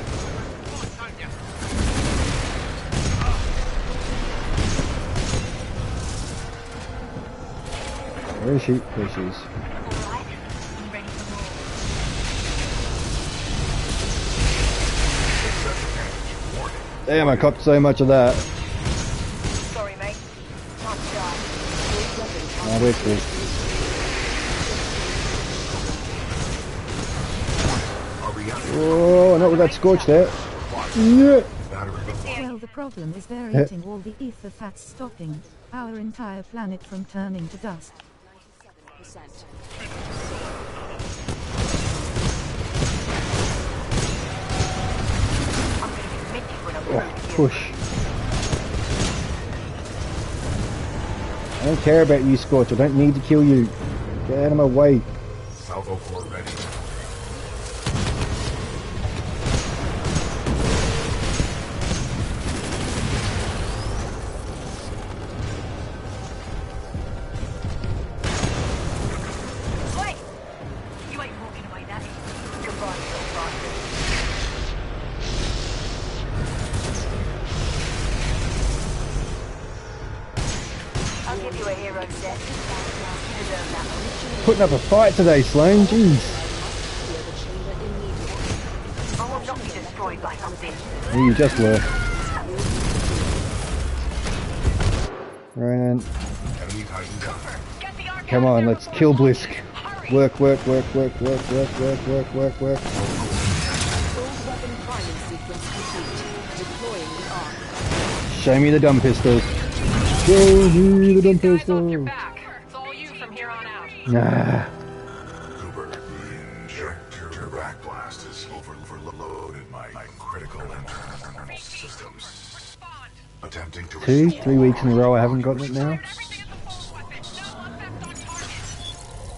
S1: Where is she? There she is. Damn, I copped so much of that.
S9: Sorry, mate. Time to die.
S1: Oh, we're cool. Oh, not with that scorch there. Yeah.
S2: Well, the problem is they're eating all the ether fats, stopping our entire planet from turning to dust.
S1: Oh, push. I don't care about you, Scorch. I don't need to kill you. Get out of my way.
S5: Salvo core ready.
S9: Wait! You ain't walking away, Daddy. Goodbye, little bastard. I'll give you a hero's death. You deserve that one.
S1: Putting up a fight today, Sloane. Jeez.
S9: I will not be destroyed by something.
S1: You just were. Right. Come on, let's kill Blisk. Work, work, work, work, work, work, work, work, work, work. Show me the dumb pistol. Show me the dumb pistol.
S4: It's all you from here on out.
S1: Nah.
S5: Cooper, the injector backblast is overloaded my critical internal systems. Attempting to
S1: 3 weeks in a row I haven't gotten it now.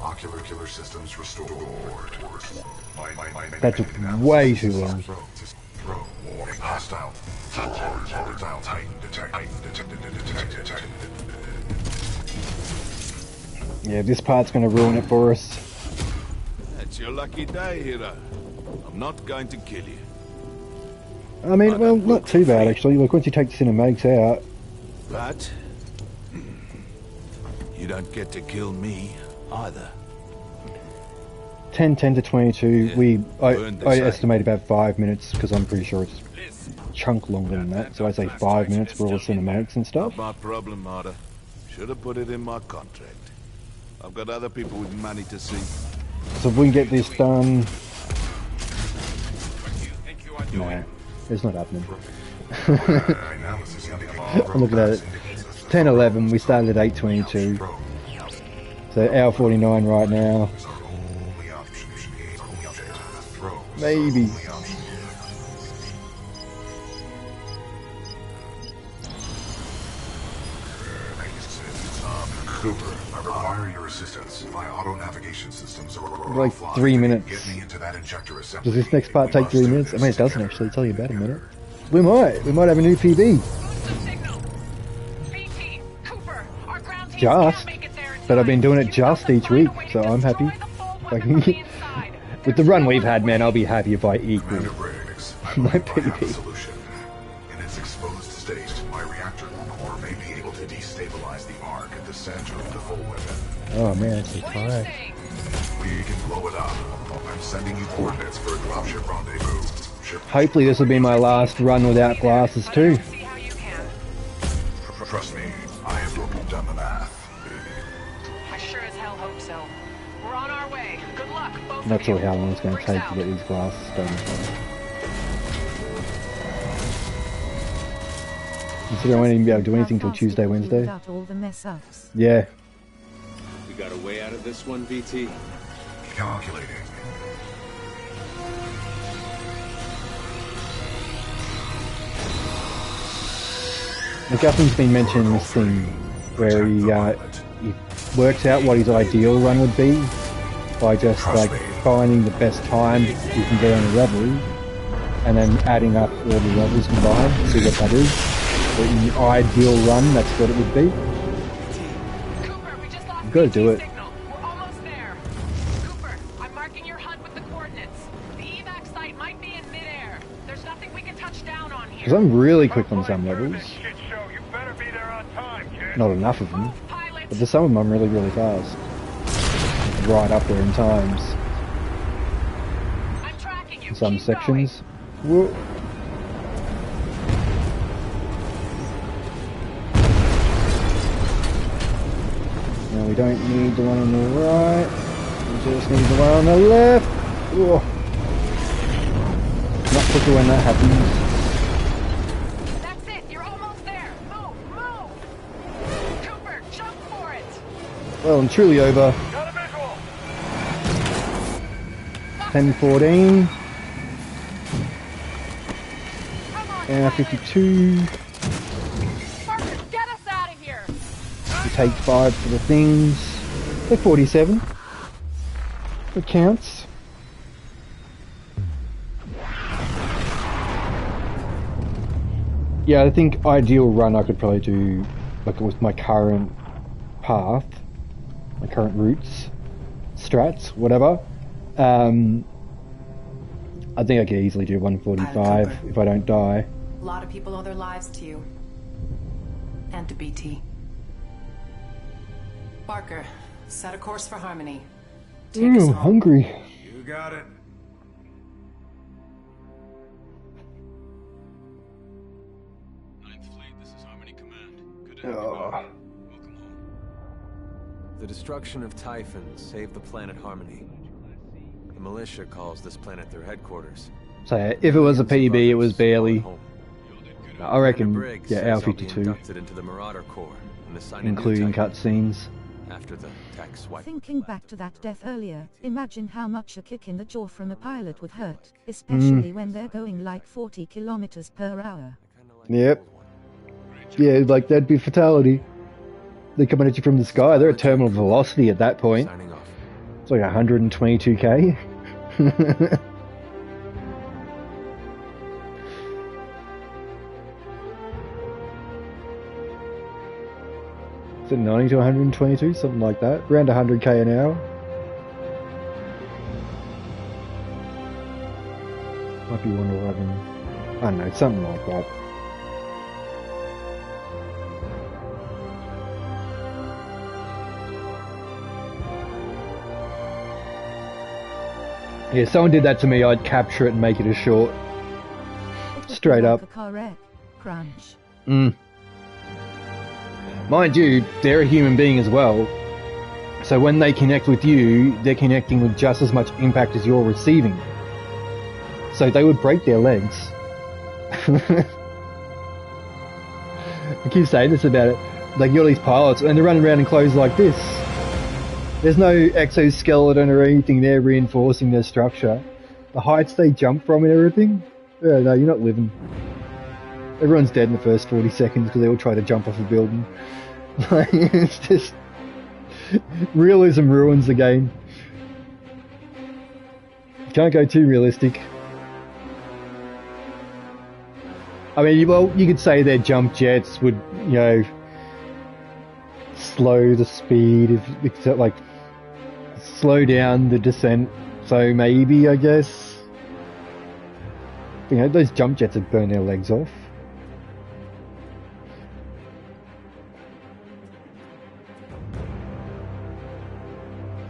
S5: Ocular killer systems restored.
S1: That took way too long.
S5: Throw warning hostile. Hostile Titan detected.
S1: Yeah, this part's gonna ruin it for us.
S10: That's your lucky day, hero. I'm not going to kill you.
S1: I mean, well, not too bad actually. Like once you take the cinematics out.
S10: But you don't get to kill me either.
S1: 10 to 22. I estimate about 5 minutes because I'm pretty sure it's a chunk longer than that. So I say 5 minutes for all the cinematics and stuff.
S10: Not my problem, Marta. Should have put it in my contract. I've got other people with money to see.
S1: So if we can get this done. Nah, it's not happening. I'm looking at it. 10:11. We started at 8:22. So hour 49 right now. Maybe.
S5: Cooper, I require your assistance. My auto navigation systems are
S1: Like 3 minutes.
S5: Get me into that injector assembly.
S1: Does this next part take 3 minutes? I mean, it doesn't actually. Tell you about a minute. We might have a new PB. Just, but I've been doing it just each week, so I'm happy. With the run we've had, man, I'll be happy if I equal my PB.
S5: In its exposed state, my reactor core may be able to destabilize the arc at the center of the full weapon.
S1: Oh man, it's so tired.
S5: We can blow it up. I'm sending you coordinates for a dropship rendezvous.
S1: Hopefully this will be my last run without glasses too.
S5: Trust me, I have done the math.
S4: I sure as hell hope so. We're on our way. Good luck, both
S1: Not sure how long it's going to take to get these glasses done. Considering I won't even be able to do anything till Tuesday, Wednesday.
S2: All the mess ups.
S1: Yeah.
S13: We got a way out of this one, BT?
S5: Calculating.
S1: McGuffin's been mentioning this thing where he works out what his ideal run would be by just like finding the best time you can get on a level and then adding up all the levels combined, see what that is. But in the ideal run, that's what it would be. You've got to do it.
S4: We're almost there. Cooper, I'm marking your hunt with the coordinates. The evac site might be in midair. There's nothing we can touch down on here.
S1: Because I'm really quick on some levels. Not enough of them. But there's some of them I'm really, really fast. Right up there in times.
S4: I'm tracking you.
S1: In some sections. Whoa. Now we don't need the one on the right. We just need the one on the left. Whoa. Not quicker when that happens.
S4: That's it. You're almost there. Move, move. Cooper, jump for it.
S1: Well and truly over. 10-14. And 52.
S4: Parker, get us out of here.
S1: We take 5 for the things. They're 47. It counts. Yeah, I think ideal run I could probably do like with my current path, my current routes, strats, whatever. I think I could easily do 145 if I don't die.
S11: A lot of people owe their lives to you. And to BT. Barker, set a course for Harmony.
S1: Ooh, hungry.
S7: You got it.
S19: The destruction of Typhon saved the planet Harmony. The militia calls this planet their headquarters.
S1: So yeah, if it was a PB, it was barely. I reckon, yeah, Hour 52,
S19: into the Marauder Corps and assigned
S1: including cutscenes.
S19: After the tax wipe.
S2: Thinking back to that death earlier, imagine how much a kick in the jaw from a pilot would hurt, especially when they're going like 40 kilometers per hour.
S1: Yep. Yeah, like that'd be fatality. They're coming at you from the sky. They're at terminal velocity at that point. It's like 122k. Is it 90 to 122? Something like that. Around 100k an hour. Might be 111. I don't know, something like that. Yeah, if someone did that to me, I'd capture it and make it a short. Straight up.
S2: A car wreck. Crunch.
S1: Mind you, they're a human being as well. So when they connect with you, they're connecting with just as much impact as you're receiving. So they would break their legs. I keep saying this about it. Like, you're these pilots, and they're running around in clothes like this. There's no exoskeleton or anything there reinforcing their structure. The heights they jump from and everything. Yeah, no, you're not living. Everyone's dead in the first 40 seconds because they all try to jump off a building. It's just... realism ruins the game. You can't go too realistic. I mean, well, you could say their jump jets would, you know, slow the speed, except like slow down the descent. So maybe, I guess, you know, those jump jets would burn their legs off.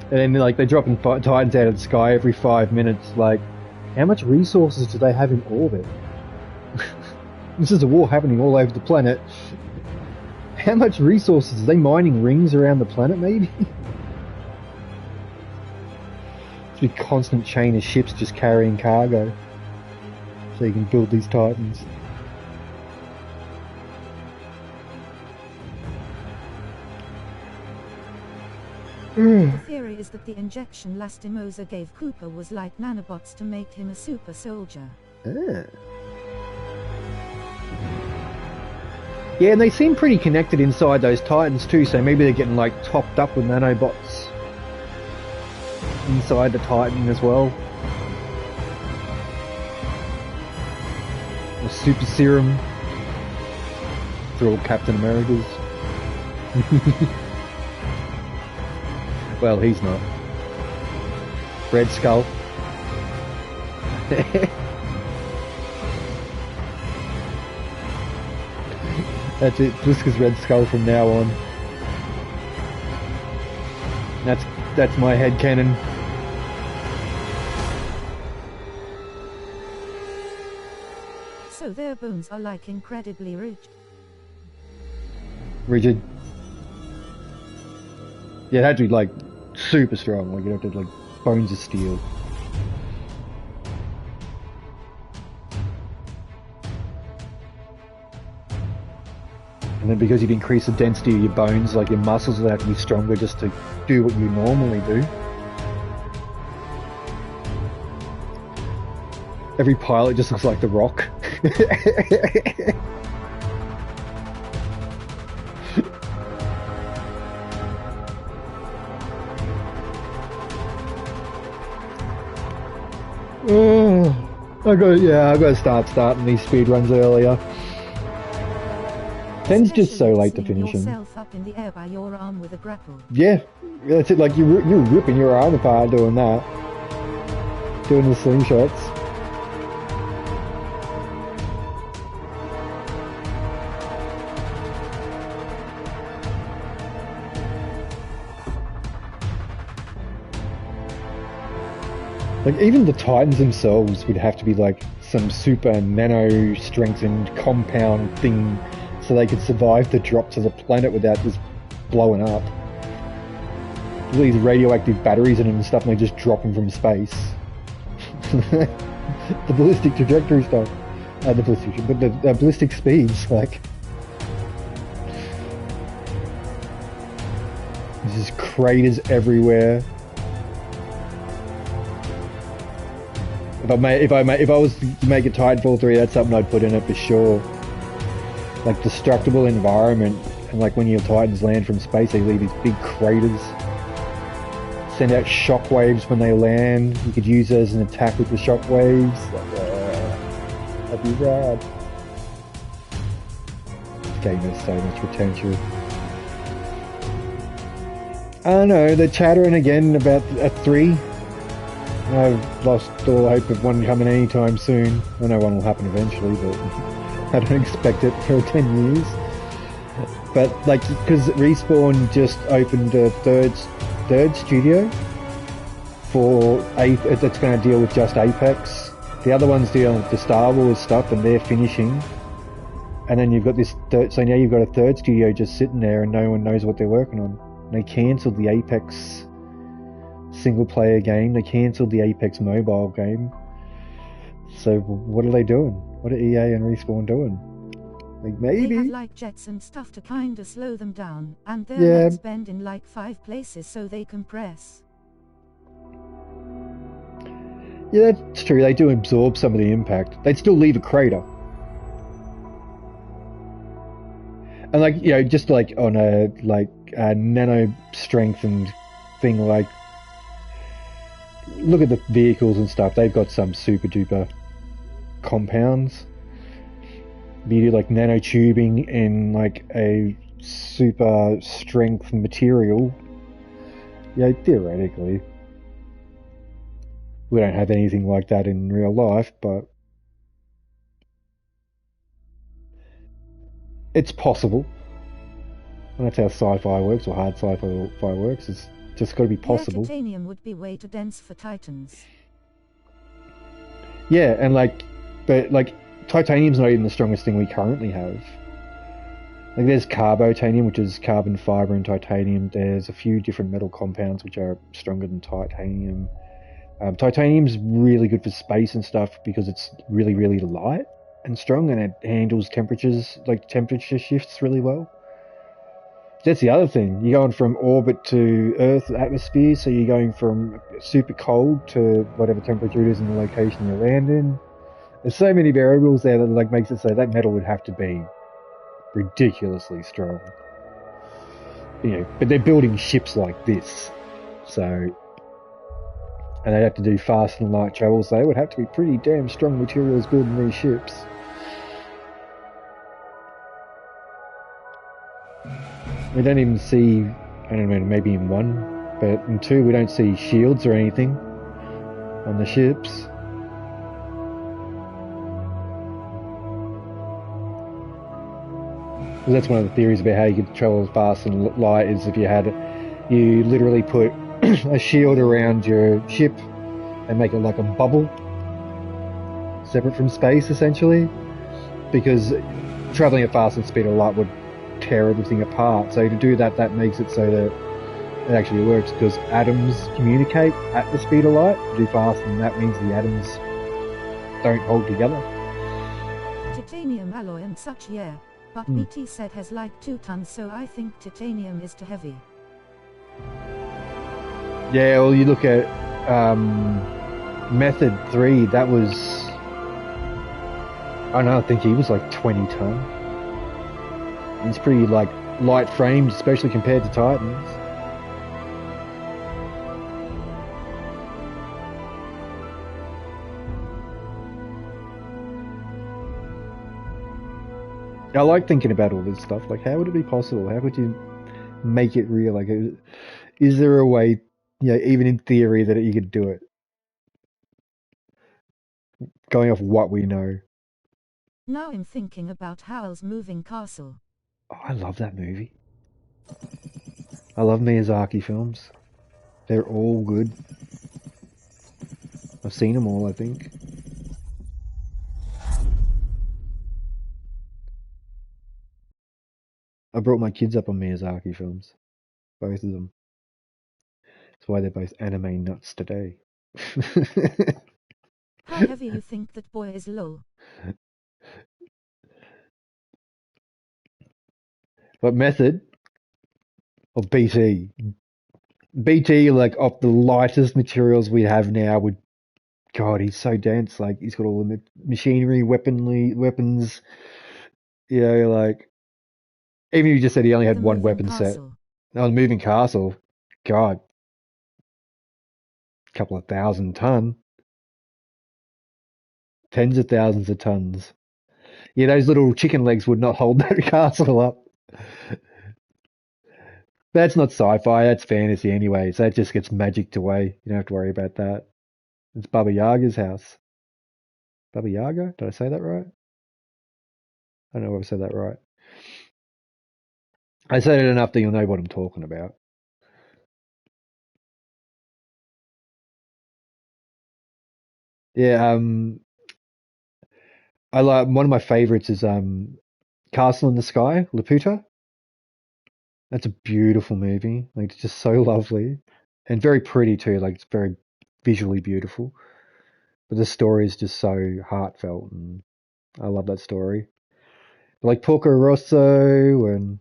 S1: And then, like, they're dropping Titans out of the sky every 5 minutes. Like, how much resources do they have in orbit? This is a war happening all over the planet. How much resources? Are they mining rings around the planet, maybe? It's a constant chain of ships just carrying cargo. So you can build these Titans.
S2: The theory is that the injection Lastimosa gave Cooper was like nanobots to make him a super soldier.
S1: Yeah, and they seem pretty connected inside those Titans too, so maybe they're getting like topped up with nanobots inside the Titan as well. A super serum for all Captain Americas. Well, he's not. Red Skull. That's it, Bliska's Red Skull from now on. That's my headcanon.
S2: So their bones are like incredibly
S1: rigid. Yeah, it had to be like super strong, like you'd have to like bones of steel. And then because you'd increase the density of your bones, like your muscles would have to be stronger just to do what you normally do. Every pilot just looks like The Rock. I gotta start starting these speedruns earlier. 10's just so late to finish them.
S2: yourself up in the air by your arm with a grapple.
S1: Yeah, that's it. Like you're ripping your arm apart doing that, doing the slingshots. Like even the Titans themselves would have to be like some super nano strengthened compound thing so they could survive the drop to the planet without just blowing up. All these radioactive batteries in them and stuff, and they just drop them from space. The ballistic trajectory stuff. The ballistic speeds, like. There's just craters everywhere. If I was to make a Titanfall 3, that's something I'd put in it for sure. Like destructible environment, and like when your Titans land from space, they leave these big craters. Send out shockwaves when they land. You could use it as an attack with the shockwaves. That'd be rad. This game has so much potential. I don't know, they're chattering again about a 3. I've lost all hope of one coming anytime soon. I know one will happen eventually, but I don't expect it for 10 years. But like, because Respawn just opened a third studio for that's going to deal with just Apex. The other one's dealing with the Star Wars stuff, and they're finishing. And then you've got this so now you've got a third studio just sitting there, and no one knows what they're working on. And they cancelled the Apex single-player game. They cancelled the Apex mobile game. So what are they doing? What are EA and Respawn doing? Like maybe
S2: they have like jets and stuff to kinda slow them down, and their legs bend in like 5 places so they compress.
S1: Yeah, that's true. They do absorb some of the impact. They'd still leave a crater. And like, you know, just like on a nano strengthened thing, like look at the vehicles and stuff. They've got some super duper compounds. You do like nanotubing in like a super strength material. Yeah, theoretically. We don't have anything like that in real life, but it's possible. And that's how sci-fi works, or hard sci-fi works. It's just got to be possible.
S2: Yeah, titanium would be way too dense for Titans.
S1: Yeah, and but titanium's not even the strongest thing we currently have. Like there's carbotanium, which is carbon fiber and titanium. There's a few different metal compounds which are stronger than titanium. Titanium's really good for space and stuff because it's really, really light and strong, and it handles temperatures, like temperature shifts really well. That's the other thing. You're going from orbit to Earth atmosphere, so you're going from super cold to whatever temperature it is in the location you land in. There's so many variables there that like makes it so that metal would have to be ridiculously strong. You know, but they're building ships like this, so, and they'd have to do fast and light travel, so they would have to be pretty damn strong materials building these ships. We don't even see, I don't know, maybe in 1, but in 2 we don't see shields or anything on the ships. That's one of the theories about how you could travel fast and light is if you literally put a shield around your ship and make it like a bubble, separate from space essentially, because traveling at fast and speed of light would tear everything apart. So to do that, that makes it so that it actually works, because atoms communicate at the speed of light too fast, and that means the atoms don't hold together.
S2: Titanium alloy and such, yeah. But BT said has like 2 tons, so I think titanium is too heavy.
S1: Yeah, well, you look at Method 3, that was, I don't know, I think he was like 20 ton. It's pretty like light framed, especially compared to Titans. I like thinking about all this stuff. Like, how would it be possible? How could you make it real? Like, is there a way, even in theory, that you could do it? Going off what we know.
S2: Now I'm thinking about Howl's Moving Castle.
S1: Oh, I love that movie. I love Miyazaki films. They're all good. I've seen them all, I think. I brought my kids up on Miyazaki films. Both of them. That's why they're both anime nuts today.
S2: How heavy you think that boy is, lol?
S1: What method? Or BT? BT, like, of the lightest materials we have now, would... God, he's so dense. Like, he's got all the machinery, weapons. Like... Even if you just said he only had one weapon set. No, the moving castle. God. A couple of 1,000 ton. Tens of thousands of tons. Yeah, those little chicken legs would not hold that castle up. That's not sci-fi, that's fantasy anyway, so that just gets magicked away. You don't have to worry about that. It's Baba Yaga's house. Baba Yaga? Did I say that right? I don't know if I said that right. I said it enough that you'll know what I'm talking about. Yeah, I like, one of my favorites is Castle in the Sky, Laputa. That's a beautiful movie. Like, it's just so lovely. And very pretty too, like, it's very visually beautiful. But the story is just so heartfelt, and I love that story. But like Porco Rosso and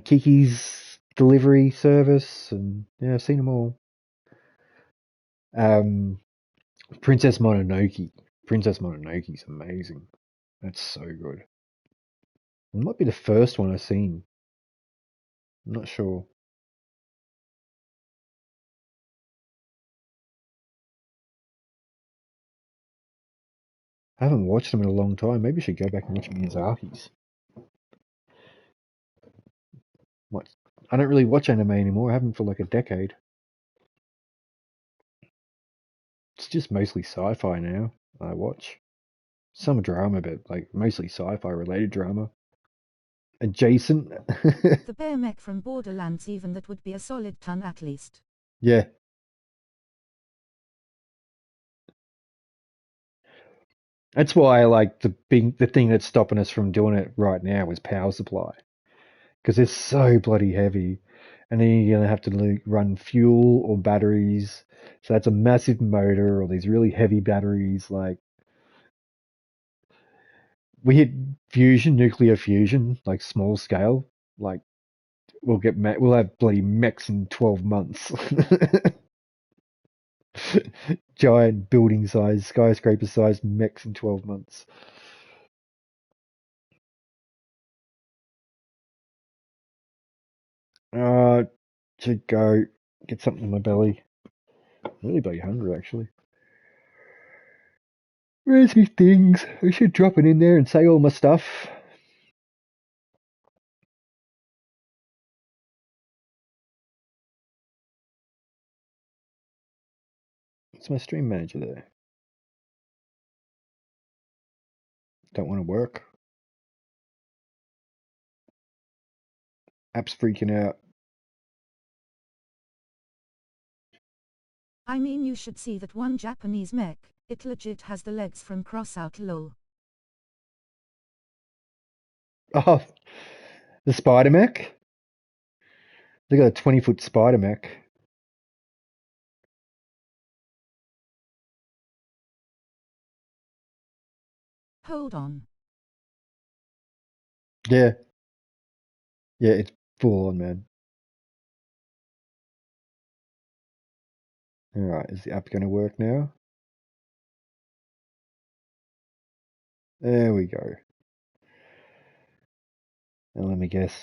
S1: Kiki's Delivery Service, and yeah, I've seen them all. Princess Mononoke. Princess Mononoke's amazing. That's so good. It might be the first one I've seen. I'm not sure. I haven't watched them in a long time. Maybe I should go back and watch Miyazaki's. What? I don't really watch anime anymore. I haven't for like a decade. It's just mostly sci-fi now I watch. Some drama, but like mostly sci-fi related drama. Adjacent.
S2: The bear mech from Borderlands, even that would be a solid ton at least.
S1: Yeah. That's why I like the thing that's stopping us from doing it right now is power supply. Because it's so bloody heavy. And then you're going to have to run fuel or batteries. So that's a massive motor or these really heavy batteries. Like, we hit fusion, nuclear fusion, like small scale. Like, we'll have bloody mechs in 12 months. Giant building size, skyscraper sized mechs in 12 months. Should go get something in my belly. I'm really bloody hungry, actually. Where's my things? I should drop it in there and say all my stuff. What's my stream manager there? Don't want to work. App's freaking out.
S2: I mean, you should see that one Japanese mech. It legit has the legs from Crossout lol.
S1: Oh, the spider mech? They got a 20-foot spider mech.
S2: Hold on.
S1: Yeah. Yeah, it's full on, man. Alright, is the app going to work now? There we go. Now let me guess.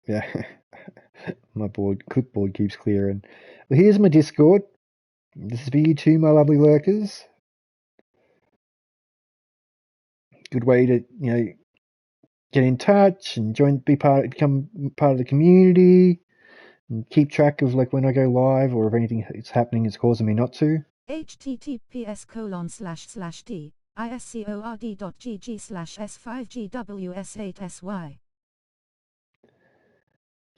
S1: Yeah. My clipboard keeps clearing. Well, here's my Discord. This is for you too, my lovely lurkers. Good way to, get in touch and become part of the community and keep track of like when I go live or if anything is happening that's causing me not to.
S2: https://t.iscord.gg/s5gws8sy.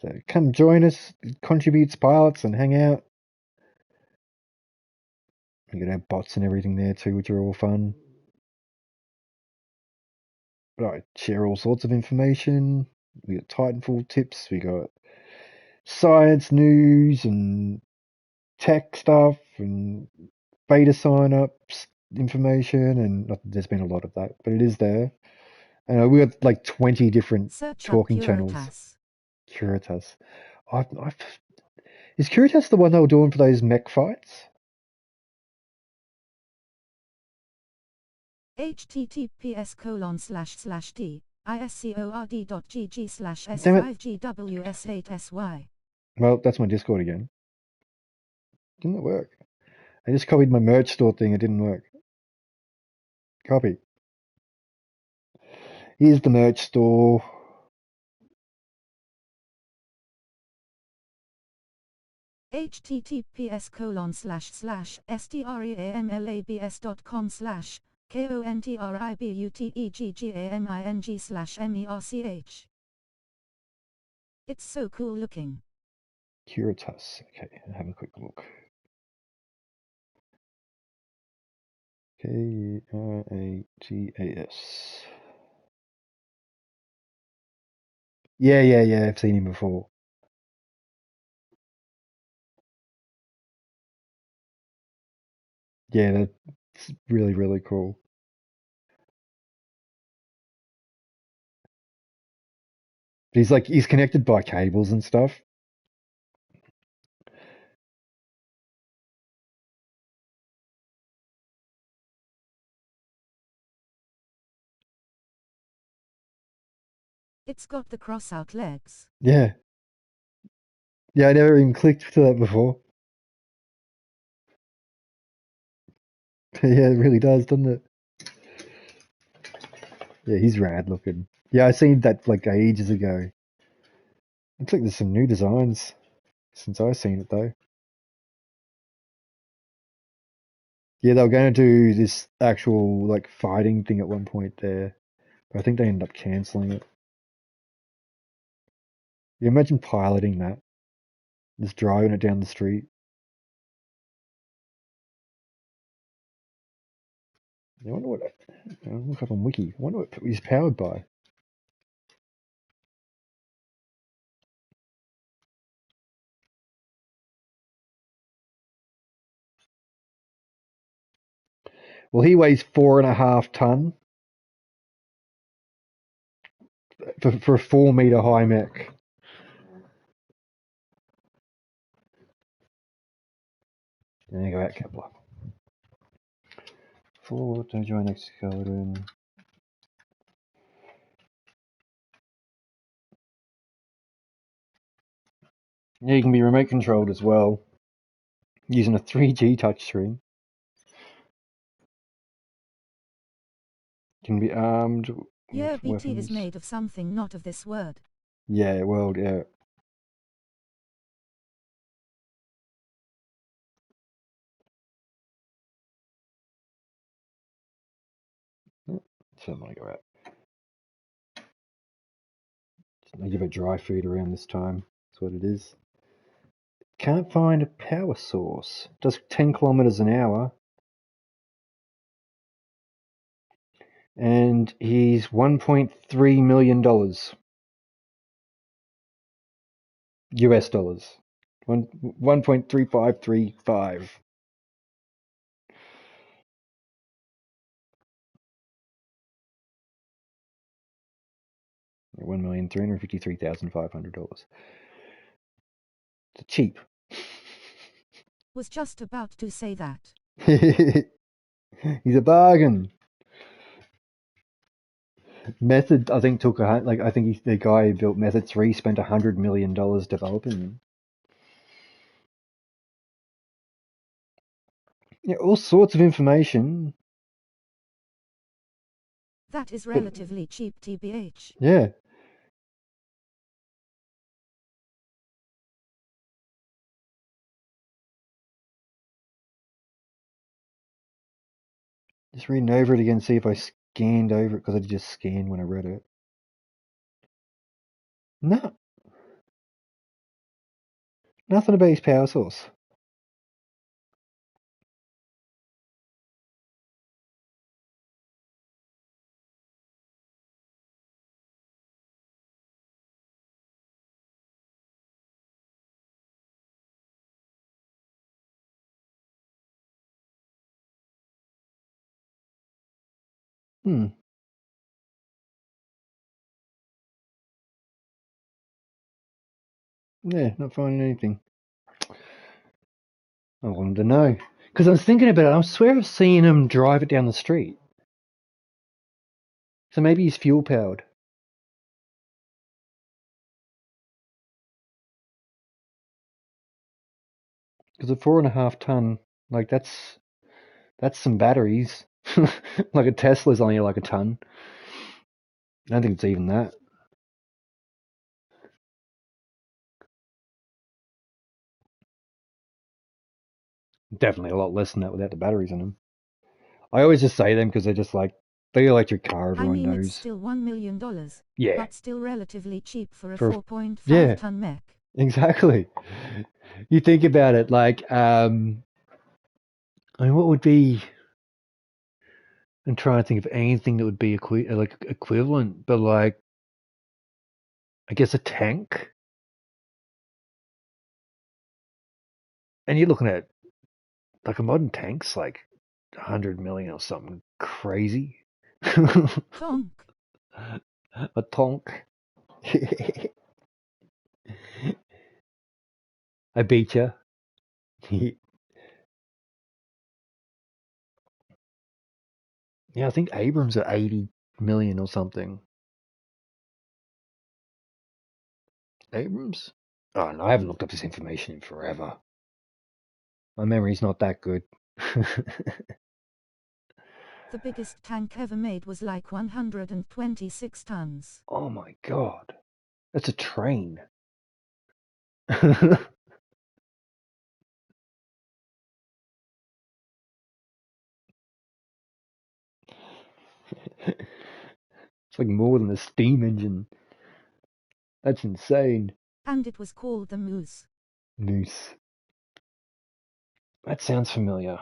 S1: So come join us, Kontribute pilots, and hang out. You can have bots and everything there too, which are all fun. But I share all sorts of information. We got Titanfall tips, we got science news and tech stuff and beta sign-ups information, and not that there's been a lot of that, but it is there. And we got like 20 different talking channels. Curitas. Is Curitas the one they were doing for those mech fights?
S2: https://t.iscord.gg/s5gws8sy.
S1: Well, that's my Discord again. Didn't it work? I just copied my merch store thing. It didn't work. Copy. Here's the merch store.
S2: https://streamgaming/. It's so cool looking.
S1: Curitas. Okay, have a quick look. K-U-R-A-T-A-S. Yeah. I've seen him before. Yeah, that's really, really cool. He's connected by cables and stuff.
S2: It's got the cross-out legs.
S1: Yeah. Yeah, I never even clicked to that before. Yeah, it really does, doesn't it? Yeah, he's rad looking. Yeah, I seen that like ages ago. Looks like there's some new designs since I seen it though. Yeah, they were going to do this actual like fighting thing at one point there, but I think they ended up cancelling it. You imagine piloting that, just driving it down the street. I wonder what. I'll look up on Wiki. I wonder what he's powered by. Well, he weighs 4.5 ton for a 4-meter high mech. There you go, out Kepler. 4 to join exoskeleton. Yeah, you can be remote controlled as well, using a 3G touchscreen. Can be armed
S2: Yeah,
S1: with
S2: BT
S1: weapons.
S2: is made of something not of this world.
S1: Yeah, well, yeah. So I'm gonna go out. I give it dry food around this time. That's what it is. Can't find a power source. Does 10 kilometers an hour. And he's $1.3 million. US dollars. 1.3535. $1,353,500. It's cheap.
S2: Was just about to say that.
S1: He's a bargain. Method, I think, took the guy who built Method 3 spent $100 million developing them. Yeah, all sorts of information.
S2: That is relatively cheap, TBH.
S1: Yeah. Just reading over it again, see if I scanned over it, because I just scanned when I read it. No. Nothing about his power source. Yeah, not finding anything. I wanted to know. Because I was thinking about it, I swear I've seen him drive it down the street. So maybe he's fuel powered. Because a 4.5 ton, like that's some batteries. Like a Tesla's only like a ton. I don't think it's even that. Definitely a lot less than that without the batteries in them. I always just say them because they're just like the electric car everyone knows.
S2: It's still $1 million.
S1: Yeah.
S2: But still relatively cheap for a
S1: 4.5
S2: ton mech.
S1: Exactly. You think about it, like, I mean, what would be? I'm trying to think of anything that would be equivalent, but like, I guess a tank. And you're looking at like a modern tank's like 100 million or something crazy.
S2: Tonk.
S1: A tonk. I beat you. Yeah, I think Abrams are 80 million or something. Abrams? Oh no, I haven't looked up this information in forever. My memory's not that good.
S2: The biggest tank ever made was like 126 tons.
S1: Oh my god. That's a train. It's like more than a steam engine. That's insane.
S2: And it was called the Moose.
S1: Moose. That sounds familiar.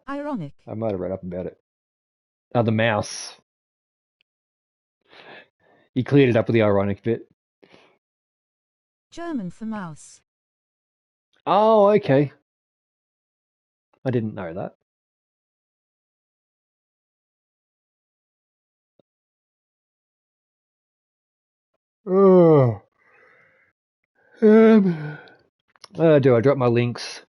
S2: Ironic.
S1: I might have read up about it. Oh, the mouse. You cleared it up with the ironic bit.
S2: German for mouse.
S1: Oh, okay. I didn't know that. Oh. Do I drop my links?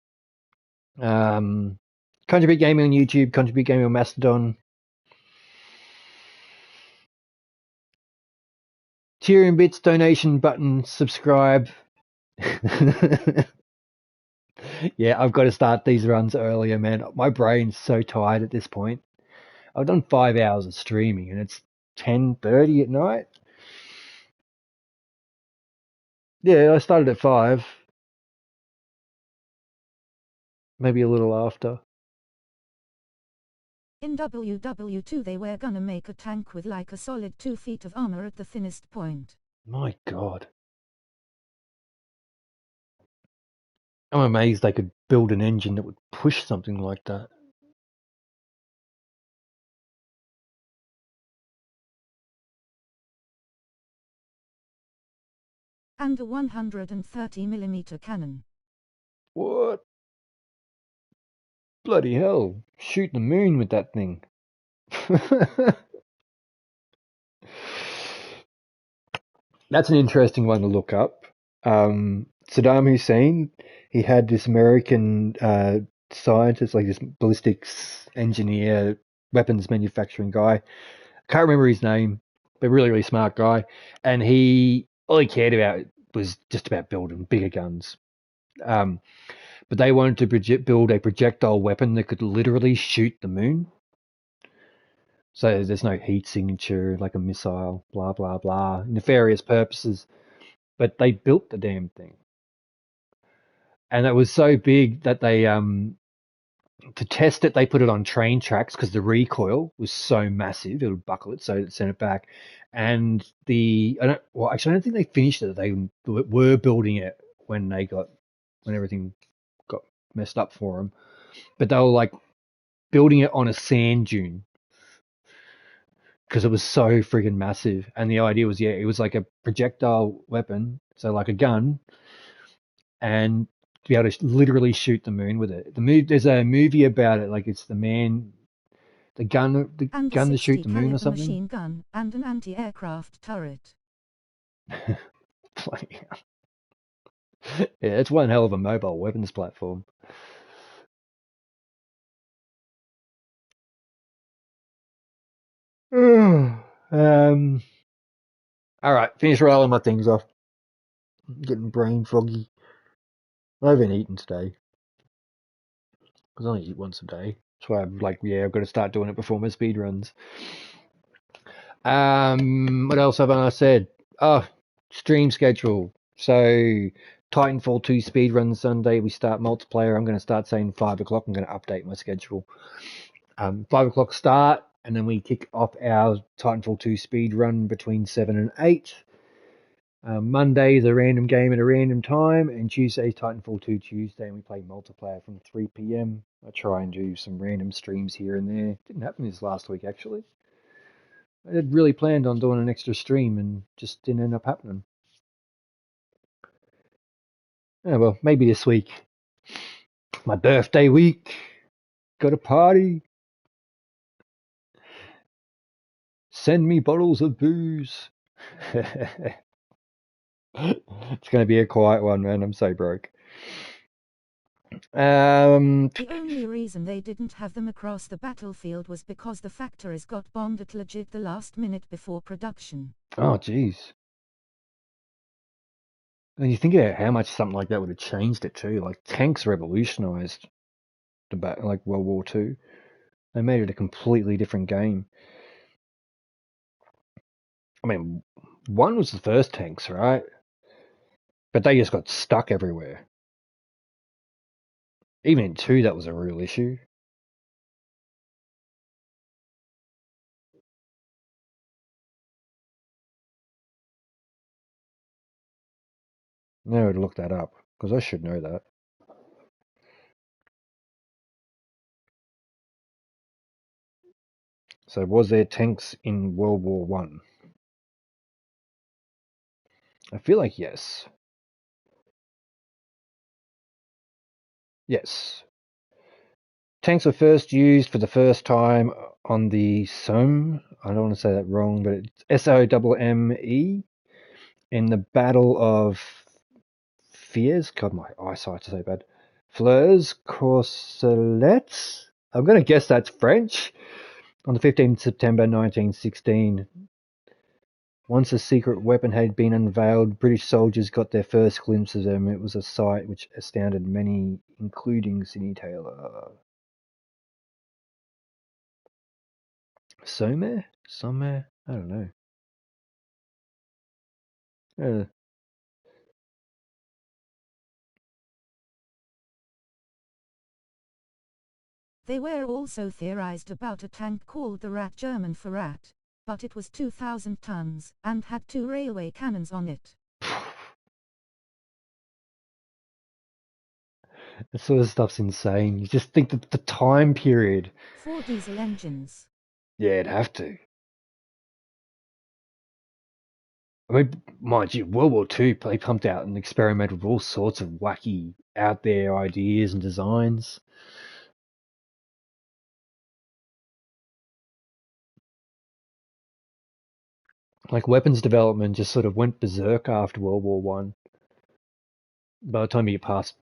S1: Kontribute Gaming on YouTube, Kontribute Gaming on Mastodon. Tyrion Bits donation button, subscribe. Yeah, I've got to start these runs earlier, man. My brain's so tired at this point. I've done 5 hours of streaming and it's 10:30 at night. Yeah, I started at 5. Maybe a little after.
S2: In WW2 they were gonna make a tank with like a solid 2 feet of armor at the thinnest point.
S1: My God. I'm amazed they could build an engine that would push something like that.
S2: And a 130mm cannon.
S1: What? Bloody hell. Shoot the moon with that thing. That's an interesting one to look up. Saddam Hussein, he had this American scientist, like this ballistics engineer, weapons manufacturing guy. Can't remember his name, but really, really smart guy. And all he cared about was just about building bigger guns. But they wanted to build a projectile weapon that could literally shoot the moon. So there's no heat signature, like a missile, blah, blah, blah, nefarious purposes. But they built the damn thing. And it was so big that they, to test it, they put it on train tracks because the recoil was so massive, it would buckle it, so it sent it back. And I don't think they finished it. They were building it when everything got messed up for them. But they were like building it on a sand dune because it was so friggin' massive. And the idea was, it was like a projectile weapon, so like a gun, and to be able to literally shoot the moon with it. There's a movie about it, like it's the gun to shoot the moon or something.
S2: Machine gun and an anti-aircraft turret.
S1: Bloody hell. Yeah, it's one hell of a mobile weapons platform. All right, finish rolling my things off. I'm getting brain foggy. I haven't eaten today. I only eat once a day. That's why I'm like, I've got to start doing it before my speed runs. What else have I said? Oh, stream schedule. So Titanfall 2 speedrun Sunday, we start multiplayer. I'm going to start saying 5 o'clock. I'm going to update my schedule. 5 o'clock start, and then we kick off our Titanfall 2 speedrun between 7 and 8. Monday is a random game at a random time, and Tuesday is Titanfall 2 Tuesday, and we play multiplayer from 3 p.m. I try and do some random streams here and there. Didn't happen this last week, actually. I had really planned on doing an extra stream and just didn't end up happening. Oh, well, maybe this week. My birthday week. Got a party. Send me bottles of booze. It's going to be a quiet one, man. I'm so broke.
S2: The only reason they didn't have them across the battlefield was because the factories got bombed at legit the last minute before production.
S1: Oh, jeez. And you think about how much something like that would have changed it too. Like tanks revolutionized like World War II. They made it a completely different game. I mean, one was the first tanks, right? But they just got stuck everywhere. Even in 2, that was a real issue. Now to look that up, because I should know that. So was there tanks in World War One? I feel like yes. Yes. Tanks were first used for the first time on the Somme. I don't want to say that wrong, but it's SOMME in the Battle of Fiers. God, my eyesight's so bad. Fleurs Courcellets. I'm going to guess that's French. On the 15th September 1916. Once a secret weapon had been unveiled, British soldiers got their first glimpse of them. It was a sight which astounded many, including Sidney Taylor. Somme? Somewhere? I don't know.
S2: They were also theorized about a tank called the Rat, German for rat, but it was 2,000 tons and had 2 railway cannons on it.
S1: That sort of stuff's insane. You just think that the time period.
S2: 4 diesel engines.
S1: Yeah, it'd have to. I mean, mind you, World War II, they pumped out and experimented with all sorts of wacky, out there ideas and designs. Like, weapons development just sort of went berserk after World War One. By the time you get past,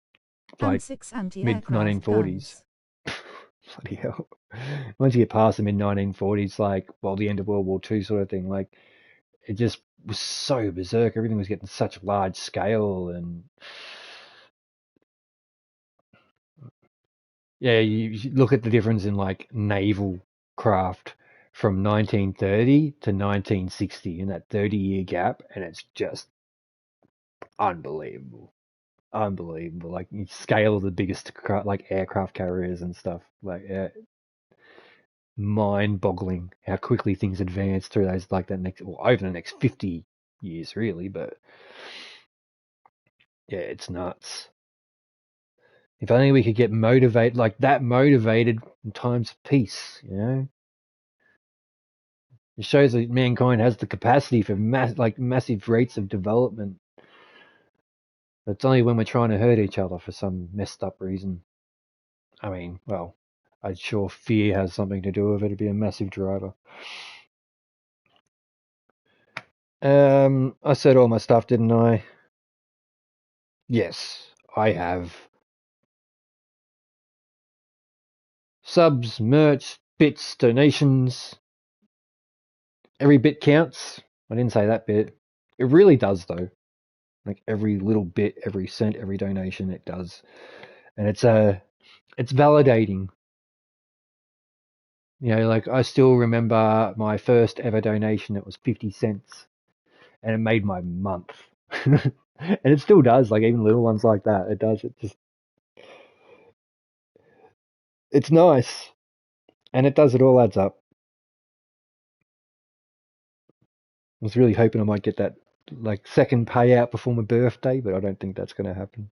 S1: like,
S2: And 6 anti-aircraft
S1: mid-1940s. Bloody hell. Once you get past the mid-1940s, like, well, the end of World War II sort of thing, like, it just was so berserk. Everything was getting such large scale, and yeah, you look at the difference in like naval craft from 1930 to 1960 in that 30-year gap, and it's just unbelievable. Unbelievable. Like, you scale the biggest like aircraft carriers and stuff. Like, yeah, mind-boggling how quickly things advance through those, like, that next, well, over the next 50 years really, but yeah, it's nuts. If only we could get motivated, like that motivated in times of peace, you know? It shows that mankind has the capacity for massive rates of development. It's only when we're trying to hurt each other for some messed up reason. I mean, well, I'm sure fear has something to do with it. It'd be a massive driver. I said all my stuff, didn't I? Yes, I have. Subs, merch, bits, donations. Every bit counts. I didn't say that bit. It really does, though. Like, every little bit, every cent, every donation, it does. And it's validating. You know, like, I still remember my first ever donation. It was 50 cents, and it made my month. And it still does. Like, even little ones like that, it does. It's nice, and it does. It all adds up. I was really hoping I might get that, like, second payout before my birthday, but I don't think that's going to happen.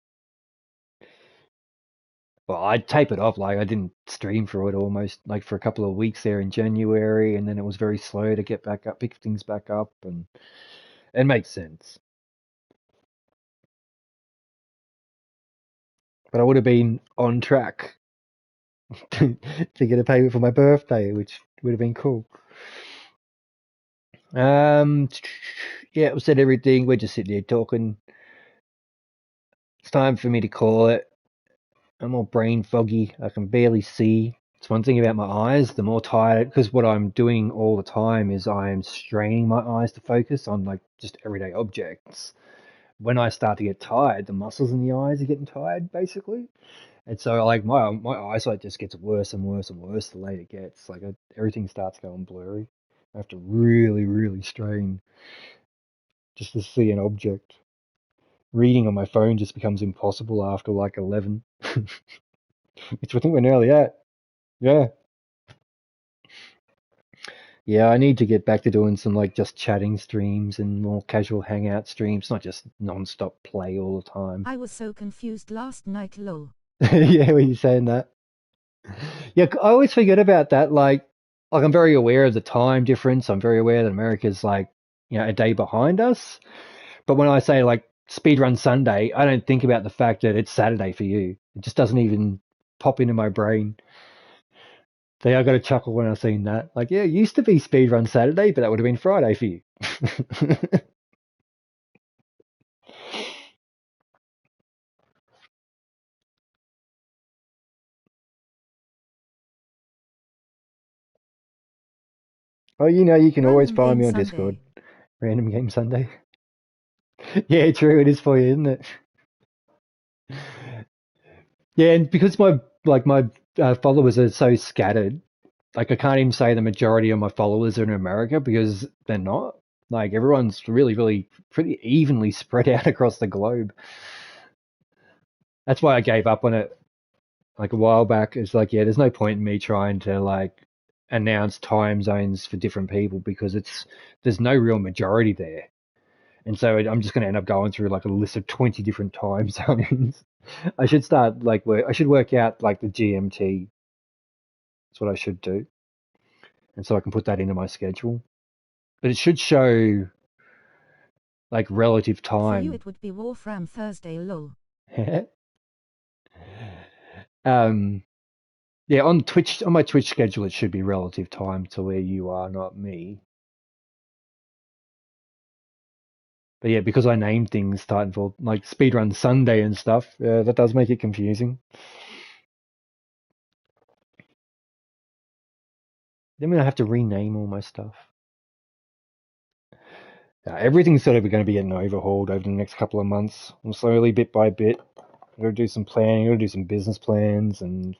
S1: Well, I'd tape it off. Like, I didn't stream for it almost, like, for a couple of weeks there in January, and then it was very slow to get back up, pick things back up, and it makes sense. But I would have been on track to get a payment for my birthday, which would have been cool. Yeah, we said everything. We're just sitting here talking. It's time for me to call it. I'm all brain foggy. I can barely see. It's one thing about my eyes. The more tired, because what I'm doing all the time is I'm straining my eyes to focus on, like, just everyday objects. When I start to get tired, the muscles in the eyes are getting tired, basically. And so, like, my eyesight just gets worse and worse and worse the later it gets. Like, everything starts going blurry. I have to really, really strain just to see an object. Reading on my phone just becomes impossible after, like, 11. Which I think we're nearly at. Yeah. Yeah, I need to get back to doing some, like, just chatting streams and more casual hangout streams, not just non-stop play all the time.
S2: I was so confused last night, lol.
S1: Yeah, when you're saying that. Yeah, I always forget about that. Like, I'm very aware of the time difference. I'm very aware that America's, like, you know, a day behind us. But when I say, like, speedrun Sunday, I don't think about the fact that it's Saturday for you. It just doesn't even pop into my brain. So yeah, I got to chuckle when I seen that. Like, yeah, it used to be speedrun Saturday, but that would have been Friday for you. Oh, you know, you can always find me on Discord. Random Game Sunday. Yeah, true. It is for you, isn't it? Yeah, and because my followers are so scattered, like, I can't even say the majority of my followers are in America, because they're not. Like, everyone's really, really pretty evenly spread out across the globe. That's why I gave up on it. like a while back. It's like, yeah, there's no point in me trying to like announce time zones for different people because there's no real majority there. And so I'm just going to end up going through like a list of 20 different time zones. I should start like I should work out like the GMT. That's what I should do. And so I can put that into my schedule. But it should show like relative
S2: For you
S1: time.
S2: it would be Wolfram Thursday, lol.
S1: Yeah, on Twitch, on my Twitch schedule, it should be relative time to where you are, not me. But yeah, because I name things Titanfall, like speedrun Sunday and stuff, that does make it confusing. Then I have to rename all my stuff. Everything's sort of going to be getting overhauled over the next couple of months. And slowly, bit by bit, I'm going to do some planning, I'm going to do some business plans and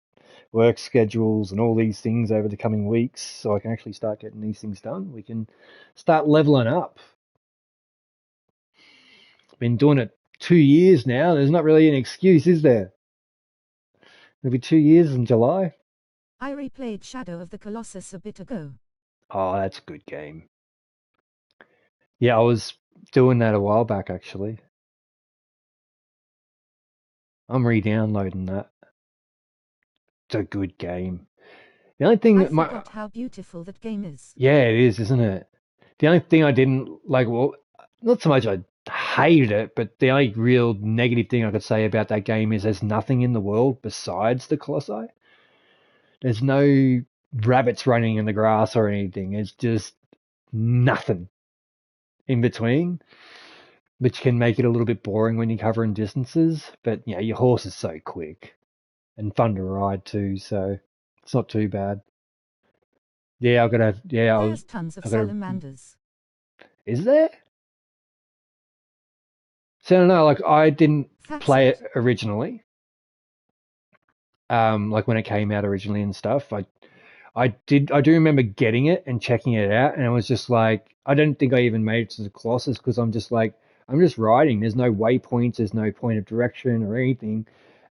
S1: work schedules and all these things over the coming weeks so I can actually start getting these things done. We can start leveling up. Been doing it 2 years now. There's not really an excuse, is there? It'll be 2 years in July.
S2: I replayed Shadow of the Colossus a bit ago.
S1: Oh, that's a good game. Yeah, I was doing that a while back, actually. I'm re-downloading that. It's a good game. The only thing
S2: I
S1: that
S2: forgot how beautiful that game is.
S1: Yeah, it is, isn't it? The only thing I didn't like, well, not so much I hated it, but the only real negative thing I could say about that game is there's nothing in the world besides the Colossi. There's no rabbits running in the grass or anything. It's just nothing in between, which can make it a little bit boring when you're covering distances. But yeah, your horse is so quick and fun to ride too, so it's not too bad. Yeah, I've got to. Yeah,
S2: There's tons of salamanders.
S1: Is there? So I don't know. Like I didn't play it originally. Like when it came out originally and stuff. I do remember getting it and checking it out, and it was just like I don't think I even made it to the Colossus because I'm just riding. There's no waypoints, there's no point of direction or anything,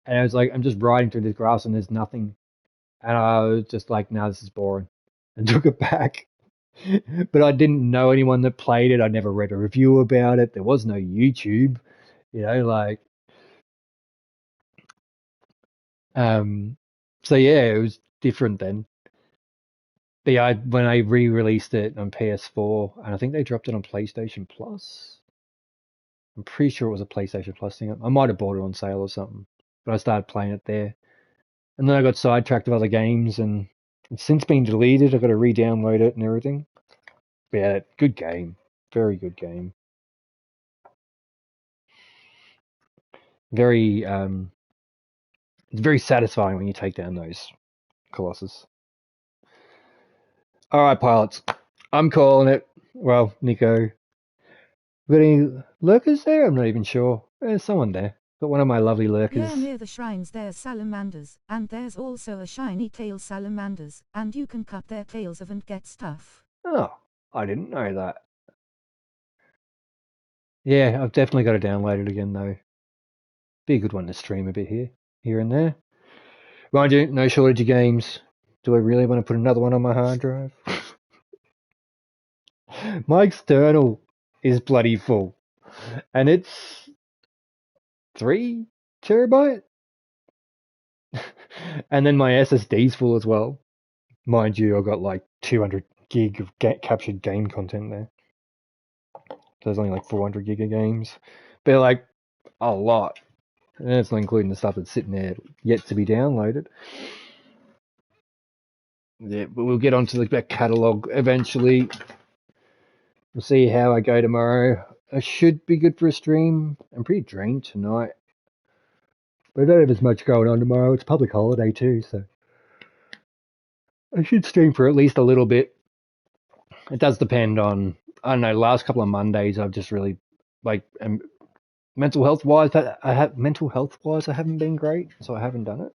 S1: and I was like I'm just riding through this grass and there's nothing, and I was just like, no, this is boring, and took it back. But I didn't know anyone that played it. I never read a review about it. There was no YouTube, like. So yeah, it was different then. But yeah, when I re-released it on PS4, and I think they dropped it on PlayStation Plus. I'm pretty sure it was a PlayStation Plus thing. I might have bought it on sale or something, but I started playing it there. And then I got sidetracked with other games, and it's since been deleted. I've got to re-download it and everything. But yeah, good game. Very good game. Very, it's very satisfying when you take down those Colossus. All right, pilots. I'm calling it. Well, Nico. Got any lurkers there? I'm not even sure. There's someone there. Got one of my lovely lurkers.
S2: Yeah, near the shrines there's salamanders, and there's also a shiny tail salamanders, and you can cut their tails off and get stuff.
S1: Oh, I didn't know that. Yeah, I've definitely got to download it again though. Be a good one to stream a bit here and there. Mind you, no shortage of games. Do I really want to put another one on my hard drive? My external is bloody full. And it's 3 terabyte? And then my SSD's full as well. Mind you, I've got like 200 gig of captured game content there. So there's only like 400 gig of games. But like a lot. And that's not including the stuff that's sitting there yet to be downloaded. Yeah, but we'll get onto the back catalogue eventually. We'll see how I go tomorrow. I should be good for a stream. I'm pretty drained tonight. But I don't have as much going on tomorrow. It's public holiday too, so I should stream for at least a little bit. It does depend on, I don't know, last couple of Mondays I've just really, like, mental health wise, I haven't been great, so I haven't done it.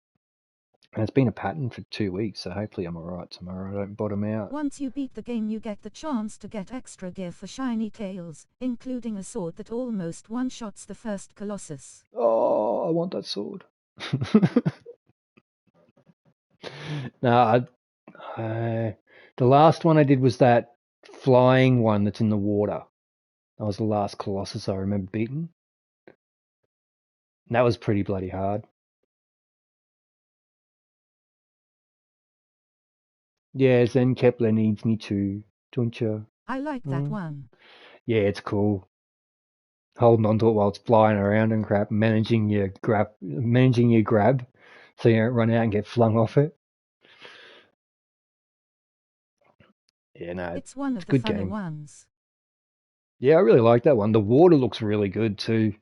S1: And it's been a pattern for 2 weeks, so hopefully I'm alright tomorrow. I don't bottom out.
S2: Once you beat the game, you get the chance to get extra gear for shiny tails, including a sword that almost one-shots the first Colossus.
S1: Oh, I want that sword. No, the last one I did was that flying one that's in the water. That was the last Colossus I remember beating. And that was pretty bloody hard. Yeah, Zen Kepler needs me too, don't you?
S2: I like that one.
S1: Yeah, it's cool. Holding onto it while it's flying around and crap, managing your grab, so you don't run out and get flung off it. Yeah, no,
S2: It's one
S1: it's
S2: of
S1: a
S2: the
S1: good
S2: funner
S1: game.
S2: ones.
S1: Yeah, I really like that one. The water looks really good too.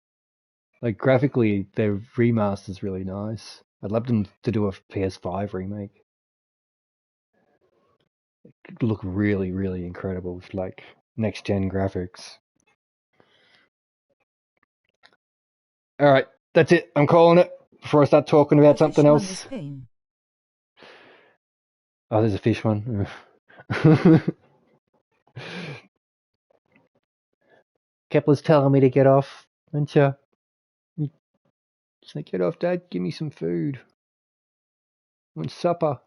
S1: Like graphically, their remaster's really nice. I'd love them to do a PS5 remake. It could look really, really incredible with like next gen graphics. All right, that's it. I'm calling it before I start talking about something
S2: Fish one
S1: else.
S2: is pain.
S1: Oh, there's a fish one. Kepler's telling me to get off, aren't you? Just like, get off, Dad. Give me some food. I want supper.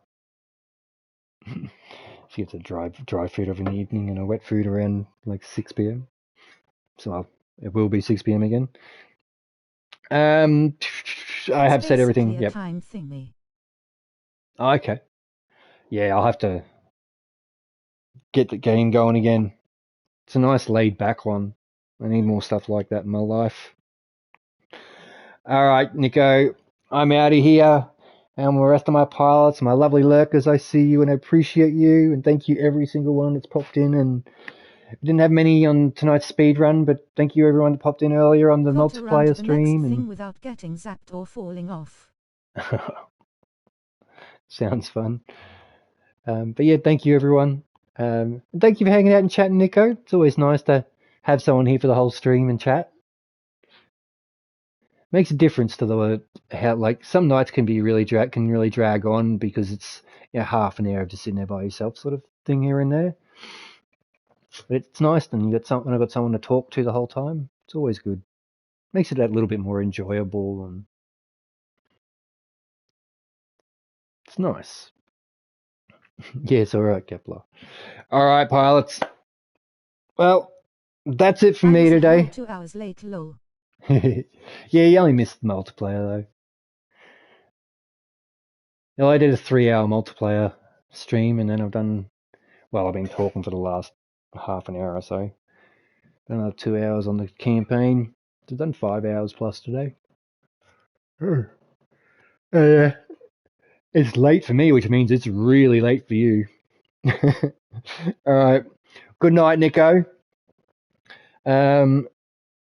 S1: She gets a dry food of an evening and a wet food around like 6 p.m. So it will be 6 p.m. again. I have said everything.
S2: A
S1: yep.
S2: time thingy.
S1: Okay. Yeah, I'll have to get the game going again. It's a nice laid back one. I need more stuff like that in my life. All right, Nico, I'm out of here. And the rest of my pilots, my lovely lurkers, I see you and I appreciate you. And thank you every single one that's popped in. And we didn't have many on tonight's speedrun, but thank you everyone that popped in earlier on the
S2: Got to run
S1: multiplayer
S2: to the
S1: stream.
S2: next thing without getting zapped or falling off.
S1: Sounds fun. But yeah, thank you everyone. And thank you for hanging out and chatting, Nico. It's always nice to have someone here for the whole stream and chat. Makes a difference to the how like some nights can be really drag on because it's half an hour of just sitting there by yourself sort of thing here and there. But it's nice when I've got someone to talk to the whole time. It's always good. Makes it a little bit more enjoyable and it's nice. Yes, all right, Kepler. All right, pilots. Well, that's it for me today.
S2: 2 hours late, lol.
S1: Yeah, you only missed the multiplayer though. I did a 3-hour multiplayer stream and then I've been talking for the last half an hour or so. Done another 2 hours on the campaign. I've done 5 hours plus today. It's late for me, which means it's really late for you. Alright. Good night, Nico.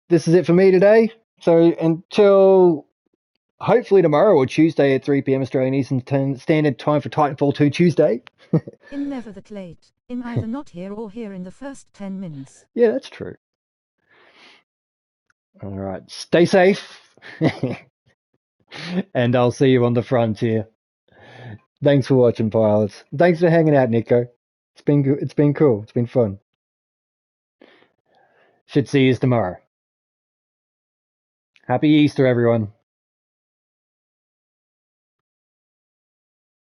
S1: This is it for me today. So until hopefully tomorrow or Tuesday at 3 p.m. Australian Eastern Standard Time for Titanfall 2 Tuesday.
S2: In never that late. In either not here or here in the first 10 minutes.
S1: Yeah, that's true. Alright. Stay safe. And I'll see you on the frontier. Thanks for watching, pilots. Thanks for hanging out, Nico. It's been good. It's been cool. It's been fun. Should see you tomorrow. Happy Easter, everyone.